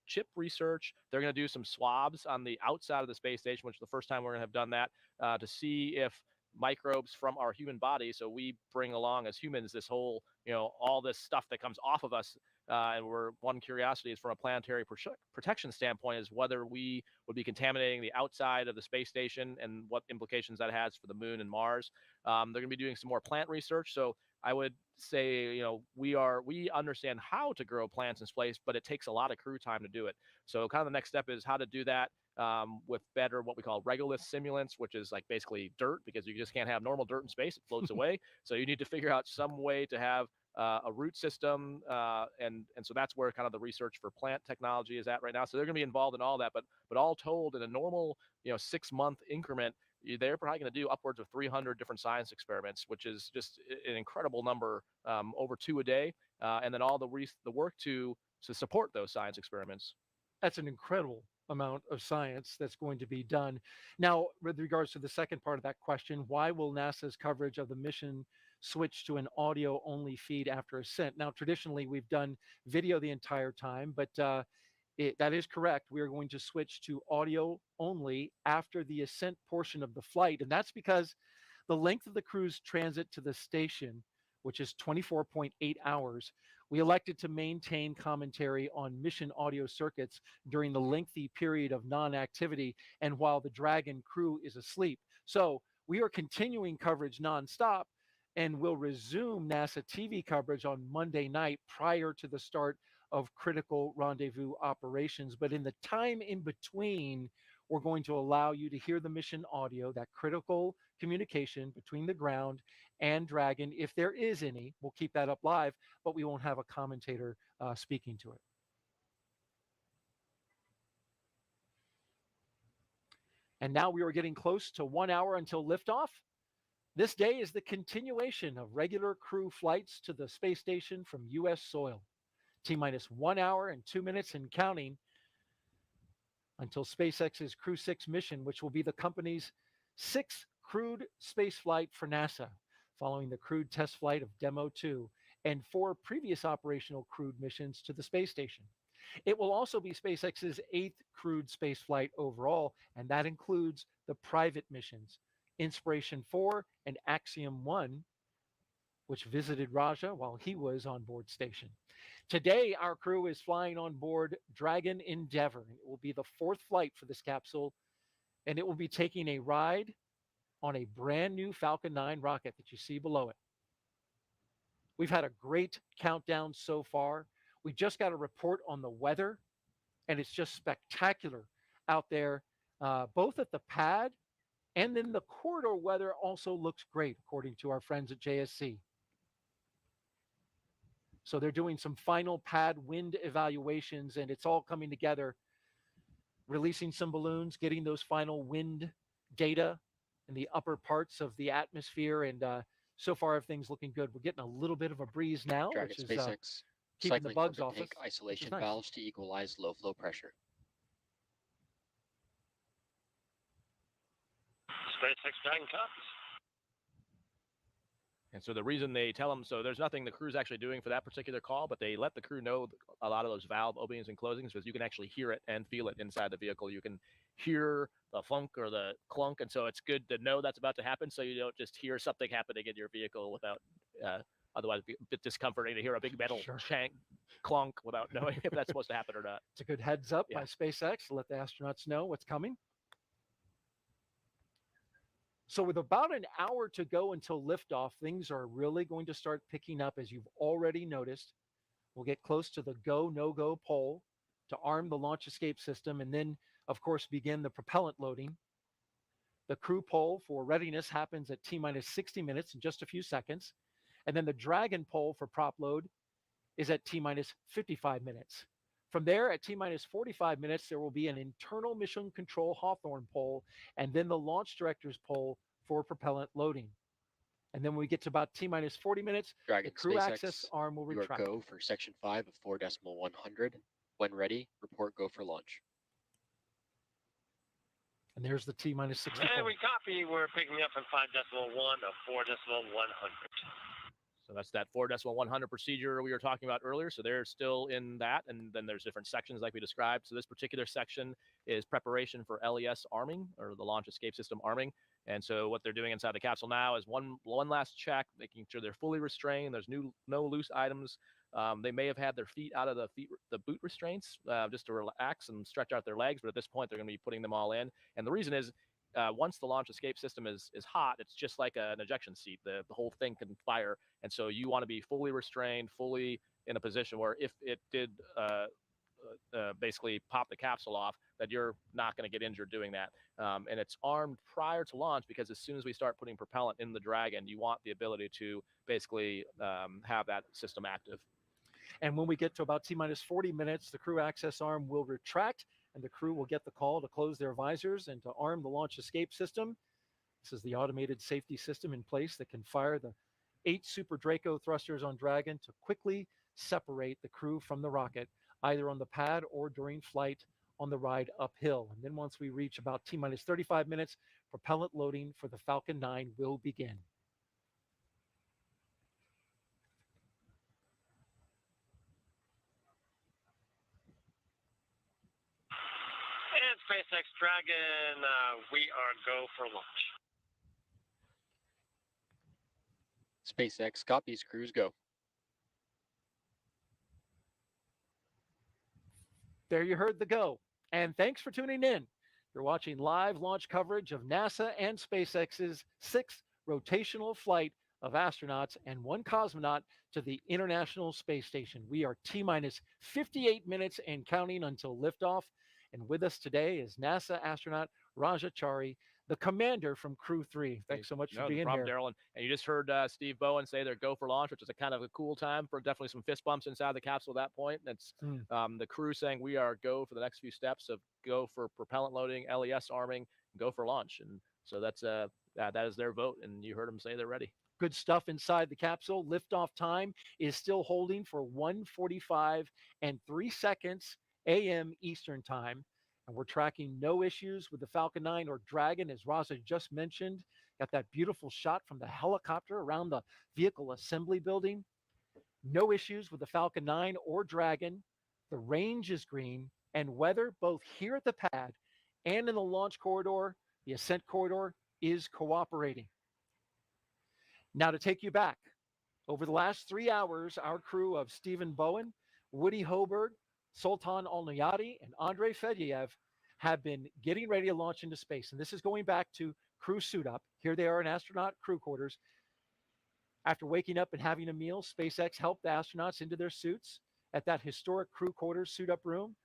chip research. They're going to do some swabs on the outside of the space station, which is the first time we're going to have done that, to see if microbes from our human body. So we bring along as humans this whole, all this stuff that comes off of us. And one curiosity is from a planetary protection standpoint is whether we would be contaminating the outside of the space station and what implications that has for the moon and Mars. They're going to be doing some more plant research. So I would say, we understand how to grow plants in space, but it takes a lot of crew time to do it. So kind of the next step is how to do that with better, what we call regolith simulants, which is like basically dirt, because you just can't have normal dirt in space. It floats away. So you need to figure out some way to have a root system. And so that's where kind of the research for plant technology is at right now. So they're going to be involved in all that, but all told, in a normal, 6-month increment, they're probably going to do upwards of 300 different science experiments, which is just an incredible number, over 2 a day. And then all the work to support those science experiments. That's an incredible amount of science that's going to be done. Now, with regards to the second part of that question, why will NASA's coverage of the mission switch to an audio only feed after ascent. Now, traditionally, we've done video the entire time, but that is correct. We are going to switch to audio only after the ascent portion of the flight. And that's because the length of the crew's transit to the station, which is 24.8 hours, we elected to maintain commentary on mission audio circuits during the lengthy period of non-activity and while the Dragon crew is asleep. So we are continuing coverage nonstop and will resume NASA TV coverage on Monday night prior to the start of critical rendezvous operations. But in the time in between, we're going to allow you to hear the mission audio, that critical communication between the ground and Dragon. If there is any, we'll keep that up live, but we won't have a commentator speaking to it. And now we are getting close to 1 hour until liftoff. This day is the continuation of regular crew flights to the space station from U.S. soil. T-minus 1 hour and 2 minutes and counting until SpaceX's Crew-6 mission, which will be the company's 6th crewed space flight for NASA, following the crewed test flight of Demo 2 and 4 previous operational crewed missions to the space station. It will also be SpaceX's 8th crewed space flight overall, and that includes the private missions, Inspiration 4 and Axiom 1, which visited Raja while he was on board station. Today, our crew is flying on board Dragon Endeavour. It will be the 4th flight for this capsule, and it will be taking a ride on a brand new Falcon 9 rocket that you see below it. We've had a great countdown so far. We just got a report on the weather, and it's just spectacular out there, both at the pad and then the corridor weather also looks great, according to our friends at JSC. So they're doing some final pad wind evaluations, and it's all coming together, releasing some balloons, getting those final wind data in the upper parts of the atmosphere. And so far, everything's looking good. We're getting a little bit of a breeze now, Dragon which is SpaceX keeping the cycling bugs cargo off us, tank which is isolation nice. valves to equalize low flow pressure. SpaceX Dragon copies. And so the reason they tell them, so there's nothing the crew's actually doing for that particular call, but they let the crew know a lot of those valve openings and closings because you can actually hear it and feel it inside the vehicle. You can hear the funk or the clunk, and so it's good to know that's about to happen so you don't just hear something happening in your vehicle without, otherwise it'd be a bit discomforting to hear a big metal shank clunk without knowing if that's supposed to happen or not. It's a good heads up by SpaceX to let the astronauts know what's coming. So with about an hour to go until liftoff, things are really going to start picking up, as you've already noticed. We'll get close to the go, no-go pole to arm the launch escape system and then, of course, begin the propellant loading. The crew poll for readiness happens at T-minus 60 minutes in just a few seconds. And then the Dragon poll for prop load is at T-minus 55 minutes. From there, at T-minus 45 minutes, there will be an internal mission control Hawthorne poll, and then the launch director's poll for propellant loading. And then when we get to about T-minus 40 minutes, Dragon the crew SpaceX, access arm will you are retract. go for section 5 of 4.100. When ready, report go for launch. And there's the T-minus 60 And poll. we copy. We're picking up in 5.1 of 4.100. So that's that 4.100 procedure we were talking about earlier. So they're still in that. And then there's different sections like we described. So this particular section is preparation for LES arming, or the launch escape system arming. And so what they're doing inside the capsule now is one last check, making sure they're fully restrained. There's no loose items. They may have had their feet out of the boot restraints just to relax and stretch out their legs. But at this point, they're going to be putting them all in. And the reason is, once the launch escape system is hot, it's just like an ejection seat. The whole thing can fire. And so you want to be fully restrained, fully in a position where if it did basically pop the capsule off, that you're not going to get injured doing that. And it's armed prior to launch because as soon as we start putting propellant in the Dragon, you want the ability to basically have that system active. And when we get to about T-minus 40 minutes, the crew access arm will retract, and the crew will get the call to close their visors and to arm the launch escape system. This is the automated safety system in place that can fire the 8 Super Draco thrusters on Dragon to quickly separate the crew from the rocket, either on the pad or during flight on the ride uphill. And then once we reach about T-minus 35 minutes, propellant loading for the Falcon 9 will begin. And SpaceX Dragon, we are go for launch. SpaceX copies. Crews go. There you heard the go. And thanks for tuning in. You're watching live launch coverage of NASA and SpaceX's sixth rotational flight of astronauts and one cosmonaut to the International Space Station. We are T-minus 58 minutes and counting until liftoff. And with us today is NASA astronaut Raja Chari, the commander from Crew-3. Thanks so much for being here. Daryl. And you just heard Steve Bowen say they're go for launch, which is a kind of a cool time for definitely some fist bumps inside the capsule at that point. That's the crew saying we are go for the next few steps of go for propellant loading, LES arming, go for launch. And so that's that is their vote. And you heard them say they're ready. Good stuff inside the capsule. Liftoff time is still holding for 1:45 and 3 seconds a.m. Eastern time. And we're tracking no issues with the Falcon 9 or Dragon, as Raza just mentioned. Got that beautiful shot from the helicopter around the vehicle assembly building. No issues with the Falcon 9 or Dragon. The range is green, and weather both here at the pad and in the launch corridor, the ascent corridor, is cooperating. Now to take you back, over the last 3 hours, our crew of Stephen Bowen, Woody Hoberg, Sultan Al-Nayati, and Andrei Fedyaev have been getting ready to launch into space. And this is going back to crew suit up. Here they are in astronaut crew quarters. After waking up and having a meal, SpaceX helped the astronauts into their suits at that historic crew quarters suit up room.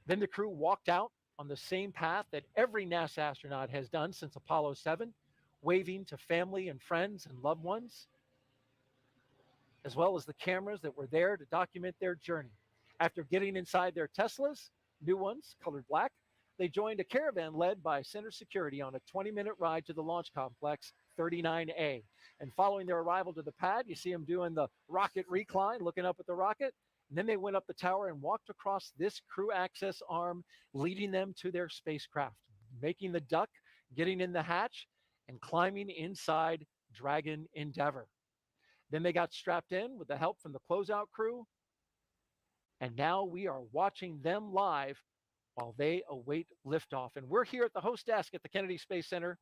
Then the crew walked out on the same path that every NASA astronaut has done since Apollo 7, waving to family and friends and loved ones, as well as the cameras that were there to document their journey. After getting inside their Teslas, new ones, colored black, they joined a caravan led by Center Security on a 20-minute ride to the launch complex 39A. And following their arrival to the pad, you see them doing the rocket recline, looking up at the rocket. And then they went up the tower and walked across this crew access arm, leading them to their spacecraft, making the duck, getting in the hatch, and climbing inside Dragon Endeavour. Then they got strapped in with the help from the closeout crew. And now we are watching them live while they await liftoff. And we're here at the host desk at the Kennedy Space Center.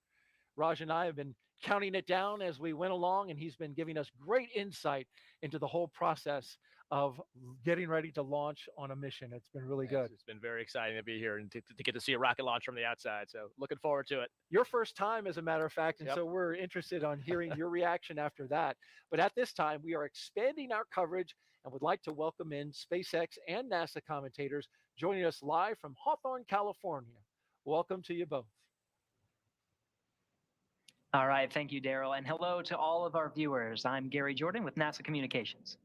Raj and I have been counting it down as we went along, and he's been giving us great insight into the whole process of getting ready to launch on a mission. It's been really good. It's been very exciting to be here and to get to see a rocket launch from the outside. So looking forward to it. Your first time, as a matter of fact, and so we're interested on hearing your reaction after that. But at this time, we are expanding our coverage and would like to welcome in SpaceX and NASA commentators joining us live from Hawthorne, California. Welcome to you both. All right, thank you, Daryl, and hello to all of our viewers. I'm Gary Jordan with NASA Communications.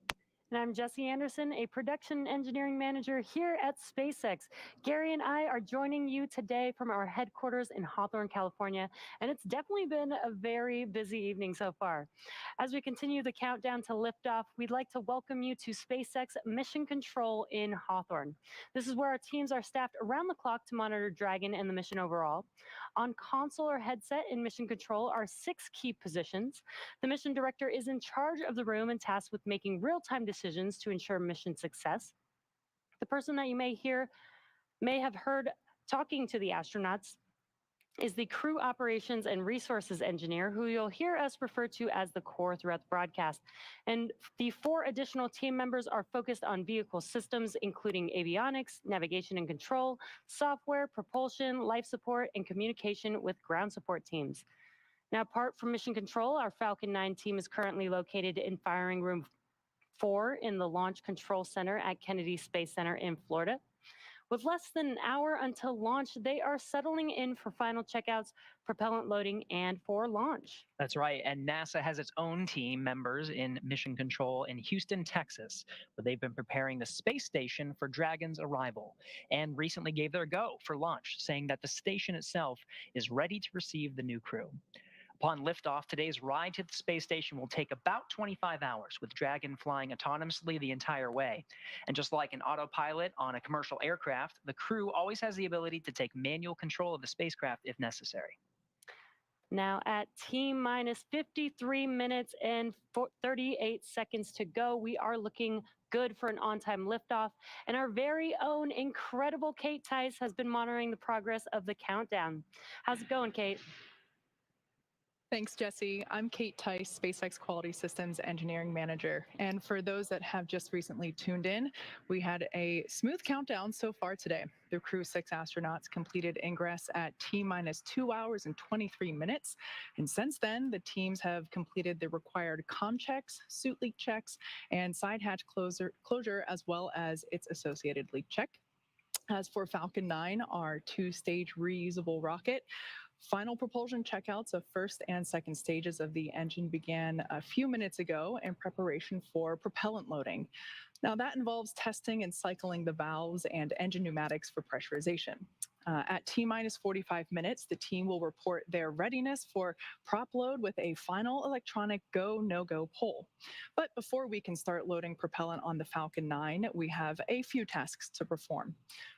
And I'm Jesse Anderson, a production engineering manager here at SpaceX. Gary and I are joining you today from our headquarters in Hawthorne, California, and it's definitely been a very busy evening so far. As we continue the countdown to liftoff, we'd like to welcome you to SpaceX Mission Control in Hawthorne. This is where our teams are staffed around the clock to monitor Dragon and the mission overall. On console or headset in Mission Control are 6 key positions. The mission director is in charge of the room and tasked with making real-time decisions to ensure mission success. The person that you may have heard talking to the astronauts is the Crew Operations and Resources Engineer, who you'll hear us refer to as the core throughout the broadcast. And the 4 additional team members are focused on vehicle systems, including avionics, navigation and control, software, propulsion, life support, and communication with ground support teams. Now, apart from Mission Control, our Falcon 9 team is currently located in Firing Room 4 in the Launch Control Center at Kennedy Space Center in Florida. With less than an hour until launch, they are settling in for final checkouts, propellant loading, and for launch. That's right, and NASA has its own team members in Mission Control in Houston, Texas, where they've been preparing the space station for Dragon's arrival, and recently gave their go for launch, saying that the station itself is ready to receive the new crew. Upon liftoff, today's ride to the space station will take about 25 hours, with Dragon flying autonomously the entire way. And just like an autopilot on a commercial aircraft, the crew always has the ability to take manual control of the spacecraft if necessary. Now at T-minus 53 minutes and 38 seconds to go, we are looking good for an on-time liftoff. And our very own incredible Kate Tice has been monitoring the progress of the countdown. How's it going, Kate? Thanks, Jesse. I'm Kate Tice, SpaceX Quality Systems Engineering Manager. And for those that have just recently tuned in, we had a smooth countdown so far today. The Crew-6 astronauts completed ingress at T-minus 2 hours and 23 minutes. And since then, the teams have completed the required comm checks, suit leak checks, and side hatch closure, as well as its associated leak check. As for Falcon 9, our two-stage reusable rocket, final propulsion checkouts of first and second stages of the engine began a few minutes ago in preparation for propellant loading. Now that involves testing and cycling the valves and engine pneumatics for pressurization. At T-minus 45 minutes, the team will report their readiness for prop load with a final electronic go, no-go poll. But before we can start loading propellant on the Falcon 9, we have a few tasks to perform.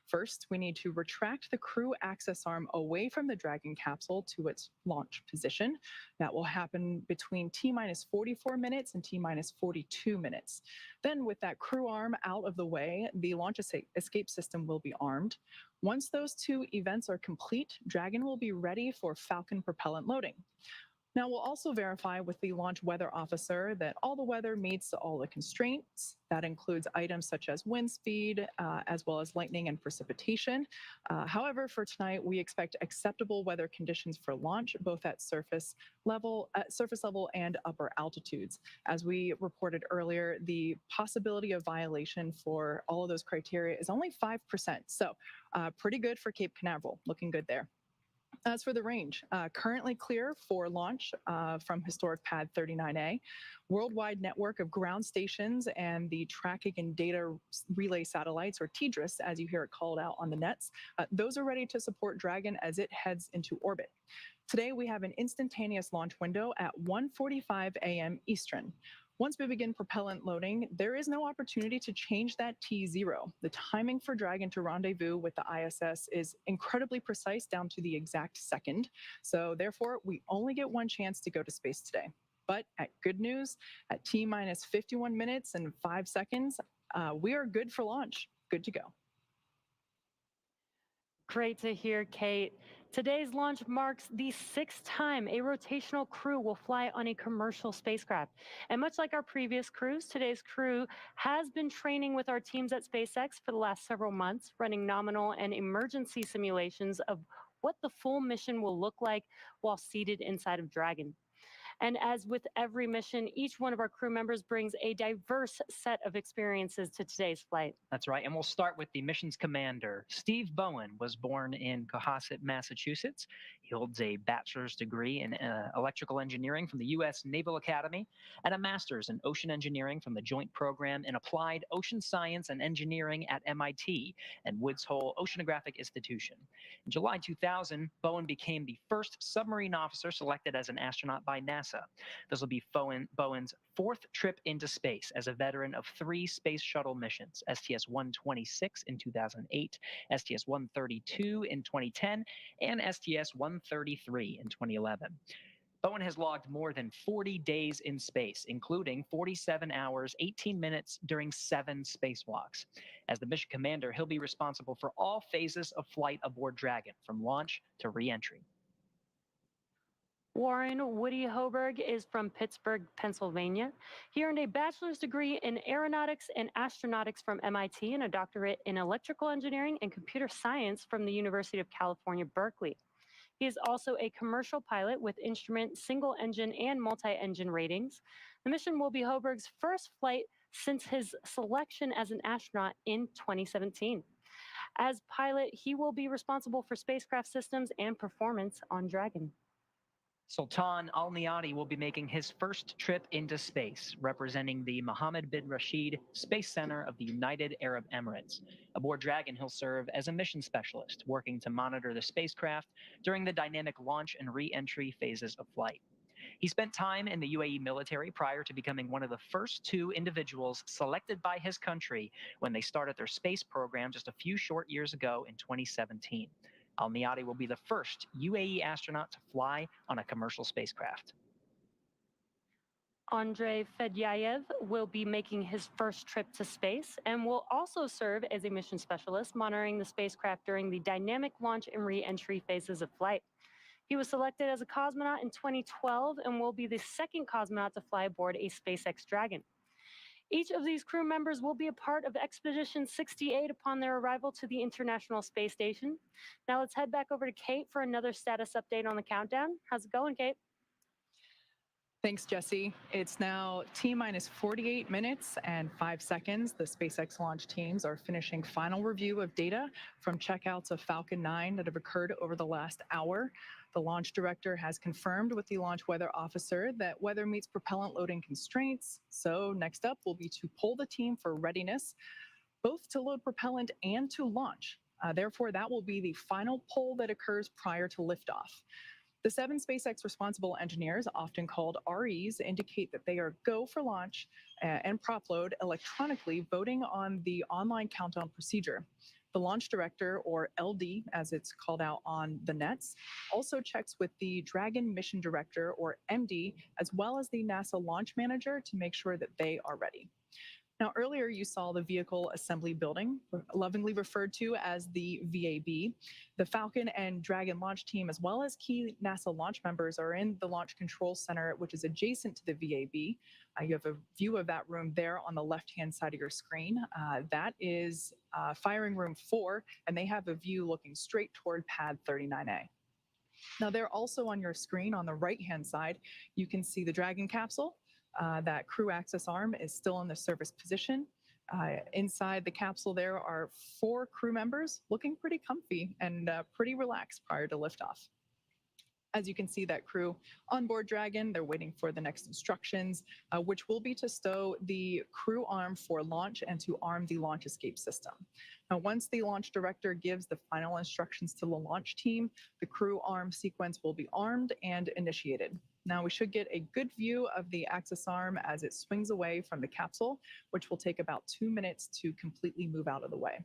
First, we need to retract the crew access arm away from the Dragon capsule to its launch position. That will happen between T-minus 44 minutes and T-minus 42 minutes. Then with that crew arm out of the way, the launch escape system will be armed. Once those two events are complete, Dragon will be ready for Falcon propellant loading. Now, we'll also verify with the launch weather officer that all the weather meets all the constraints. That includes items such as wind speed, as well as lightning and precipitation. However, for tonight, we expect acceptable weather conditions for launch, both at surface level and upper altitudes. As we reported earlier, the possibility of violation for all of those criteria is only 5%. So pretty good for Cape Canaveral, looking good there. As for the range, currently clear for launch from historic pad 39A, worldwide network of ground stations and the tracking and data relay satellites, or TDRS, as you hear it called out on the nets, those are ready to support Dragon as it heads into orbit. Today, we have an instantaneous launch window at 1:45 a.m. Eastern. Once we begin propellant loading, there is no opportunity to change that T0. The timing for Dragon to rendezvous with the ISS is incredibly precise down to the exact second. So therefore, we only get one chance to go to space today. But at good news, at T-minus 51 minutes and 5 seconds, we are good for launch. Good to go. Great to hear, Kate. Today's launch marks the 6th time a rotational crew will fly on a commercial spacecraft. And much like our previous crews, today's crew has been training with our teams at SpaceX for the last several months, running nominal and emergency simulations of what the full mission will look like while seated inside of Dragon. And as with every mission, each one of our crew members brings a diverse set of experiences to today's flight. That's right. And we'll start with the mission's commander. Steve Bowen was born in Cohasset, Massachusetts. He holds a bachelor's degree in electrical engineering from the U.S. Naval Academy and a master's in ocean engineering from the Joint Program in Applied Ocean Science and Engineering at MIT and Woods Hole Oceanographic Institution. In July 2000, Bowen became the first submarine officer selected as an astronaut by NASA. This will be Bowen's 4th trip into space as a veteran of 3 space shuttle missions, STS-126 in 2008, STS-132 in 2010, and STS-133 in 2011. Bowen has logged more than 40 days in space, including 47 hours, 18 minutes during 7 spacewalks. As the mission commander, he'll be responsible for all phases of flight aboard Dragon, from launch to re-entry. Warren Woody Hoberg is from Pittsburgh, Pennsylvania. He earned a bachelor's degree in aeronautics and astronautics from MIT and a doctorate in electrical engineering and computer science from the University of California, Berkeley. He is also a commercial pilot with instrument, single engine, and multi-engine ratings. The mission will be Hoberg's first flight since his selection as an astronaut in 2017. As pilot, he will be responsible for spacecraft systems and performance on Dragon. Sultan Al Niyati will be making his first trip into space, representing the Mohammed bin Rashid Space Center of the United Arab Emirates. Aboard Dragon, he'll serve as a mission specialist, working to monitor the spacecraft during the dynamic launch and re-entry phases of flight. He spent time in the UAE military prior to becoming one of the first 2 individuals selected by his country when they started their space program just a few short years ago in 2017. Al-Niyadi will be the first UAE astronaut to fly on a commercial spacecraft. Andrei Fedyayev will be making his first trip to space and will also serve as a mission specialist monitoring the spacecraft during the dynamic launch and re-entry phases of flight. He was selected as a cosmonaut in 2012 and will be the second cosmonaut to fly aboard a SpaceX Dragon. Each of these crew members will be a part of Expedition 68 upon their arrival to the International Space Station. Now let's head back over to Kate for another status update on the countdown. How's it going, Kate? Thanks, Jesse. It's now T-minus 48 minutes and 5 seconds. The SpaceX launch teams are finishing final review of data from checkouts of Falcon 9 that have occurred over the last hour. The launch director has confirmed with the launch weather officer that weather meets propellant loading constraints. So next up will be to poll the team for readiness, both to load propellant and to launch. Therefore, that will be the final poll that occurs prior to liftoff. The 7 SpaceX responsible engineers, often called REs, indicate that they are go for launch and prop load electronically, voting on the online countdown procedure. The launch director, or LD, as it's called out on the nets, also checks with the Dragon mission director, or MD, as well as the NASA launch manager to make sure that they are ready. Now, earlier you saw the Vehicle Assembly Building, lovingly referred to as the VAB. The Falcon and Dragon launch team, as well as key NASA launch members, are in the Launch Control Center, which is adjacent to the VAB. You have a view of that room there on the left-hand side of your screen. That is Firing Room 4, and they have a view looking straight toward Pad 39A. Now, they're also on your screen on the right-hand side. You can see the Dragon capsule. That crew access arm is still in the service position. Inside the capsule there are 4 crew members looking pretty comfy and pretty relaxed prior to liftoff. As you can see, that crew on board Dragon, they're waiting for the next instructions, which will be to stow the crew arm for launch and to arm the launch escape system. Now, once the launch director gives the final instructions to the launch team, the crew arm sequence will be armed and initiated. Now, we should get a good view of the access arm as it swings away from the capsule, which will take about 2 minutes to completely move out of the way.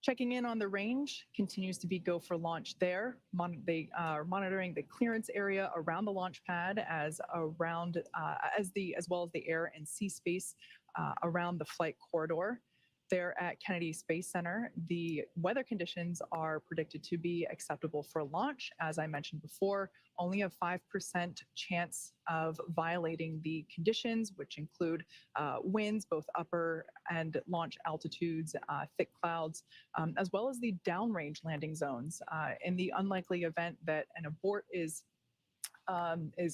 Checking in on the range continues to be go for launch there. They are monitoring the clearance area around the launch pad as well as the air and sea space around the flight corridor. There at Kennedy Space Center, the weather conditions are predicted to be acceptable for launch. As I mentioned before, only a 5% chance of violating the conditions, which include winds, both upper and launch altitudes, thick clouds, as well as the downrange landing zones. In the unlikely event that an abort is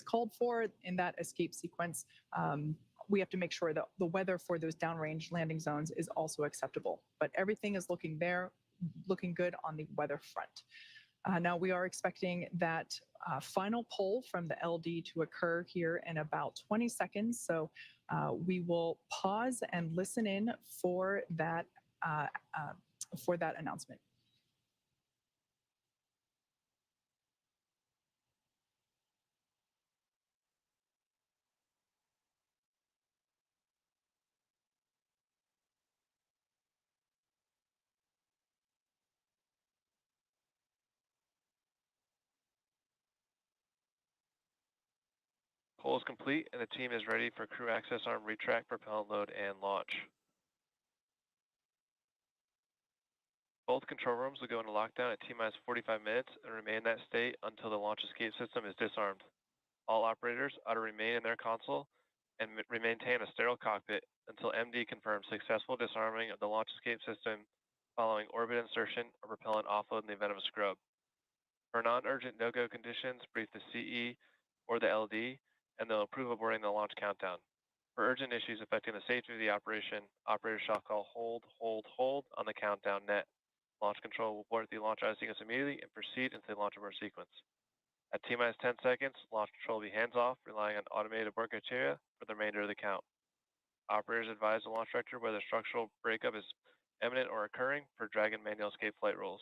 called for in that escape sequence, we have to make sure that the weather for those downrange landing zones is also acceptable. But everything is looking good on the weather front. Now we are expecting that final poll from the LD to occur here in about 20 seconds. So we will pause and listen in for that announcement. Poll is complete and the team is ready for crew access arm retract, propellant load, and launch. Both control rooms will go into lockdown at T-minus 45 minutes and remain in that state until the launch escape system is disarmed. All operators are to remain in their console and maintain a sterile cockpit until MD confirms successful disarming of the launch escape system following orbit insertion or propellant offload in the event of a scrub. For non-urgent no-go conditions, brief the CE or the LD, and they'll approve aborting the launch countdown. For urgent issues affecting the safety of the operation, operators shall call hold on the countdown net. Launch control will abort the launch sequence immediately and proceed into the launch abort sequence. At T-minus 10 seconds, launch control will be hands-off, relying on automated abort criteria for the remainder of the count. Operators advise the launch director whether structural breakup is imminent or occurring per Dragon manual escape flight rules.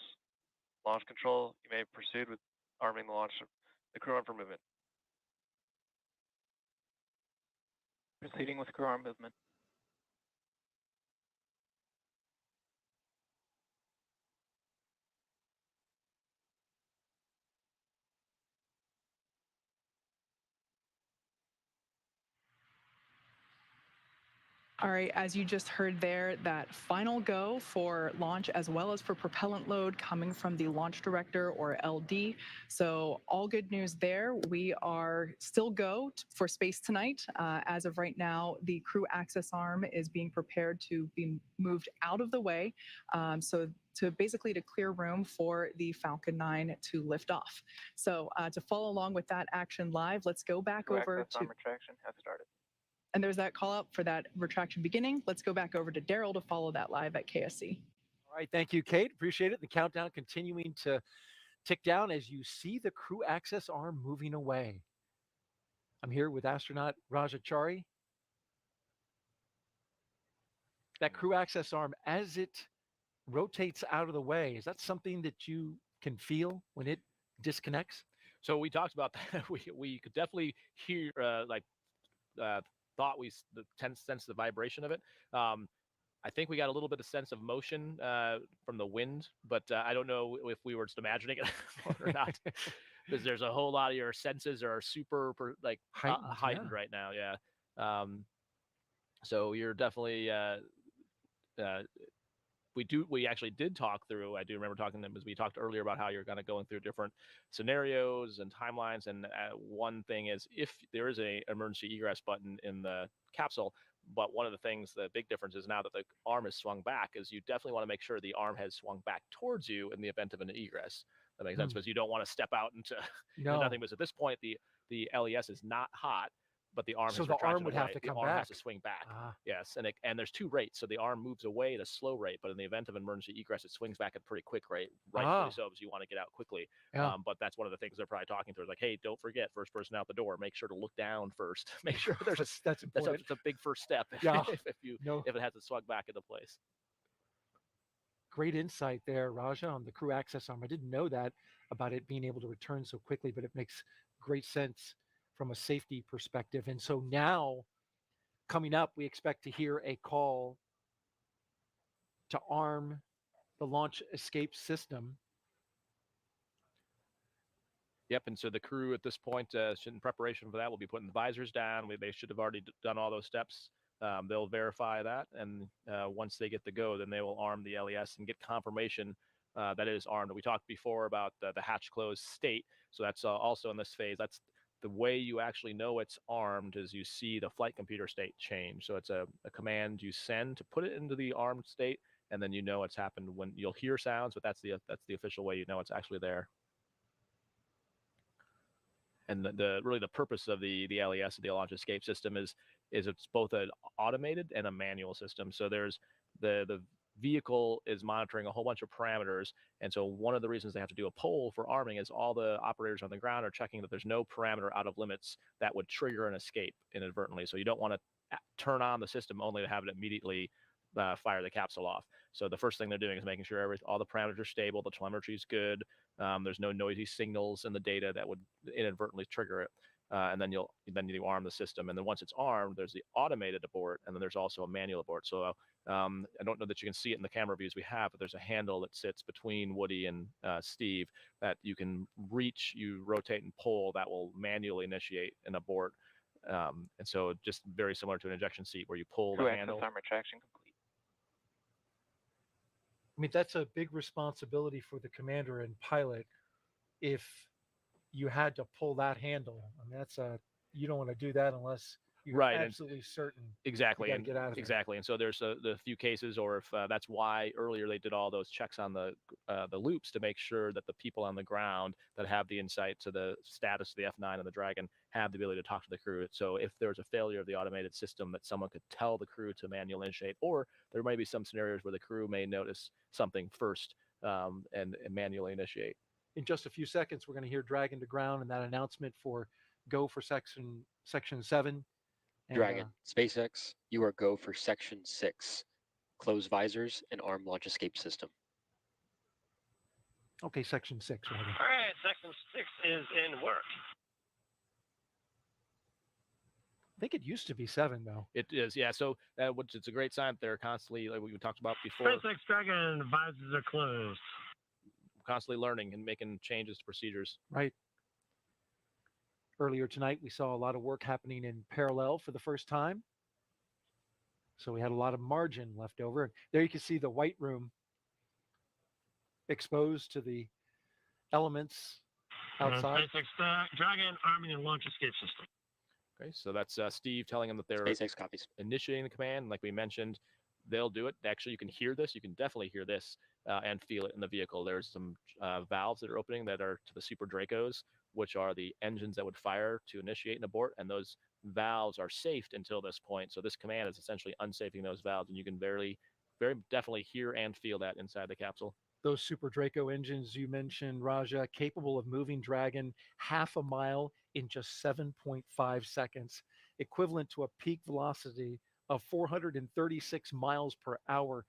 Launch control, you may proceed with arming the crew arm for movement. Proceeding with crew arm movement. All right, as you just heard there, that final go for launch as well as for propellant load coming from the launch director or LD. So all good news there. We are still go for space tonight. As of right now, the crew access arm is being prepared to be moved out of the way. So to basically to clear room for the Falcon 9 to lift off. So to follow along with that action live, let's go back Crew over access to... arm retraction has started. And there's that call out for that retraction beginning. Let's go back over to Daryl to follow that live at KSC. All right, thank you, Kate. Appreciate it. The countdown continuing to tick down as you see the crew access arm moving away. I'm here with astronaut Rajachari. That crew access arm, as it rotates out of the way, is that something that you can feel when it disconnects? So we talked about that. We could definitely hear thought we sense the vibration of it. I think we got a little bit of sense of motion from the wind, but I don't know if we were just imagining it or not, because there's a whole lot of your senses are super heightened right now. Yeah. So you're definitely we actually did talk through, I do remember talking to them, as we talked earlier about how you're kind of going through different scenarios and timelines. And one thing is, if there is a emergency egress button in the capsule, but one of the things, the big difference is now that the arm is swung back, is you definitely want to make sure the arm has swung back towards you in the event of an egress. That makes sense, because you don't want to step out into nothing. Because at this point, the LES is not hot, but the arm So has the arm retracted would away. have to come the arm back. has to swing back. Ah. Yes, and there's two rates. So the arm moves away at a slow rate, but in the event of emergency egress, it swings back at a pretty quick rate, rightfully so, because you want to get out quickly. Yeah. But that's one of the things they're probably talking through. Like, hey, don't forget, first person out the door, make sure to look down first. Make sure there's that's important. That's a big first step. Yeah. if it hasn't swung back into place. Great insight there, Raja, on the crew access arm. I didn't know that about it being able to return so quickly, but it makes great sense from a safety perspective. And so now, coming up, we expect to hear a call to arm the launch escape system. Yep, and so the crew at this point, in preparation for that, will be putting the visors down. They should have already done all those steps. They'll verify that, and once they get the go, then they will arm the LES and get confirmation that it is armed. We talked before about the hatch closed state, so that's also in this phase. That's the way you actually know it's armed, is you see the flight computer state change. So it's a command you send to put it into the armed state, and then you know it's happened when you'll hear sounds, but that's the official way you know it's actually there. And really the purpose of the LES, the launch escape system, is it's both an automated and a manual system. So there's the vehicle is monitoring a whole bunch of parameters, and so one of the reasons they have to do a poll for arming is all the operators on the ground are checking that there's no parameter out of limits that would trigger an escape inadvertently. So you don't want to turn on the system only to have it immediately fire the capsule off. So the first thing they're doing is making sure all the parameters are stable, the telemetry is good, there's no noisy signals in the data that would inadvertently trigger it, and then you arm the system. And then once it's armed, there's the automated abort, and then there's also a manual abort. So I don't know that you can see it in the camera views we have, but there's a handle that sits between Woody and Steve that you can reach, you rotate and pull, that will manually initiate an abort. And so just very similar to an ejection seat where you pull the handle. Access arm retraction complete. I mean, that's a big responsibility for the commander and pilot if you had to pull that handle. I mean, you don't want to do that unless you're absolutely certain. Exactly. And get out of there. Exactly. And so there's the few cases, or if that's why earlier they did all those checks on the loops to make sure that the people on the ground that have the insight to the status of the F9 and the Dragon have the ability to talk to the crew. So if there's a failure of the automated system, that someone could tell the crew to manually initiate, or there might be some scenarios where the crew may notice something first and manually initiate. In just a few seconds, we're going to hear Dragon to ground and that announcement for go for section 7. And, Dragon, SpaceX, you are go for section 6. Close visors and arm launch escape system. Okay, section 6. Right? All right, section 6 is in work. I think it used to be 7, though. It is, yeah. So it's a great sign. They're constantly, like we talked about before. SpaceX Dragon visors are closed. Constantly learning and making changes to procedures. Right. Earlier tonight, we saw a lot of work happening in parallel for the first time. So we had a lot of margin left over. And there you can see the white room exposed to the elements outside. SpaceX Dragon arming and launch escape system. Okay, so that's Steve telling them that they're SpaceX copies. initiating the command. Like we mentioned, they'll do it. Actually, you can hear this. You can definitely hear this and feel it in the vehicle. There's some valves that are opening that are to the Super Dracos, which are the engines that would fire to initiate an abort. And those valves are safed until this point. So this command is essentially unsafing those valves. And you can very definitely hear and feel that inside the capsule. Those Super Draco engines you mentioned, Raja, capable of moving Dragon half a mile in just 7.5 seconds, equivalent to a peak velocity of 436 miles per hour.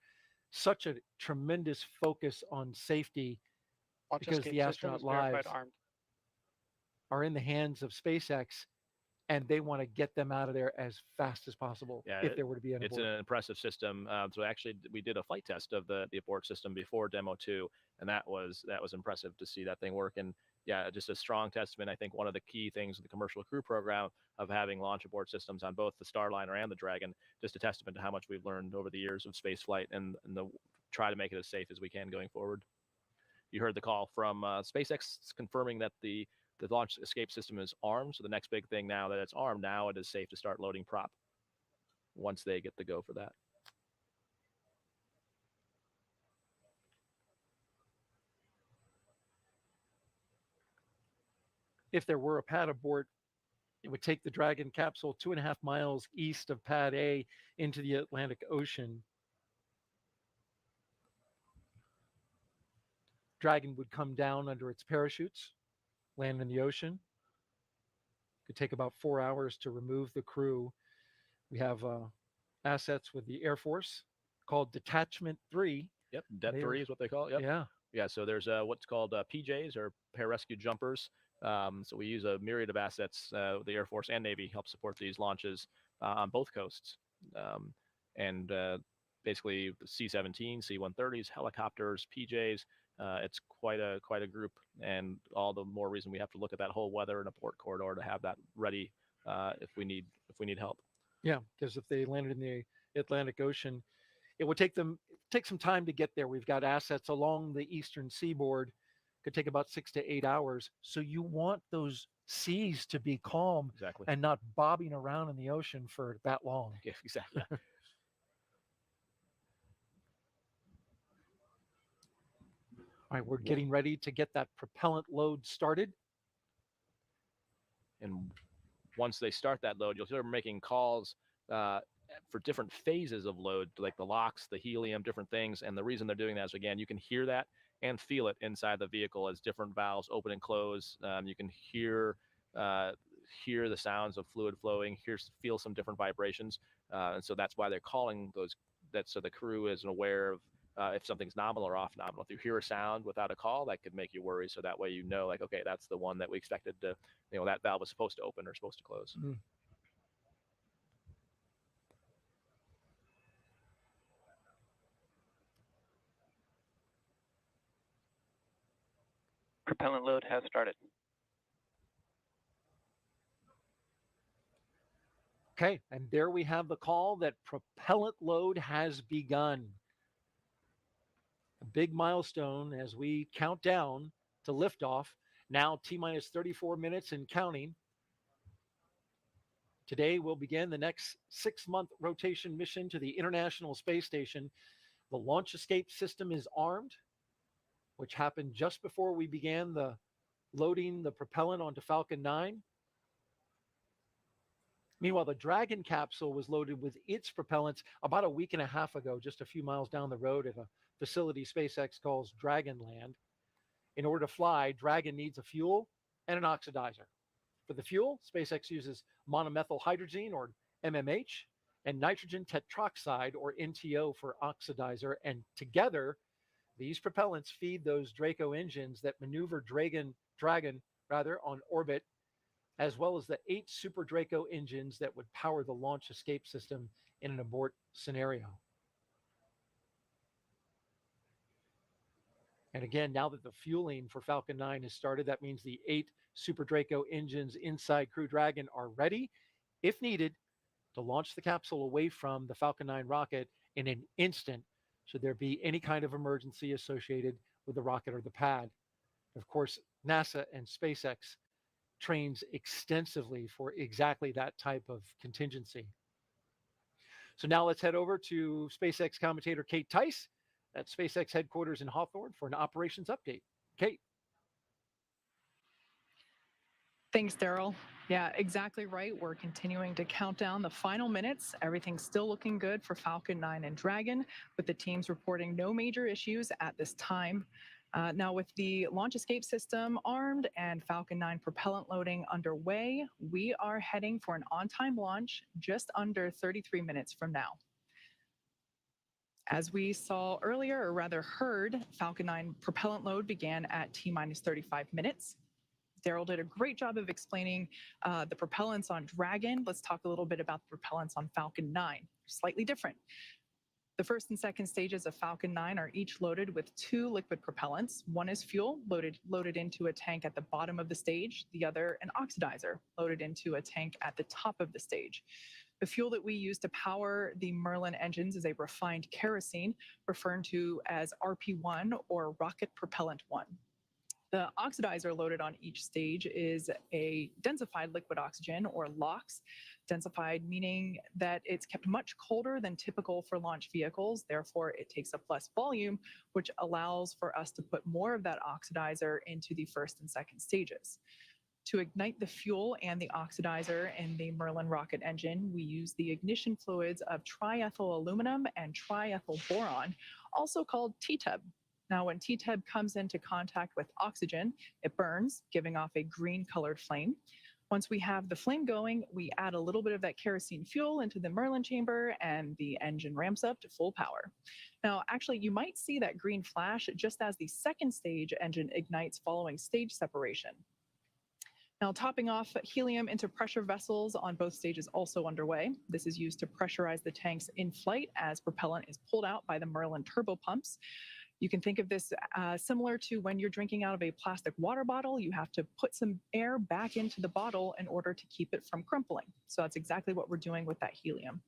Such a tremendous focus on safety Launch because escape the astronaut system is verified lives armed. are in the hands of SpaceX, and they want to get them out of there as fast as possible if there were to be an It's abort. an impressive system. So actually, we did a flight test of the abort system before Demo 2, and that was impressive to see that thing work. And yeah, just a strong testament. I think one of the key things of the Commercial Crew program of having launch abort systems on both the Starliner and the Dragon, just a testament to how much we've learned over the years of space flight and try to make it as safe as we can going forward. You heard the call from SpaceX confirming that the launch escape system is armed. So the next big thing now that it's armed, now it is safe to start loading prop once they get the go for that. If there were a pad abort, it would take the Dragon capsule 2.5 miles east of Pad A into the Atlantic Ocean. Dragon would come down under its parachutes, land in the ocean. Could take about 4 hours to remove the crew. We have assets with the Air Force called Detachment 3. Yep, Det 3 is what they call it. Yep. Yeah. Yeah, so there's what's called PJs or pararescue jumpers. So we use a myriad of assets. The Air Force and Navy help support these launches on both coasts. And basically the C-17, C-130s, helicopters, PJs. It's quite a group, and all the more reason we have to look at that whole weather and abort corridor to have that ready if we need help. Yeah, because if they landed in the Atlantic Ocean, it would take some time to get there. We've got assets along the eastern seaboard. Could take about 6 to 8 hours. So you want those seas to be calm Exactly. and not bobbing around in the ocean for that long. Yeah, exactly. All right, we're getting ready to get that propellant load started. And once they start that load, you'll hear them making calls for different phases of load, like the LOX, the helium, different things. And the reason they're doing that is, again, you can hear that and feel it inside the vehicle as different valves open and close. You can hear the sounds of fluid flowing, feel some different vibrations. And so that's why they're calling those, so the crew is aware of if something's nominal or off nominal. If you hear a sound without a call, that could make you worry. So that way you know, like, okay, that's the one that we expected to, that valve was supposed to open or supposed to close. Mm. Propellant load has started. Okay, and there we have the call that propellant load has begun. A big milestone as we count down to liftoff. Now T-minus 34 minutes and counting. Today we'll begin the next 6-month rotation mission to the International Space Station. The launch escape system is armed, which happened just before we began the loading the propellant onto Falcon 9. Meanwhile, the Dragon capsule was loaded with its propellants about a week and a half ago, just a few miles down the road at a facility SpaceX calls Dragonland. In order to fly, Dragon needs a fuel and an oxidizer. For the fuel, SpaceX uses monomethyl hydrazine, or MMH, and nitrogen tetroxide, or NTO, for oxidizer. And together, these propellants feed those Draco engines that maneuver Dragon on orbit, as well as the 8 Super Draco engines that would power the launch escape system in an abort scenario. And again, now that the fueling for Falcon 9 has started, that means the 8 Super Draco engines inside Crew Dragon are ready, if needed, to launch the capsule away from the Falcon 9 rocket in an instant should there be any kind of emergency associated with the rocket or the pad. Of course, NASA and SpaceX trains extensively for exactly that type of contingency. So now let's head over to SpaceX commentator Kate Tice at SpaceX headquarters in Hawthorne for an operations update. Kate. Thanks, Daryl. Yeah, exactly right. We're continuing to count down the final minutes. Everything's still looking good for Falcon 9 and Dragon, with the teams reporting no major issues at this time. Now, with the launch escape system armed and Falcon 9 propellant loading underway, we are heading for an on-time launch just under 33 minutes from now. As we saw earlier, or rather heard, Falcon 9 propellant load began at T-minus 35 minutes. Daryl did a great job of explaining the propellants on Dragon. Let's talk a little bit about the propellants on Falcon 9. Slightly different. The first and second stages of Falcon 9 are each loaded with 2 liquid propellants. One is fuel, loaded into a tank at the bottom of the stage. The other, an oxidizer, loaded into a tank at the top of the stage. The fuel that we use to power the Merlin engines is a refined kerosene, referred to as RP1 or rocket propellant 1. The oxidizer loaded on each stage is a densified liquid oxygen, or LOX. Densified meaning that it's kept much colder than typical for launch vehicles. Therefore, it takes up less volume, which allows for us to put more of that oxidizer into the first and second stages. To ignite the fuel and the oxidizer in the Merlin rocket engine, we use the ignition fluids of triethyl aluminum and triethyl boron, also called TTEB. Now, when TTEB comes into contact with oxygen, it burns, giving off a green-colored flame. Once we have the flame going, we add a little bit of that kerosene fuel into the Merlin chamber, and the engine ramps up to full power. Now, actually, you might see that green flash just as the second stage engine ignites following stage separation. Now, topping off helium into pressure vessels on both stages also underway. This is used to pressurize the tanks in flight as propellant is pulled out by the Merlin turbo pumps. You can think of this similar to when you're drinking out of a plastic water bottle. You have to put some air back into the bottle in order to keep it from crumpling. So that's exactly what we're doing with that helium.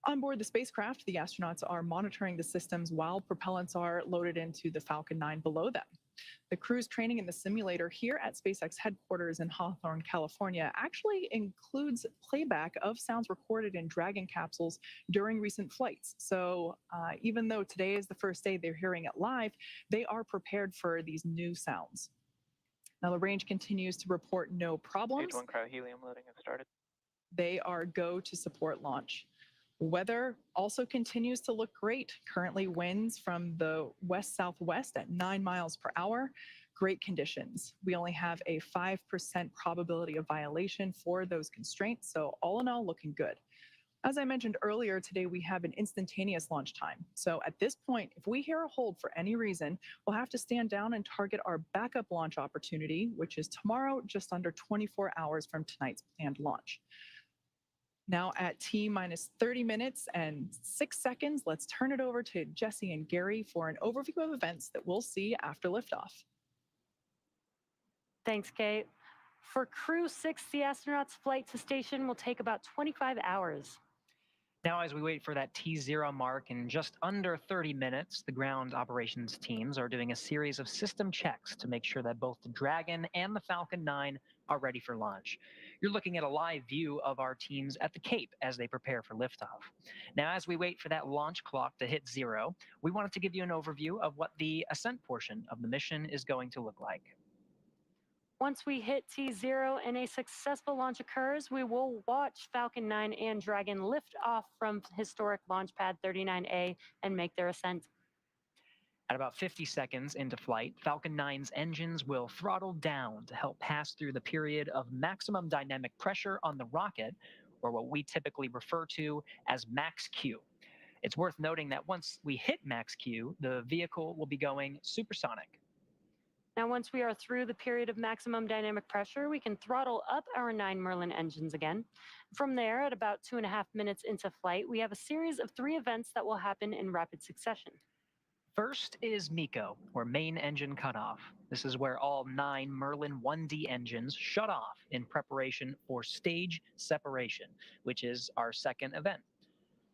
On board the spacecraft, the astronauts are monitoring the systems while propellants are loaded into the Falcon 9 below them. The crew's training in the simulator here at SpaceX headquarters in Hawthorne, California, actually includes playback of sounds recorded in Dragon capsules during recent flights. So even though today is the first day they're hearing it live, they are prepared for these new sounds. Now, the range continues to report no problems. Stage 1 cryo-helium loading has started. They are go to support launch. Weather also continues to look great. Currently, winds from the west-southwest at 9 miles per hour. Great conditions. We only have a 5% probability of violation for those constraints, so all in all, looking good. As I mentioned earlier, today we have an instantaneous launch time. So at this point, if we hear a hold for any reason, we'll have to stand down and target our backup launch opportunity, which is tomorrow, just under 24 hours from tonight's planned launch. Now at T-minus 30 minutes and 6 seconds, let's turn it over to Jesse and Gary for an overview of events that we'll see after liftoff. Thanks, Kate. For Crew-6, the astronauts' flight to station will take about 25 hours. Now, as we wait for that T0 mark in just under 30 minutes, the ground operations teams are doing a series of system checks to make sure that both the Dragon and the Falcon 9 are ready for launch. You're looking at a live view of our teams at the Cape as they prepare for liftoff. Now, as we wait for that launch clock to hit 0, we wanted to give you an overview of what the ascent portion of the mission is going to look like. Once we hit T0 and a successful launch occurs, we will watch Falcon 9 and Dragon lift off from historic launch pad 39A and make their ascent. At about 50 seconds into flight, Falcon 9's engines will throttle down to help pass through the period of maximum dynamic pressure on the rocket, or what we typically refer to as max Q. It's worth noting that once we hit max Q, the vehicle will be going supersonic. Now, once we are through the period of maximum dynamic pressure, we can throttle up our 9 Merlin engines again. From there, at about 2.5 minutes into flight, we have a series of 3 events that will happen in rapid succession. First is MECO, or main engine cutoff. This is where all 9 Merlin 1D engines shut off in preparation for stage separation, which is our second event.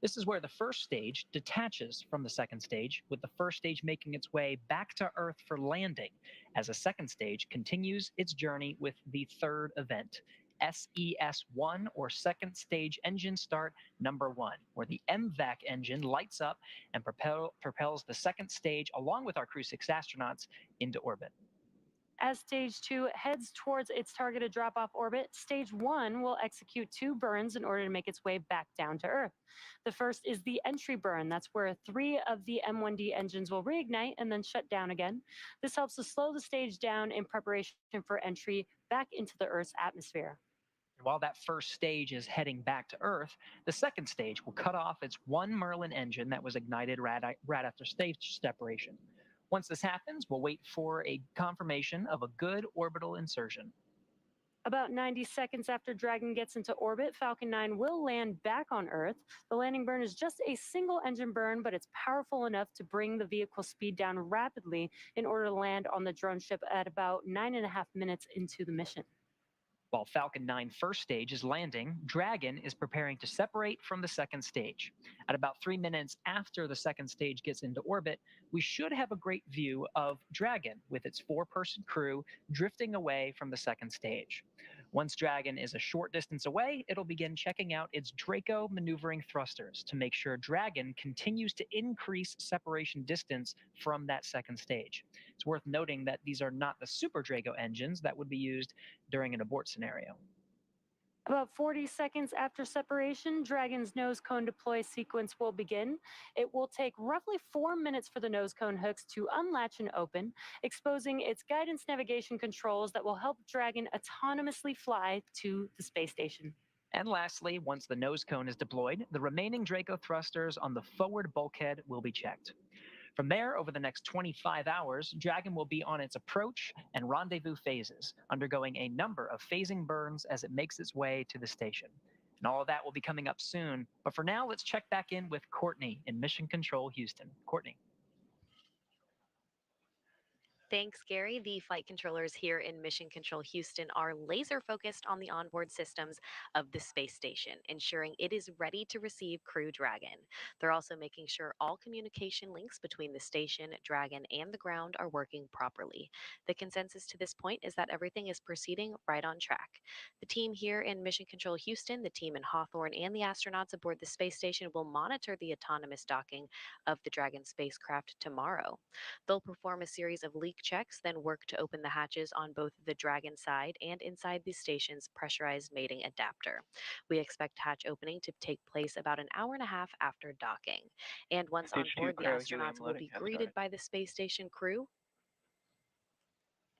This is where the first stage detaches from the second stage, with the first stage making its way back to Earth for landing, as a second stage continues its journey with the third event, SES-1, or second stage engine start number 1, where the MVAC engine lights up and propels the second stage along with our Crew-6 astronauts into orbit. As stage 2 heads towards its targeted drop-off orbit, stage 1 will execute 2 burns in order to make its way back down to Earth. The first is the entry burn. That's where 3 of the M1D engines will reignite and then shut down again. This helps to slow the stage down in preparation for entry back into the Earth's atmosphere. While that first stage is heading back to Earth, the second stage will cut off its 1 Merlin engine that was ignited right after stage separation. Once this happens, we'll wait for a confirmation of a good orbital insertion. About 90 seconds after Dragon gets into orbit, Falcon 9 will land back on Earth. The landing burn is just a single engine burn, but it's powerful enough to bring the vehicle speed down rapidly in order to land on the drone ship at about 9.5 minutes into the mission. While Falcon 9 first stage is landing, Dragon is preparing to separate from the second stage. At about 3 minutes after the second stage gets into orbit, we should have a great view of Dragon with its 4-person crew drifting away from the second stage. Once Dragon is a short distance away, it'll begin checking out its Draco maneuvering thrusters to make sure Dragon continues to increase separation distance from that second stage. It's worth noting that these are not the Super Draco engines that would be used during an abort scenario. About 40 seconds after separation, Dragon's nose cone deploy sequence will begin. It will take roughly 4 minutes for the nose cone hooks to unlatch and open, exposing its guidance navigation controls that will help Dragon autonomously fly to the space station. And lastly, once the nose cone is deployed, the remaining Draco thrusters on the forward bulkhead will be checked. From there, over the next 25 hours, Dragon will be on its approach and rendezvous phases, undergoing a number of phasing burns as it makes its way to the station. And all of that will be coming up soon. But for now, let's check back in with Courtney in Mission Control Houston. Courtney. Thanks, Gary. The flight controllers here in Mission Control Houston are laser focused on the onboard systems of the space station, ensuring it is ready to receive Crew Dragon. They're also making sure all communication links between the station, Dragon, and the ground are working properly. The consensus to this point is that everything is proceeding right on track. The team here in Mission Control Houston, the team in Hawthorne, and the astronauts aboard the space station will monitor the autonomous docking of the Dragon spacecraft tomorrow. They'll perform a series of leak checks, then work to open the hatches on both the Dragon side and inside the station's pressurized mating adapter. We expect hatch opening to take place about an hour and a half after docking. And once on Stage 2 board, the cryo helium astronauts will loading be has greeted started. by the space station crew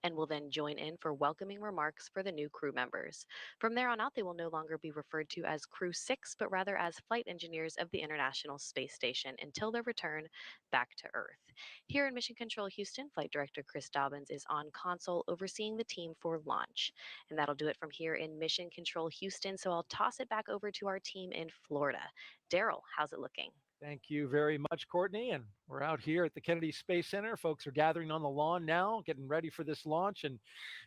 and will then join in for welcoming remarks for the new crew members. From there on out, they will no longer be referred to as Crew-6, but rather as flight engineers of the International Space Station until their return back to Earth. Here in Mission Control Houston, Flight Director Chris Dobbins is on console overseeing the team for launch. And that'll do it from here in Mission Control Houston, so I'll toss it back over to our team in Florida. Daryl, how's it looking? Thank you very much, Courtney. And we're out here at the Kennedy Space Center. Folks are gathering on the lawn now, getting ready for this launch. And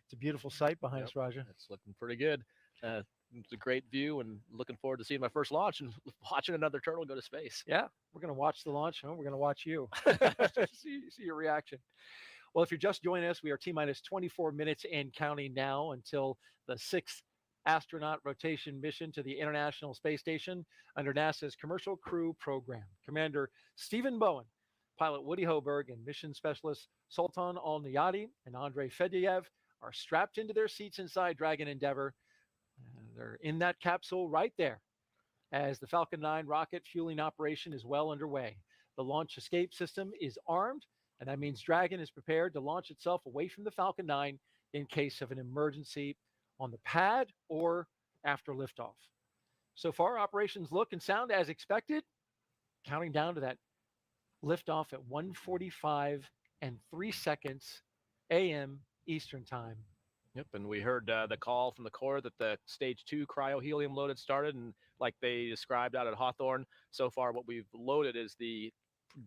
it's a beautiful sight behind us, Raja. It's looking pretty good. It's a great view and looking forward to seeing my first launch and watching another turtle go to space. Yeah, we're going to watch the launch. We're going to watch you. see your reaction. Well, if you're just joining us, we are T-minus 24 minutes and counting now until the 6th astronaut rotation mission to the International Space Station under NASA's Commercial Crew Program. Commander Stephen Bowen, pilot Woody Hoberg, and mission specialists Sultan Al-Niyadi and Andrei Fedyaev are strapped into their seats inside Dragon Endeavour. They're in that capsule right there as the Falcon 9 rocket fueling operation is well underway. The launch escape system is armed, and that means Dragon is prepared to launch itself away from the Falcon 9 in case of an emergency on the pad or after liftoff. So far, operations look and sound as expected, counting down to that liftoff at 1:45 and 3 seconds a.m. Eastern Time. Yep, and we heard the call from the Corps that the stage 2 cryo-helium load had started, and like they described out at Hawthorne, so far what we've loaded is the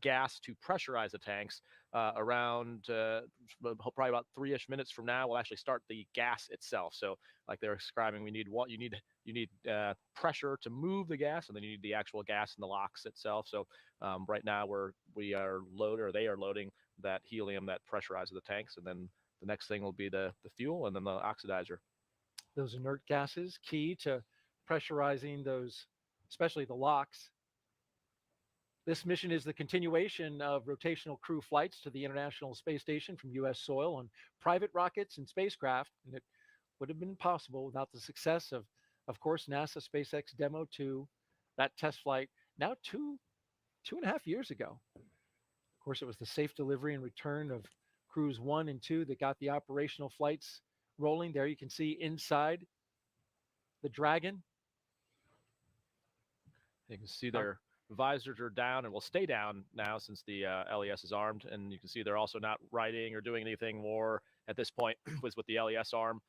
gas to pressurize the tanks. Around probably about 3-ish minutes from now, we'll actually start the gas itself. So like they're describing, you need pressure to move the gas, and then you need the actual gas in the locks itself. So right now they are loading that helium that pressurizes the tanks, and then the next thing will be the fuel and then the oxidizer. Those inert gases, key to pressurizing those, especially the locks. This mission is the continuation of rotational crew flights to the International Space Station from U.S. soil on private rockets and spacecraft, and it would have been possible without the success of course, NASA SpaceX Demo 2, that test flight, now two and a half years ago. Of course, it was the safe delivery and return of Crews 1 and 2 that got the operational flights rolling. There you can see inside the Dragon. You can see their visors are down and will stay down now since the LES is armed. And you can see they're also not riding or doing anything more at this point with the LES armed.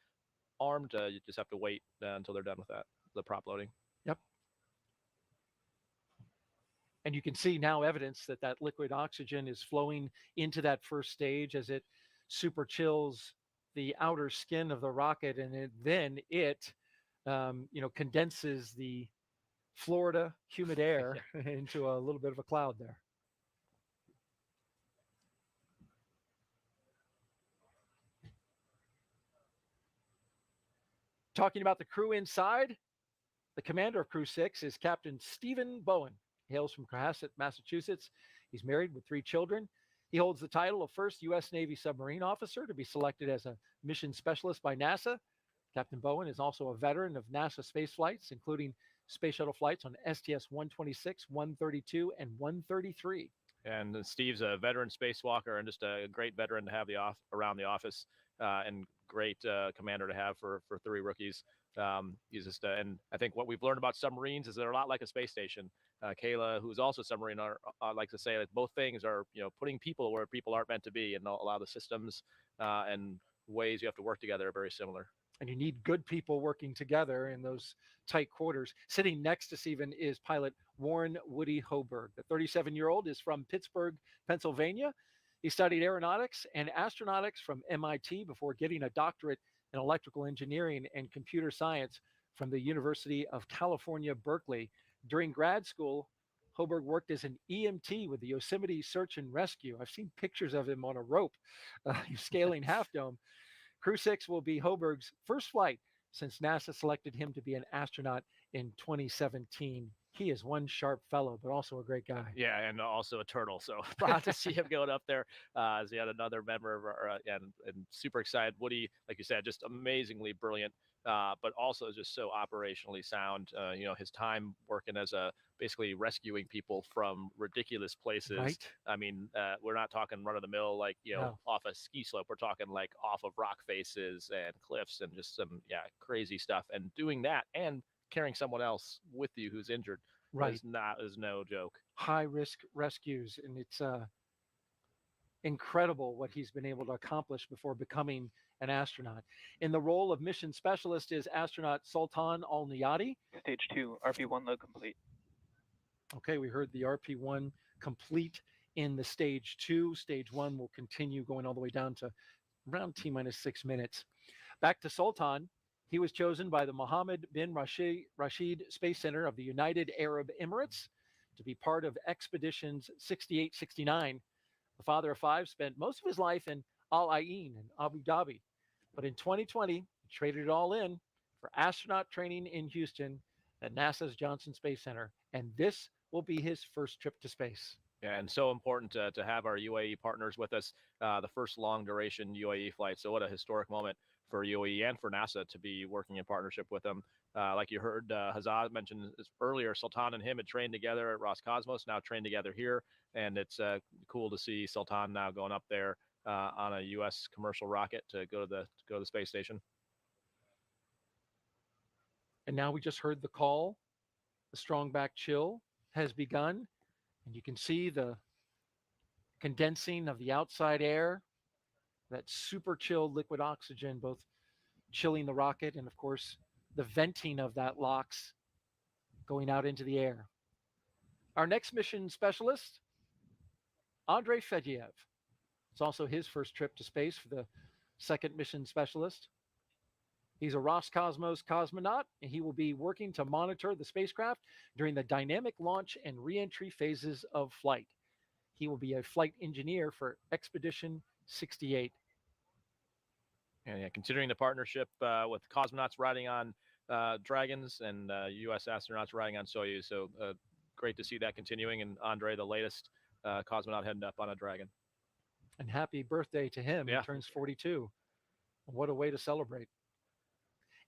You just have to wait until they're done with that, the prop loading. Yep. And you can see now evidence that that liquid oxygen is flowing into that first stage as it super chills the outer skin of the rocket, and then it condenses the Florida humid air into a little bit of a cloud there. Talking about the crew inside, the commander of Crew-6 is Captain Stephen Bowen. He hails from Cohasset, Massachusetts. He's married with 3 children. He holds the title of first U.S. Navy submarine officer to be selected as a mission specialist by NASA. Captain Bowen is also a veteran of NASA space flights, including space shuttle flights on STS-126, 132, and 133. And Steve's a veteran spacewalker and just a great veteran to have around the office, and great commander to have for 3 rookies. He's just, and I think what we've learned about submarines is they're a lot like a space station. Kayla, who's also a submarine, I like to say that both things are, putting people where people aren't meant to be, and a lot of the systems and ways you have to work together are very similar. And you need good people working together in those tight quarters. Sitting next to Stephen is pilot Warren Woody Hoberg. The 37-year-old is from Pittsburgh, Pennsylvania. He studied aeronautics and astronautics from MIT before getting a doctorate in electrical engineering and computer science from the University of California, Berkeley. During grad school, Hoberg worked as an EMT with the Yosemite Search and Rescue. I've seen pictures of him on a rope scaling Half Dome. Crew-6 will be Hoberg's first flight since NASA selected him to be an astronaut in 2017. He is one sharp fellow, but also a great guy. Yeah, and also a turtle. So proud to see him going up there as yet another member of our, and super excited. Woody, like you said, just amazingly brilliant, but also just so operationally sound. His time working as basically rescuing people from ridiculous places. Right. I mean, we're not talking run of the mill like No. off a ski slope. We're talking like off of rock faces and cliffs and just some crazy stuff. And doing that and carrying someone else with you who's injured Right. is no joke. High risk rescues, and it's incredible what he's been able to accomplish before becoming an astronaut. In the role of mission specialist is astronaut Sultan Al-Niyati. Stage 2, RP1 load complete. Okay, we heard the RP1 complete in the stage 2. Stage 1 will continue going all the way down to around T-minus 6 minutes. Back to Sultan. He was chosen by the Mohammed bin Rashid Space Center of the United Arab Emirates to be part of expeditions 68-69. The father of 5 spent most of his life in Al Ain in Abu Dhabi. But in 2020, he traded it all in for astronaut training in Houston at NASA's Johnson Space Center. And this will be his first trip to space. Yeah, and so important to have our UAE partners with us, the first long duration UAE flight. So what a historic moment for UAE and for NASA to be working in partnership with them. Like you heard Hazad mention earlier, Sultan and him had trained together at Roscosmos, now trained together here. And it's cool to see Sultan now going up there on a U.S. commercial rocket to go to the space station. And now we just heard the call. The strong back chill has begun. And you can see the condensing of the outside air, that super chilled liquid oxygen, both chilling the rocket and, of course, the venting of that LOX going out into the air. Our next mission specialist Andrei Fedyev. It's also his first trip to space for the second mission specialist. He's a Roscosmos cosmonaut, and he will be working to monitor the spacecraft during the dynamic launch and reentry phases of flight. He will be a flight engineer for Expedition 68. And yeah, considering the partnership with cosmonauts riding on Dragons and U.S. astronauts riding on Soyuz, so great to see that continuing. And Andre, the latest cosmonaut heading up on a Dragon. And happy birthday to him. Yeah. He turns 42. What a way to celebrate.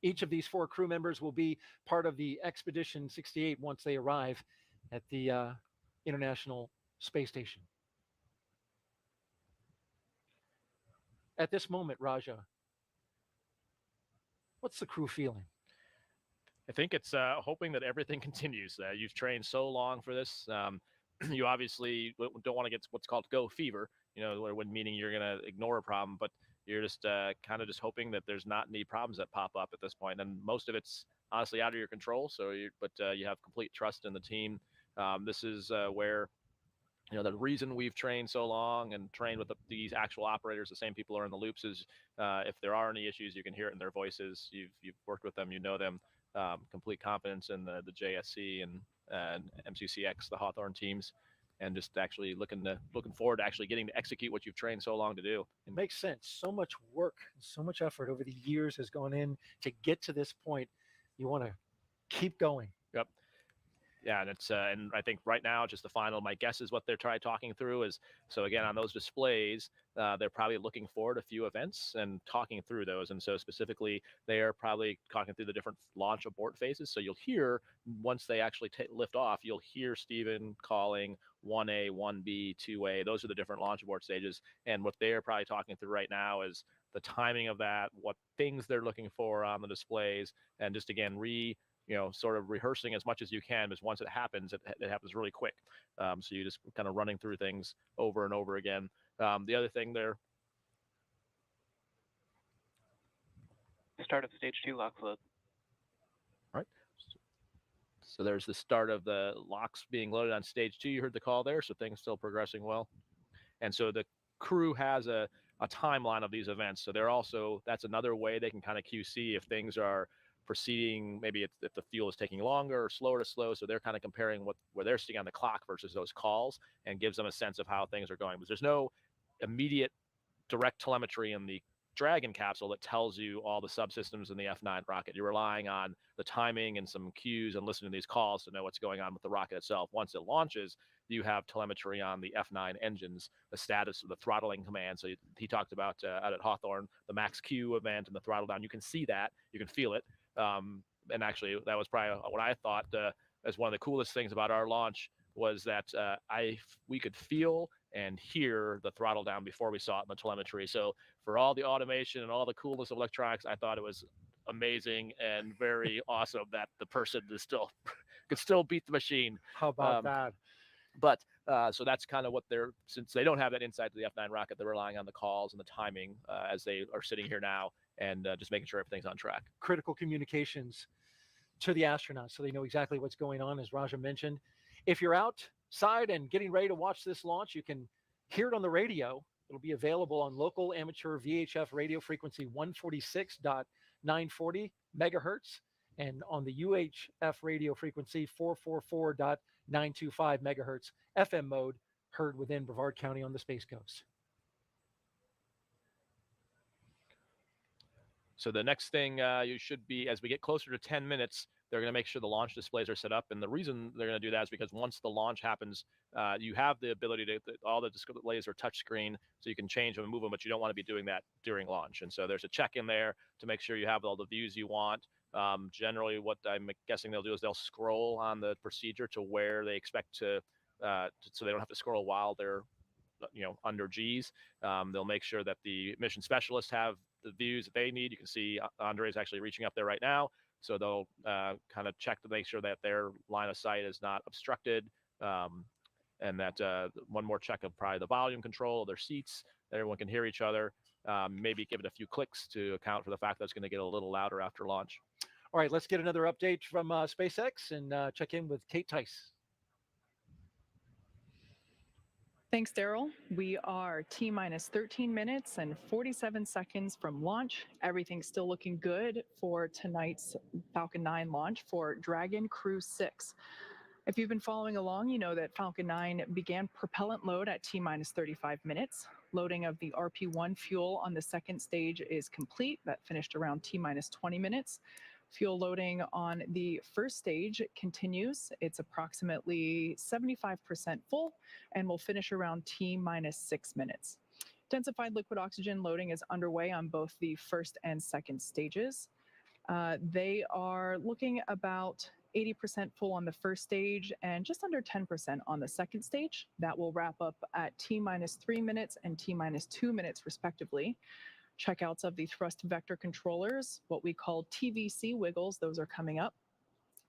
Each of these 4 crew members will be part of the Expedition 68 once they arrive at the International Space Station. At this moment, Raja, what's the crew feeling? I think it's hoping that everything continues. You've trained so long for this. You obviously don't want to get what's called go fever, when meaning you're going to ignore a problem, but you're just kind of just hoping that there's not any problems that pop up at this point. And most of it's honestly out of your control. So, you have complete trust in the team. This is where, the reason we've trained so long and trained with these actual operators, the same people who are in the loops, is if there are any issues, you can hear it in their voices. You've worked with them, you know them. Complete confidence in the JSC and MCCX, the Hawthorne teams, and just actually looking forward to actually getting to execute what you've trained so long to do. It makes sense. So much work, so much effort over the years has gone in to get to this point. You want to keep going. Yep. Yeah, and it's and I think right now just the final. My guess is what they're talking through is, so again on those displays, they're probably looking forward a few events and talking through those. And so specifically, they are probably talking through the different launch abort phases. So you'll hear once they actually lift off, you'll hear Stephen calling 1A, 1B, 2A. Those are the different launch abort stages. And what they are probably talking through right now is the timing of that, what things they're looking for on the displays, and just again sort of rehearsing as much as you can, because once it happens, it happens really quick. So you just kind of running through things over and over again. The other thing there. Start of stage 2 lock load. All right. So there's the start of the locks being loaded on stage 2. You heard the call there, so things still progressing well. And so the crew has a timeline of these events. So that's another way they can kind of QC if things are proceeding, maybe if the fuel is taking longer or slower to slow. So they're kind of comparing where they're sitting on the clock versus those calls, and gives them a sense of how things are going. Because there's no immediate direct telemetry in the Dragon capsule that tells you all the subsystems in the F9 rocket. You're relying on the timing and some cues and listening to these calls to know what's going on with the rocket itself. Once it launches, you have telemetry on the F9 engines, the status of the throttling command. So he talked about out at Hawthorne, the max Q event and the throttle down. You can see that, you can feel it. And actually, that was probably what I thought as one of the coolest things about our launch was that we could feel and hear the throttle down before we saw it in the telemetry. So for all the automation and all the coolness of electronics, I thought it was amazing and very awesome that the person could still beat the machine. How about that? But so that's kind of what since they don't have that insight to the F9 rocket, they're relying on the calls and the timing as they are sitting here now, and just making sure everything's on track. Critical communications to the astronauts so they know exactly what's going on, as Raja mentioned. If you're outside and getting ready to watch this launch, you can hear it on the radio. It'll be available on local amateur VHF radio frequency 146.940 megahertz and on the UHF radio frequency 444.925 megahertz FM mode, heard within Brevard County on the Space Coast. So the next thing you should be, as we get closer to 10 minutes, they're going to make sure the launch displays are set up. And the reason they're going to do that is because once the launch happens, you have the ability all the displays are touchscreen, so you can change them and move them, but you don't want to be doing that during launch. And so there's a check in there to make sure you have all the views you want. Generally, what I'm guessing they'll do is they'll scroll on the procedure to where they expect so they don't have to scroll while they're under G's. They'll make sure that the mission specialists have the views that they need. You can see Andre's actually reaching up there right now. So they'll kind of check to make sure that their line of sight is not obstructed. And that one more check of probably the volume control of their seats, that everyone can hear each other. Maybe give it a few clicks to account for the fact that it's going to get a little louder after launch. All right, let's get another update from SpaceX and check in with Kate Tice. Thanks, Daryl. We are T-minus 13 minutes and 47 seconds from launch. Everything's still looking good for tonight's Falcon 9 launch for Dragon Crew-6. If you've been following along, you know that Falcon 9 began propellant load at T-minus 35 minutes. Loading of the RP-1 fuel on the second stage is complete. That finished around T-minus 20 minutes. Fuel loading on the first stage continues. It's approximately 75% full and will finish around T-minus 6 minutes. Densified liquid oxygen loading is underway on both the first and second stages. They are looking about 80% full on the first stage and just under 10% on the second stage. That will wrap up at T-minus 3 minutes and T-minus 2 minutes respectively. Checkouts of the thrust vector controllers, what we call TVC wiggles, those are coming up.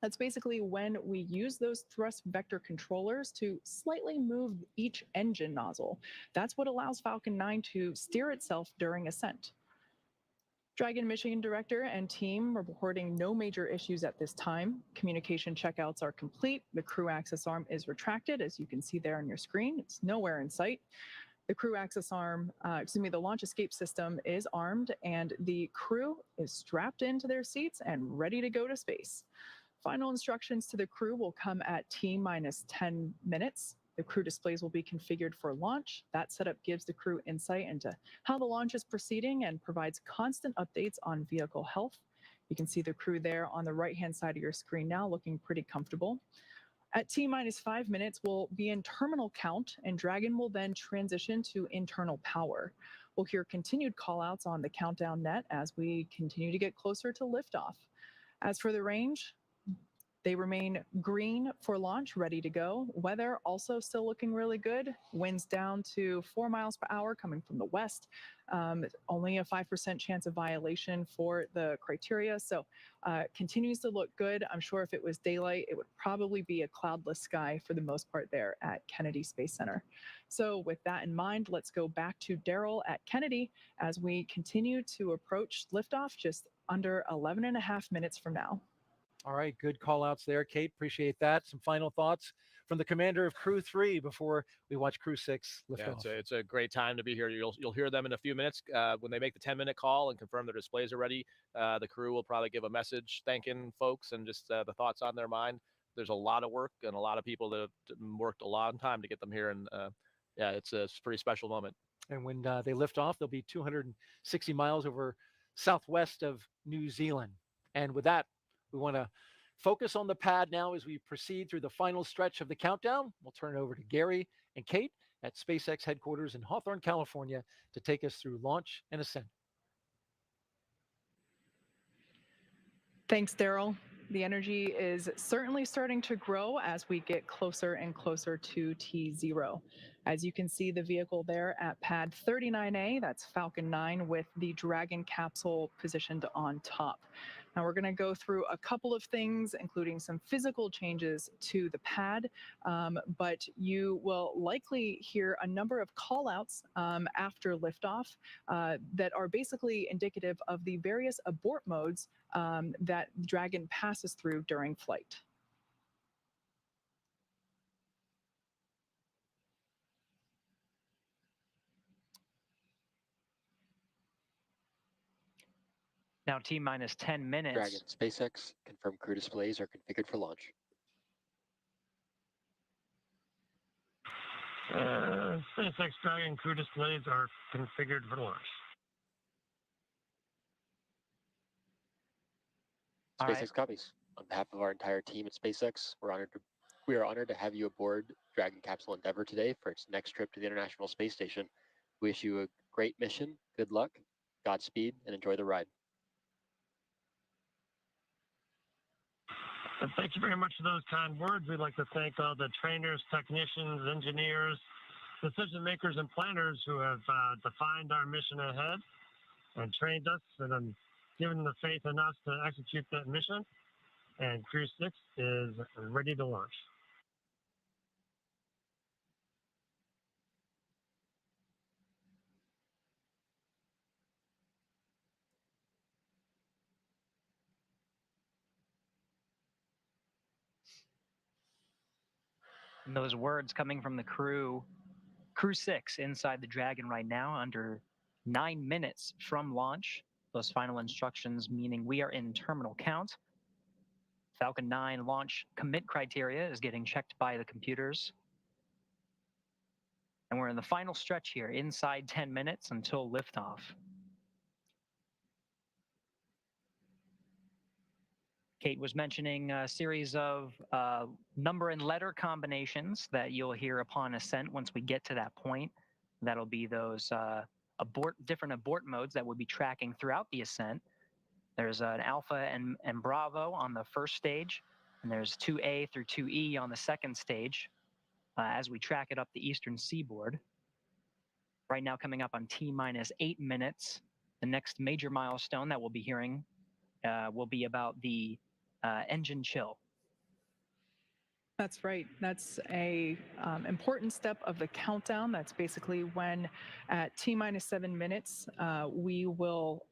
That's basically when we use those thrust vector controllers to slightly move each engine nozzle. That's what allows Falcon 9 to steer itself during ascent. Dragon Mission Director and team reporting no major issues at this time. Communication checkouts are complete. The crew access arm is retracted, as you can see there on your screen. It's nowhere in sight. The crew access arm, the launch escape system is armed, and the crew is strapped into their seats and ready to go to space. Final instructions to the crew will come at T-minus 10 minutes. The crew displays will be configured for launch. That setup gives the crew insight into how the launch is proceeding and provides constant updates on vehicle health. You can see the crew there on the right-hand side of your screen now, looking pretty comfortable. At T-minus 5 minutes, we'll be in terminal count, and Dragon will then transition to internal power. We'll hear continued callouts on the countdown net as we continue to get closer to liftoff. As for the range, they remain green for launch, ready to go. Weather also still looking really good. Winds down to 4 miles per hour coming from the west. Only a 5% chance of violation for the criteria. So continues to look good. I'm sure if it was daylight, it would probably be a cloudless sky for the most part there at Kennedy Space Center. So with that in mind, let's go back to Daryl at Kennedy as we continue to approach liftoff just under 11 and a half minutes from now. All right, good call outs there, Kate. Appreciate that. Some final thoughts from the commander of Crew 3 before we watch Crew 6 lift off. It's a great time to be here. You'll hear them in a few minutes when they make the 10-minute call and confirm their displays are ready. The crew will probably give a message thanking folks and just the thoughts on their mind. There's a lot of work and a lot of people that have worked a long time to get them here, and it's a pretty special moment. And when they lift off, they'll be 260 miles over southwest of New Zealand. And with that, we want to focus on the pad now as we proceed through the final stretch of the countdown. We'll turn it over to Gary and Kate at SpaceX headquarters in Hawthorne, California, to take us through launch and ascent. Thanks, Daryl. The energy is certainly starting to grow as we get closer and closer to T0. As you can see the vehicle there at pad 39A, that's Falcon 9 with the Dragon capsule positioned on top. Now we're going to go through a couple of things, including some physical changes to the pad, but you will likely hear a number of callouts after liftoff that are basically indicative of the various abort modes that Dragon passes through during flight. Now T-minus 10 minutes. Dragon SpaceX, confirmed crew displays are configured for launch. SpaceX Dragon crew displays are configured for launch. SpaceX copies. On behalf of our entire team at SpaceX, we are honored to have you aboard Dragon Capsule Endeavour today for its next trip to the International Space Station. We wish you a great mission, good luck, Godspeed, and enjoy the ride. Thank you very much for those kind words. We'd like to thank all the trainers, technicians, engineers, decision makers, and planners who have defined our mission ahead and trained us and given the faith in us to execute that mission. And Crew 6 is ready to launch. And those words coming from the crew Crew-6 inside the Dragon right now, under 9 minutes from launch. Those final instructions meaning we are in terminal count. Falcon 9 launch commit criteria is getting checked by the computers. And we're in the final stretch here, inside 10 minutes until liftoff. Kate was mentioning a series of number and letter combinations that you'll hear upon ascent once we get to that point. That'll be those different abort modes that we'll be tracking throughout the ascent. There's an Alpha and Bravo on the first stage, and there's 2A through 2E on the second stage as we track it up the eastern seaboard. Right now coming up on T-minus 8 minutes. The next major milestone that we'll be hearing will be about the engine chill. That's right. That's a important step of the countdown. That's basically when at T-minus 7 minutes, we will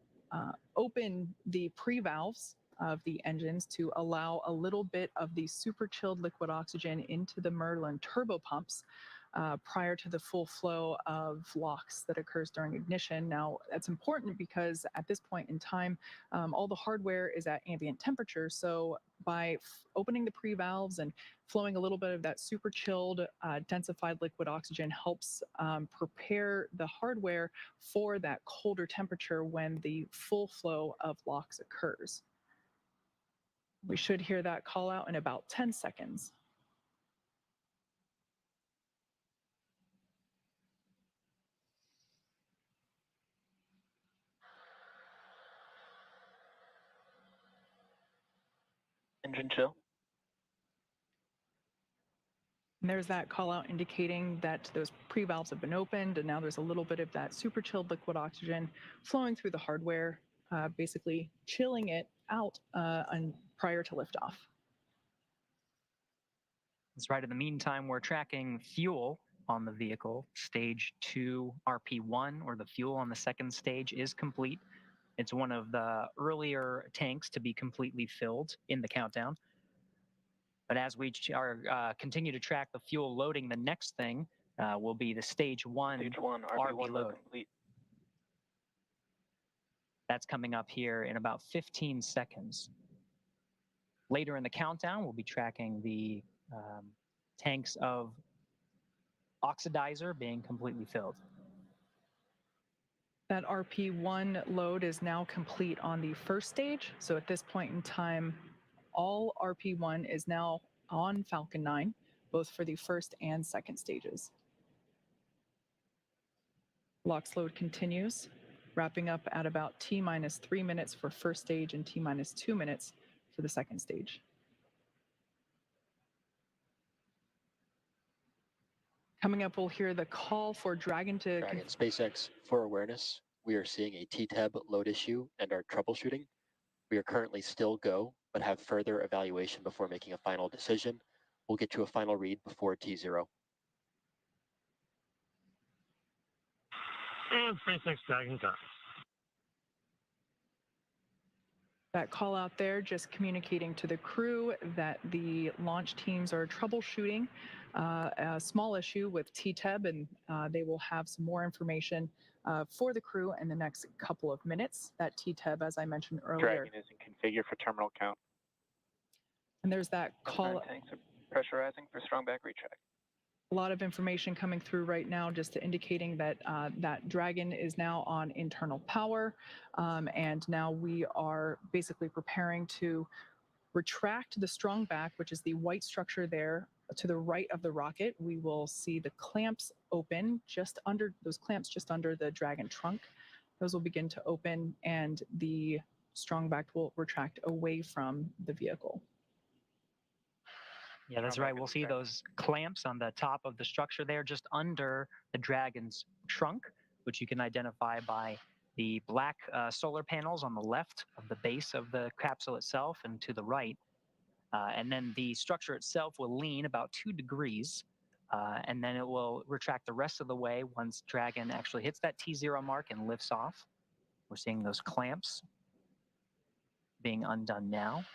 open the pre-valves of the engines to allow a little bit of the super chilled liquid oxygen into the Merlin turbopumps prior to the full flow of LOX that occurs during ignition. Now, that's important because at this point in time, all the hardware is at ambient temperature. So by opening the pre-valves and flowing a little bit of that super chilled, densified liquid oxygen helps prepare the hardware for that colder temperature when the full flow of LOX occurs. We should hear that call out in about 10 seconds. Engine chill. And there's that call out indicating that those pre-valves have been opened, and now there's a little bit of that super chilled liquid oxygen flowing through the hardware, basically chilling it out prior to liftoff. That's right. In the meantime, we're tracking fuel on the vehicle. Stage 2 RP1, or the fuel on the second stage, is complete. It's one of the earlier tanks to be completely filled in the countdown. But as we continue to track the fuel loading, the next thing will be the Stage 1 RP load. Complete. That's coming up here in about 15 seconds. Later in the countdown, we'll be tracking the tanks of oxidizer being completely filled. That RP1 load is now complete on the first stage. So at this point in time, all RP1 is now on Falcon 9, both for the first and second stages. LOX load continues, wrapping up at about T-minus 3 minutes for first stage and T-minus 2 minutes for the second stage. Coming up, we'll hear the call for Dragon to... Dragon SpaceX, for awareness, we are seeing a TTEB load issue and are troubleshooting. We are currently still go, but have further evaluation before making a final decision. We'll get you a final read before T0. And SpaceX Dragon comes. That call out there just communicating to the crew that the launch teams are troubleshooting a small issue with TTEB, and they will have some more information for the crew in the next couple of minutes. That TTEB, as I mentioned earlier. Dragon isn't configured for terminal count. And there's that call. Tanks are pressurizing for strong back retract. A lot of information coming through right now, just indicating that that Dragon is now on internal power, and now we are basically preparing to retract the strong back, which is the white structure there to the right of the rocket. We will see the clamps open just under those clamps, just under the Dragon trunk. Those will begin to open, and the strong back will retract away from the vehicle. Yeah, that's right. We'll see those clamps on the top of the structure there, just under the Dragon's trunk, which you can identify by the black solar panels on the left of the base of the capsule itself and to the right. And then the structure itself will lean about 2 degrees, and then it will retract the rest of the way once Dragon actually hits that T0 mark and lifts off. We're seeing those clamps being undone now.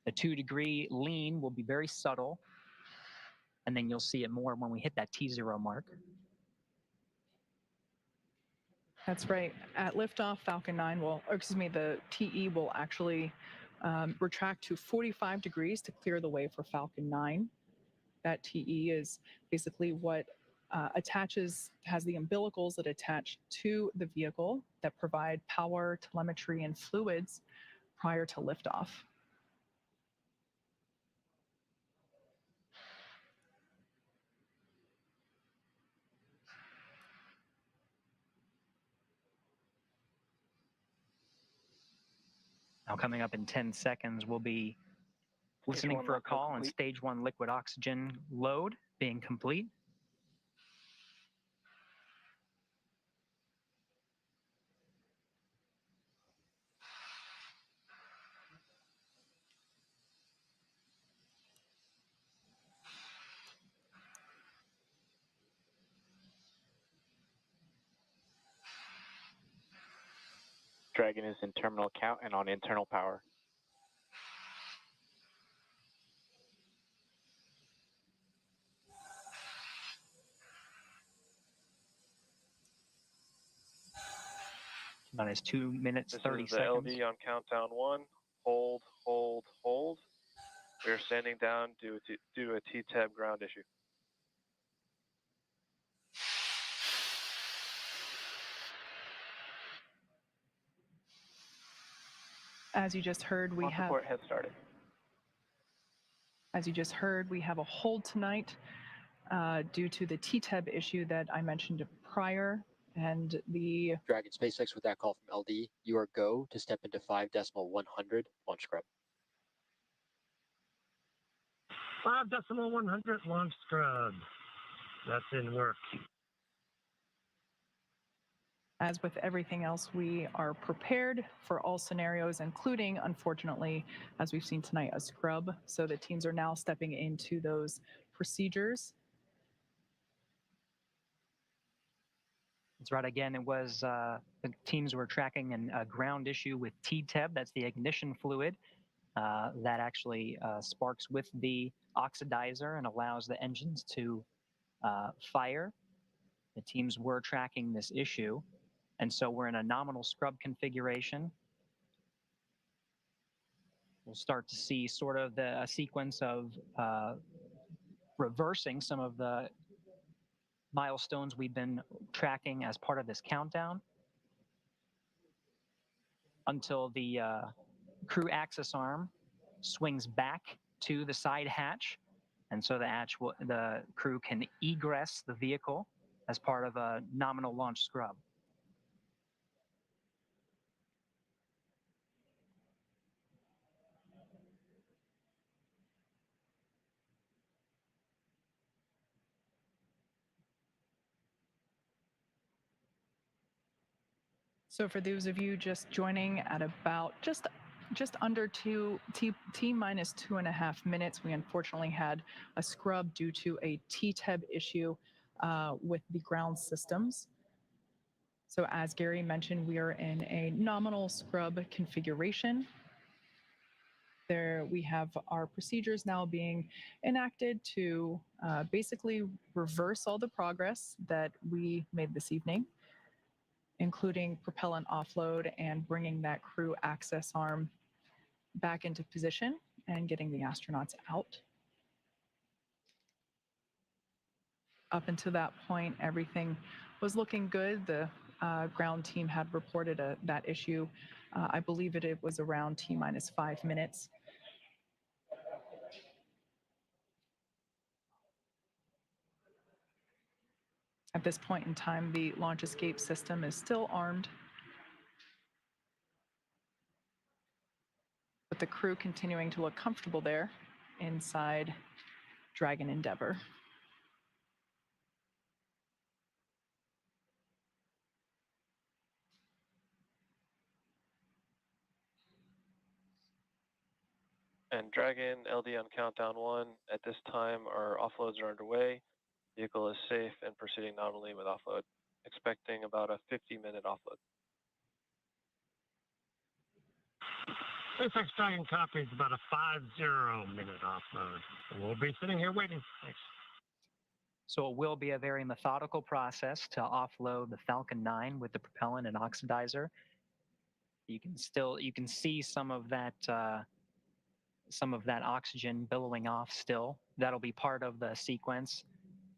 The 2 degree lean will be very subtle. and then you'll see it more when we hit that T0 mark. That's right. At liftoff, Falcon 9 will, or excuse me, the TE will actually retract to 45 degrees to clear the way for Falcon 9. That TE is basically what has the umbilicals that attach to the vehicle that provide power, telemetry, and fluids prior to liftoff. Now coming up in 10 seconds, we'll be listening for a call on stage 1 liquid oxygen load being complete. Dragon is in terminal count and on internal power. About 2 minutes, This 30 is the seconds. LD on countdown 1. Hold, hold, hold. We are standing down due to a T-tab ground issue. As you just heard, we have Head started. As you just heard, we have a hold tonight due to the T-tab issue that I mentioned prior, and the Dragon SpaceX with that call from LD. You are go to step into 5.100 launch scrub. 5.100 launch scrub. That's in work. As with everything else, we are prepared for all scenarios, including, unfortunately, as we've seen tonight, a scrub. So the teams are now stepping into those procedures. That's right. Again, it was the teams were tracking a ground issue with T-tab. That's the ignition fluid that actually sparks with the oxidizer and allows the engines to fire. The teams were tracking this issue. And so we're in a nominal scrub configuration. We'll start to see sort of a sequence of reversing some of the milestones we've been tracking as part of this countdown until the crew access arm swings back to the side hatch. And so the crew can egress the vehicle as part of a nominal launch scrub. So for those of you just joining at about just under T minus 2.5 minutes, we unfortunately had a scrub due to a T-tab issue with the ground systems. So as Gary mentioned, we are in a nominal scrub configuration. There we have our procedures now being enacted to basically reverse all the progress that we made this evening, including propellant offload and bringing that crew access arm back into position and getting the astronauts out. Up until that point, everything was looking good. The ground team had reported that issue. I believe it was around T minus 5 minutes. At this point in time, the launch escape system is still armed, with the crew continuing to look comfortable there inside Dragon Endeavour. And Dragon, LD on countdown 1. At this time, our offloads are underway. Vehicle is safe and proceeding nominally with offload. Expecting about a 50-minute offload. SpaceX Dragon copies about a 50-minute offload. We'll be sitting here waiting. Thanks. So it will be a very methodical process to offload the Falcon 9 with the propellant and oxidizer. You can see some of that oxygen billowing off still. That'll be part of the sequence.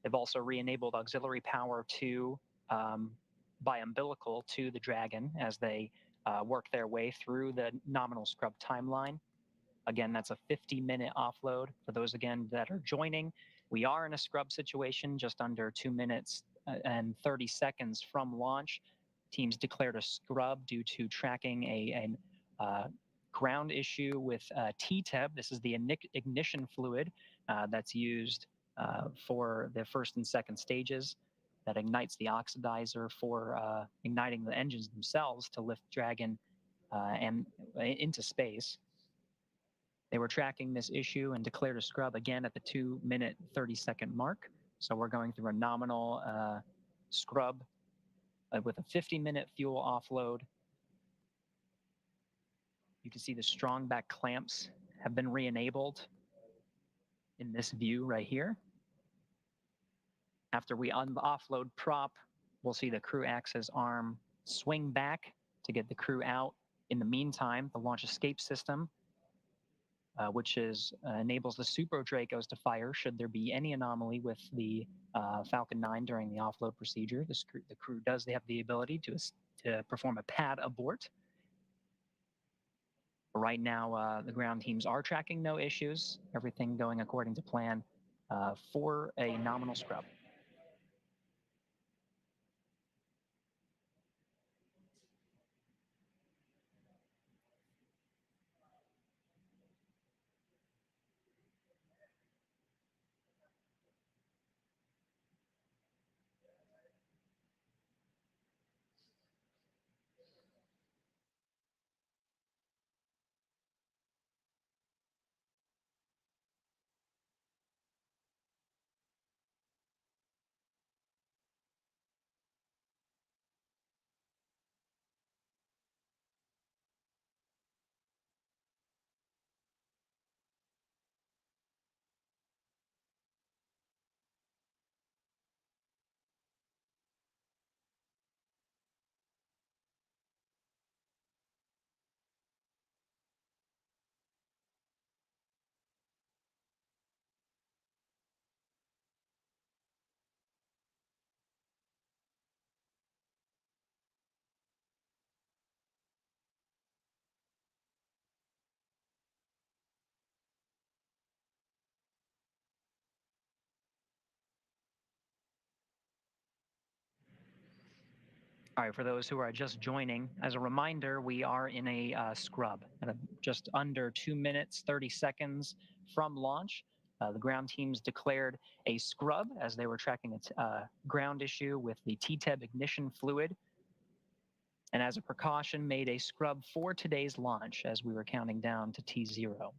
They've also re-enabled auxiliary power to by umbilical to the Dragon as they work their way through the nominal scrub timeline. Again, that's a 50-minute offload. For those, again, that are joining, we are in a scrub situation just under 2 minutes and 30 seconds from launch. Teams declared a scrub due to tracking a ground issue with TTEB. This is the ignition fluid that's used for the first and second stages that ignites the oxidizer for igniting the engines themselves to lift Dragon and into space. They were tracking this issue and declared a scrub again at the 2-minute, 30-second mark. So we're going through a nominal scrub with a 50-minute fuel offload. You can see the strong back clamps have been re-enabled in this view right here. After we offload prop, we'll see the crew access arm swing back to get the crew out. In the meantime, the launch escape system, which enables the Super Dracos to fire should there be any anomaly with the Falcon 9 during the offload procedure. The crew does have the ability to perform a pad abort. Right now, the ground teams are tracking no issues, everything going according to plan for a nominal scrub. All right, for those who are just joining, as a reminder, we are in a scrub at just under 2 minutes, 30 seconds from launch. The ground teams declared a scrub as they were tracking a ground issue with the TTEB ignition fluid. And as a precaution, made a scrub for today's launch as we were counting down to T0.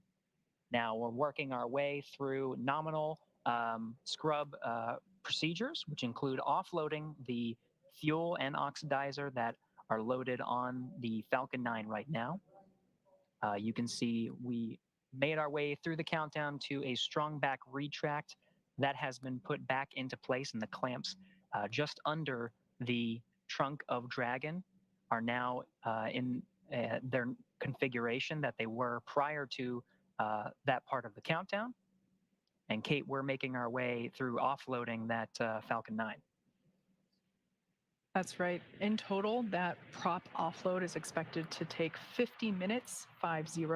Now we're working our way through nominal scrub procedures, which include offloading the fuel and oxidizer that are loaded on the Falcon 9 right now. You can see we made our way through the countdown to a strong back retract that has been put back into place, and the clamps just under the trunk of Dragon are now in their configuration that they were prior to that part of the countdown. And Kate, we're making our way through offloading that Falcon 9. That's right. In total, that prop offload is expected to take 50 minutes, 50.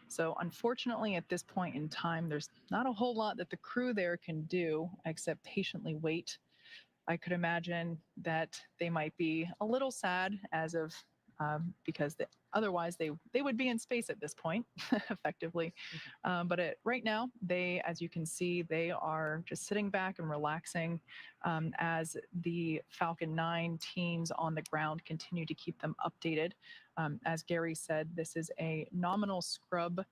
So unfortunately, at this point in time, there's not a whole lot that the crew there can do except patiently wait. I could imagine that they might be a little sad as of because otherwise they would be in space at this point, effectively. But right now, as you can see, they are just sitting back and relaxing as the Falcon 9 teams on the ground continue to keep them updated. As Gary said, this is a nominal scrub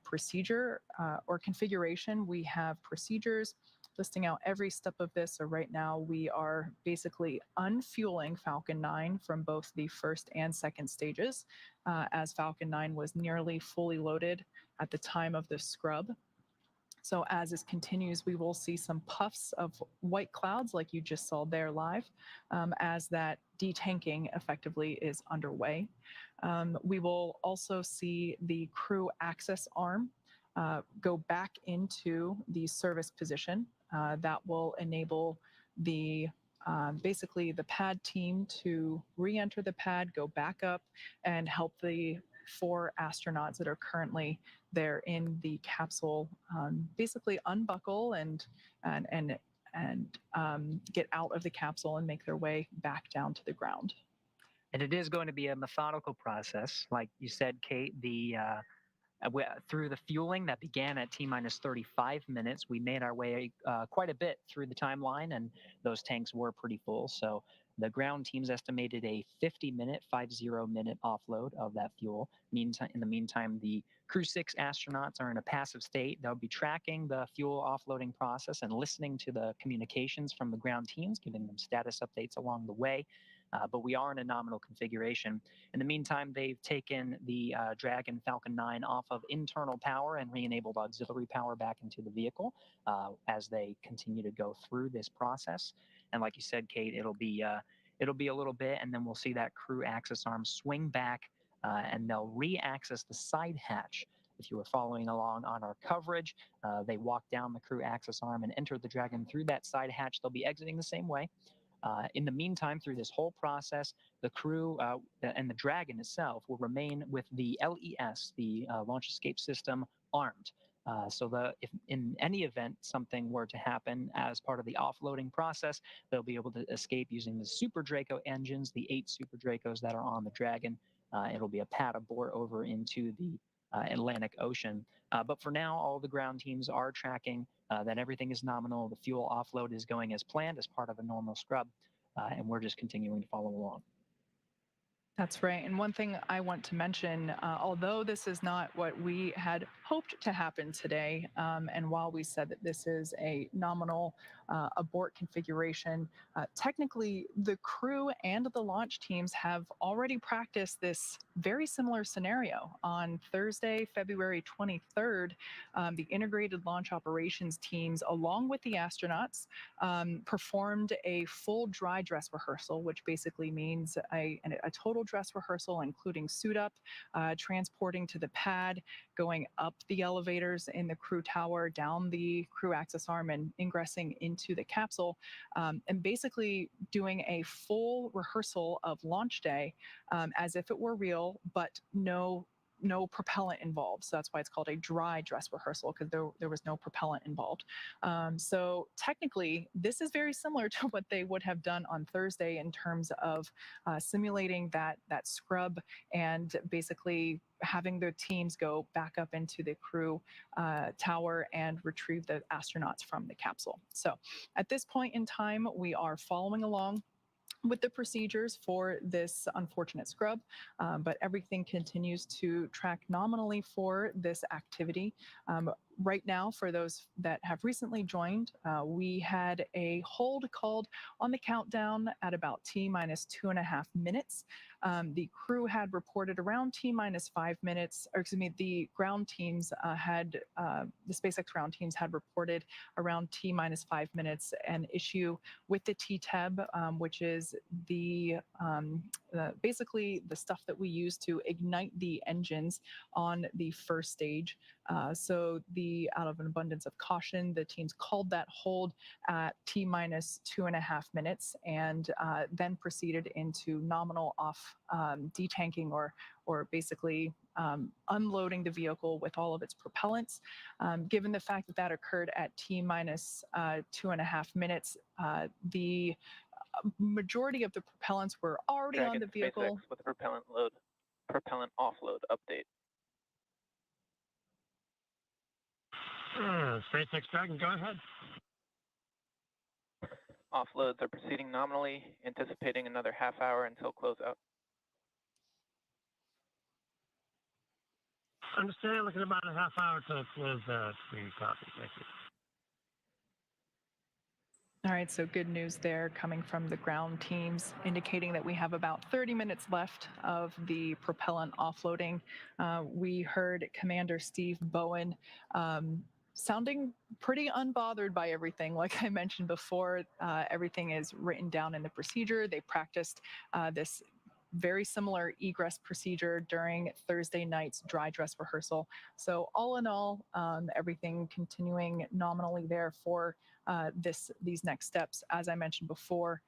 procedure or configuration. We have procedures listing out every step of this. So right now we are basically unfueling Falcon 9 from both the first and second stages, as Falcon 9 was nearly fully loaded at the time of the scrub. So as this continues, we will see some puffs of white clouds like you just saw there live as that detanking effectively is underway. We will also see the crew access arm go back into the service position. That will enable the basically the pad team to re-enter the pad, go back up, and help the 4 astronauts that are currently there in the capsule basically unbuckle and get out of the capsule and make their way back down to the ground. And it is going to be a methodical process. Like you said, Kate, through the fueling that began at T-minus 35 minutes, we made our way quite a bit through the timeline, and those tanks were pretty full. So the ground teams estimated a 50-minute offload of that fuel. In the meantime, the Crew-6 astronauts are in a passive state. They'll be tracking the fuel offloading process and listening to the communications from the ground teams, giving them status updates along the way. But we are in a nominal configuration. In the meantime, they've taken the Dragon Falcon 9 off of internal power and re-enabled auxiliary power back into the vehicle as they continue to go through this process. And like you said, Kate, it'll be a little bit, and then we'll see that crew access arm swing back, and they'll re-access the side hatch. If you were following along on our coverage, they walk down the crew access arm and enter the Dragon through that side hatch. They'll be exiting the same way. In the meantime, through this whole process, the crew and the Dragon itself will remain with the LES, the launch escape system, armed. So if in any event something were to happen as part of the offloading process, they'll be able to escape using the Super Draco engines, the 8 Super Dracos that are on the Dragon. It'll be a pad abort over into the Atlantic Ocean. But for now, all the ground teams are tracking that everything is nominal. The fuel offload is going as planned as part of a normal scrub, and we're just continuing to follow along. That's right. And one thing I want to mention, although this is not what we had hoped to happen today, and while we said that this is a nominal abort configuration, technically the crew and the launch teams have already practiced this very similar scenario. On Thursday, February 23rd, the integrated launch operations teams, along with the astronauts, performed a full dry dress rehearsal, which basically means a total dress rehearsal, including suit up, transporting to the pad, going up the elevators in the crew tower, down the crew access arm, and ingressing into the capsule, and basically doing a full rehearsal of launch day as if it were real, but no propellant involved. So that's why it's called a dry dress rehearsal, because there was no propellant involved. So technically, this is very similar to what they would have done on Thursday in terms of simulating that scrub and basically having the teams go back up into the crew tower and retrieve the astronauts from the capsule. So at this point in time, we are following along with the procedures for this unfortunate scrub, but everything continues to track nominally for this activity. Right now, for those that have recently joined, we had a hold called on the countdown at about T-minus 2.5 minutes. The crew had reported around T-minus 5 minutes, or excuse me, the ground teams the SpaceX ground teams had reported around T-minus 5 minutes an issue with the TTEB, which is basically the stuff that we use to ignite the engines on the first stage. So out of an abundance of caution, the teams called that hold at T-minus 2.5 minutes and then proceeded into nominal off detanking or basically unloading the vehicle with all of its propellants. Given the fact that occurred at T-minus 2.5 minutes, the majority of the propellants were already Dragon on the vehicle. SpaceX with a propellant offload update. SpaceX Dragon, go ahead. Offloads are proceeding nominally, anticipating another half hour until closeout. Understand, looking about a half hour to close out. Copy, thank you. All right, so good news there coming from the ground teams, indicating that we have about 30 minutes left of the propellant offloading. We heard Commander Steve Bowen sounding pretty unbothered by everything. Like I mentioned before, everything is written down in the procedure. They practiced this very similar egress procedure during Thursday night's dry dress rehearsal. So all in all, everything continuing nominally there for these next steps. As I mentioned before,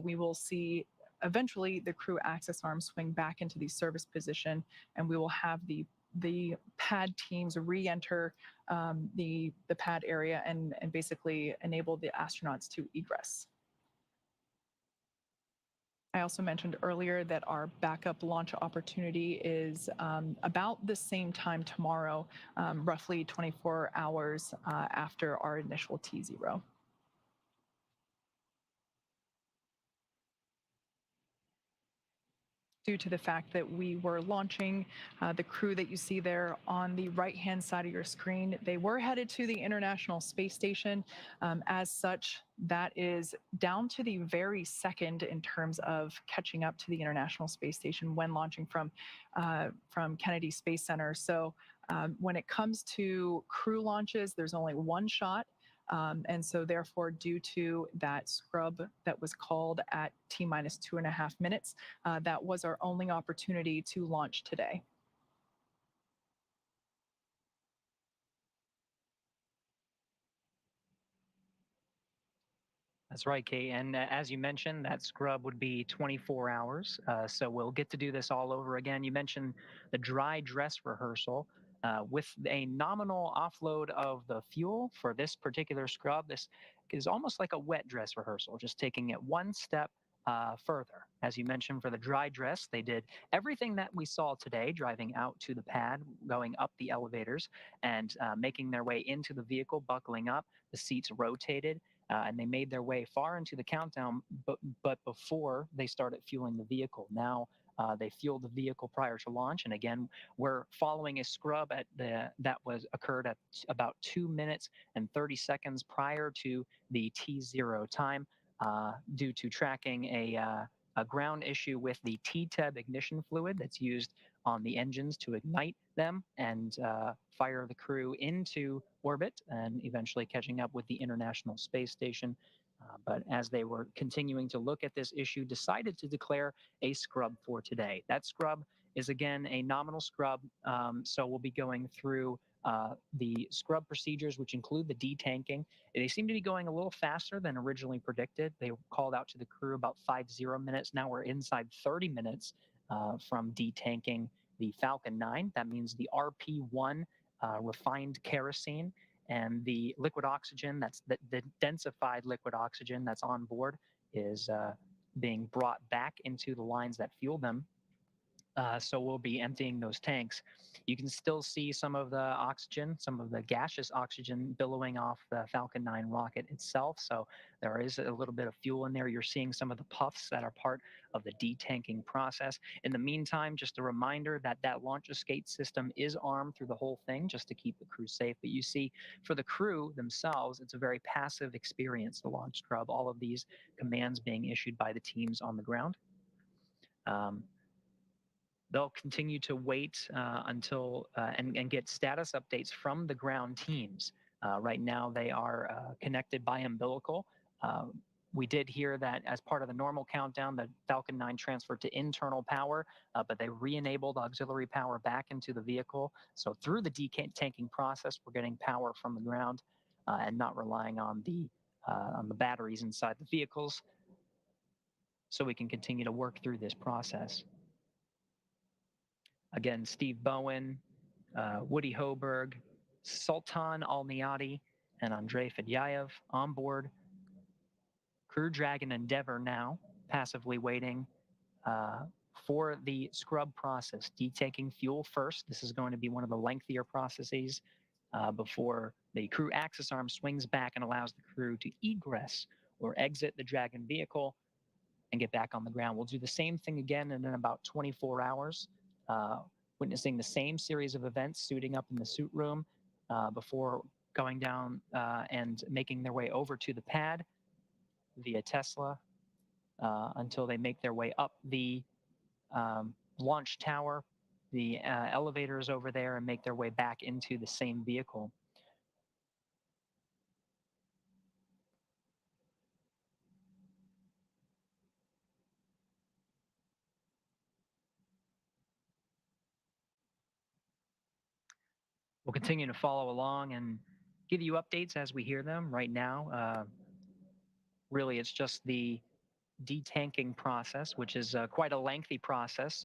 we will see eventually the crew access arms swing back into the service position, and we will have the pad teams re-enter the pad area and basically enable the astronauts to egress. I also mentioned earlier that our backup launch opportunity is about the same time tomorrow, roughly 24 hours after our initial T0. Due to the fact that we were launching the crew that you see there on the right-hand side of your screen, they were headed to the International Space Station. As such, that is down to the very second in terms of catching up to the International Space Station when launching from Kennedy Space Center. So when it comes to crew launches, there's only one shot. And so therefore, due to that scrub that was called at T-minus 2.5 minutes, that was our only opportunity to launch today. That's right, Kate. And as you mentioned, that scrub would be 24 hours. So we'll get to do this all over again. You mentioned the dry dress rehearsal. With a nominal offload of the fuel for this particular scrub, this is almost like a wet dress rehearsal, just taking it one step further. As you mentioned, for the dry dress, they did everything that we saw today, driving out to the pad, going up the elevators, and making their way into the vehicle, buckling up, the seats rotated, and they made their way far into the countdown, but before they started fueling the vehicle. Now, they fueled the vehicle prior to launch, and again, we're following a scrub that occurred at about 2 minutes and 30 seconds prior to the T0 time, due to tracking a ground issue with the T-TEB ignition fluid that's used on the engines to ignite them and fire the crew into orbit and eventually catching up with the International Space Station. But as they were continuing to look at this issue, decided to declare a scrub for today. That scrub is, again, a nominal scrub, so we'll be going through the scrub procedures, which include the detanking. They seem to be going a little faster than originally predicted. They called out to the crew about 50 minutes. Now we're inside 30 minutes from detanking the Falcon 9. That means the RP1 refined kerosene and the liquid oxygen, that's the densified liquid oxygen that's on board, is being brought back into the lines that fuel them. So we'll be emptying those tanks. You can still see some of the oxygen, some of the gaseous oxygen billowing off the Falcon 9 rocket itself. So there is a little bit of fuel in there. You're seeing some of the puffs that are part of the detanking process. In the meantime, just a reminder that that launch escape system is armed through the whole thing just to keep the crew safe. But you see, for the crew themselves, it's a very passive experience to launch scrub. All of these commands being issued by the teams on the ground. They'll continue to wait until and get status updates from the ground teams. Right now, they are connected by umbilical. We did hear that as part of the normal countdown, the Falcon 9 transferred to internal power, but they re-enabled auxiliary power back into the vehicle. So through the detanking process, we're getting power from the ground and not relying on the batteries inside the vehicles, so we can continue to work through this process. Again, Steve Bowen, Woody Hoberg, Sultan Al-Niyati, and Andrei Fedyaev on board Crew Dragon Endeavour now, passively waiting for the scrub process, detaking fuel first. This is going to be one of the lengthier processes before the crew access arm swings back and allows the crew to egress or exit the Dragon vehicle and get back on the ground. We'll do the same thing again in about 24 hours. Witnessing the same series of events, suiting up in the suit room before going down and making their way over to the pad via Tesla until they make their way up the launch tower, the elevators over there, and make their way back into the same vehicle. We'll continue to follow along and give you updates as we hear them. Right now, really, it's just the detanking process, which is quite a lengthy process.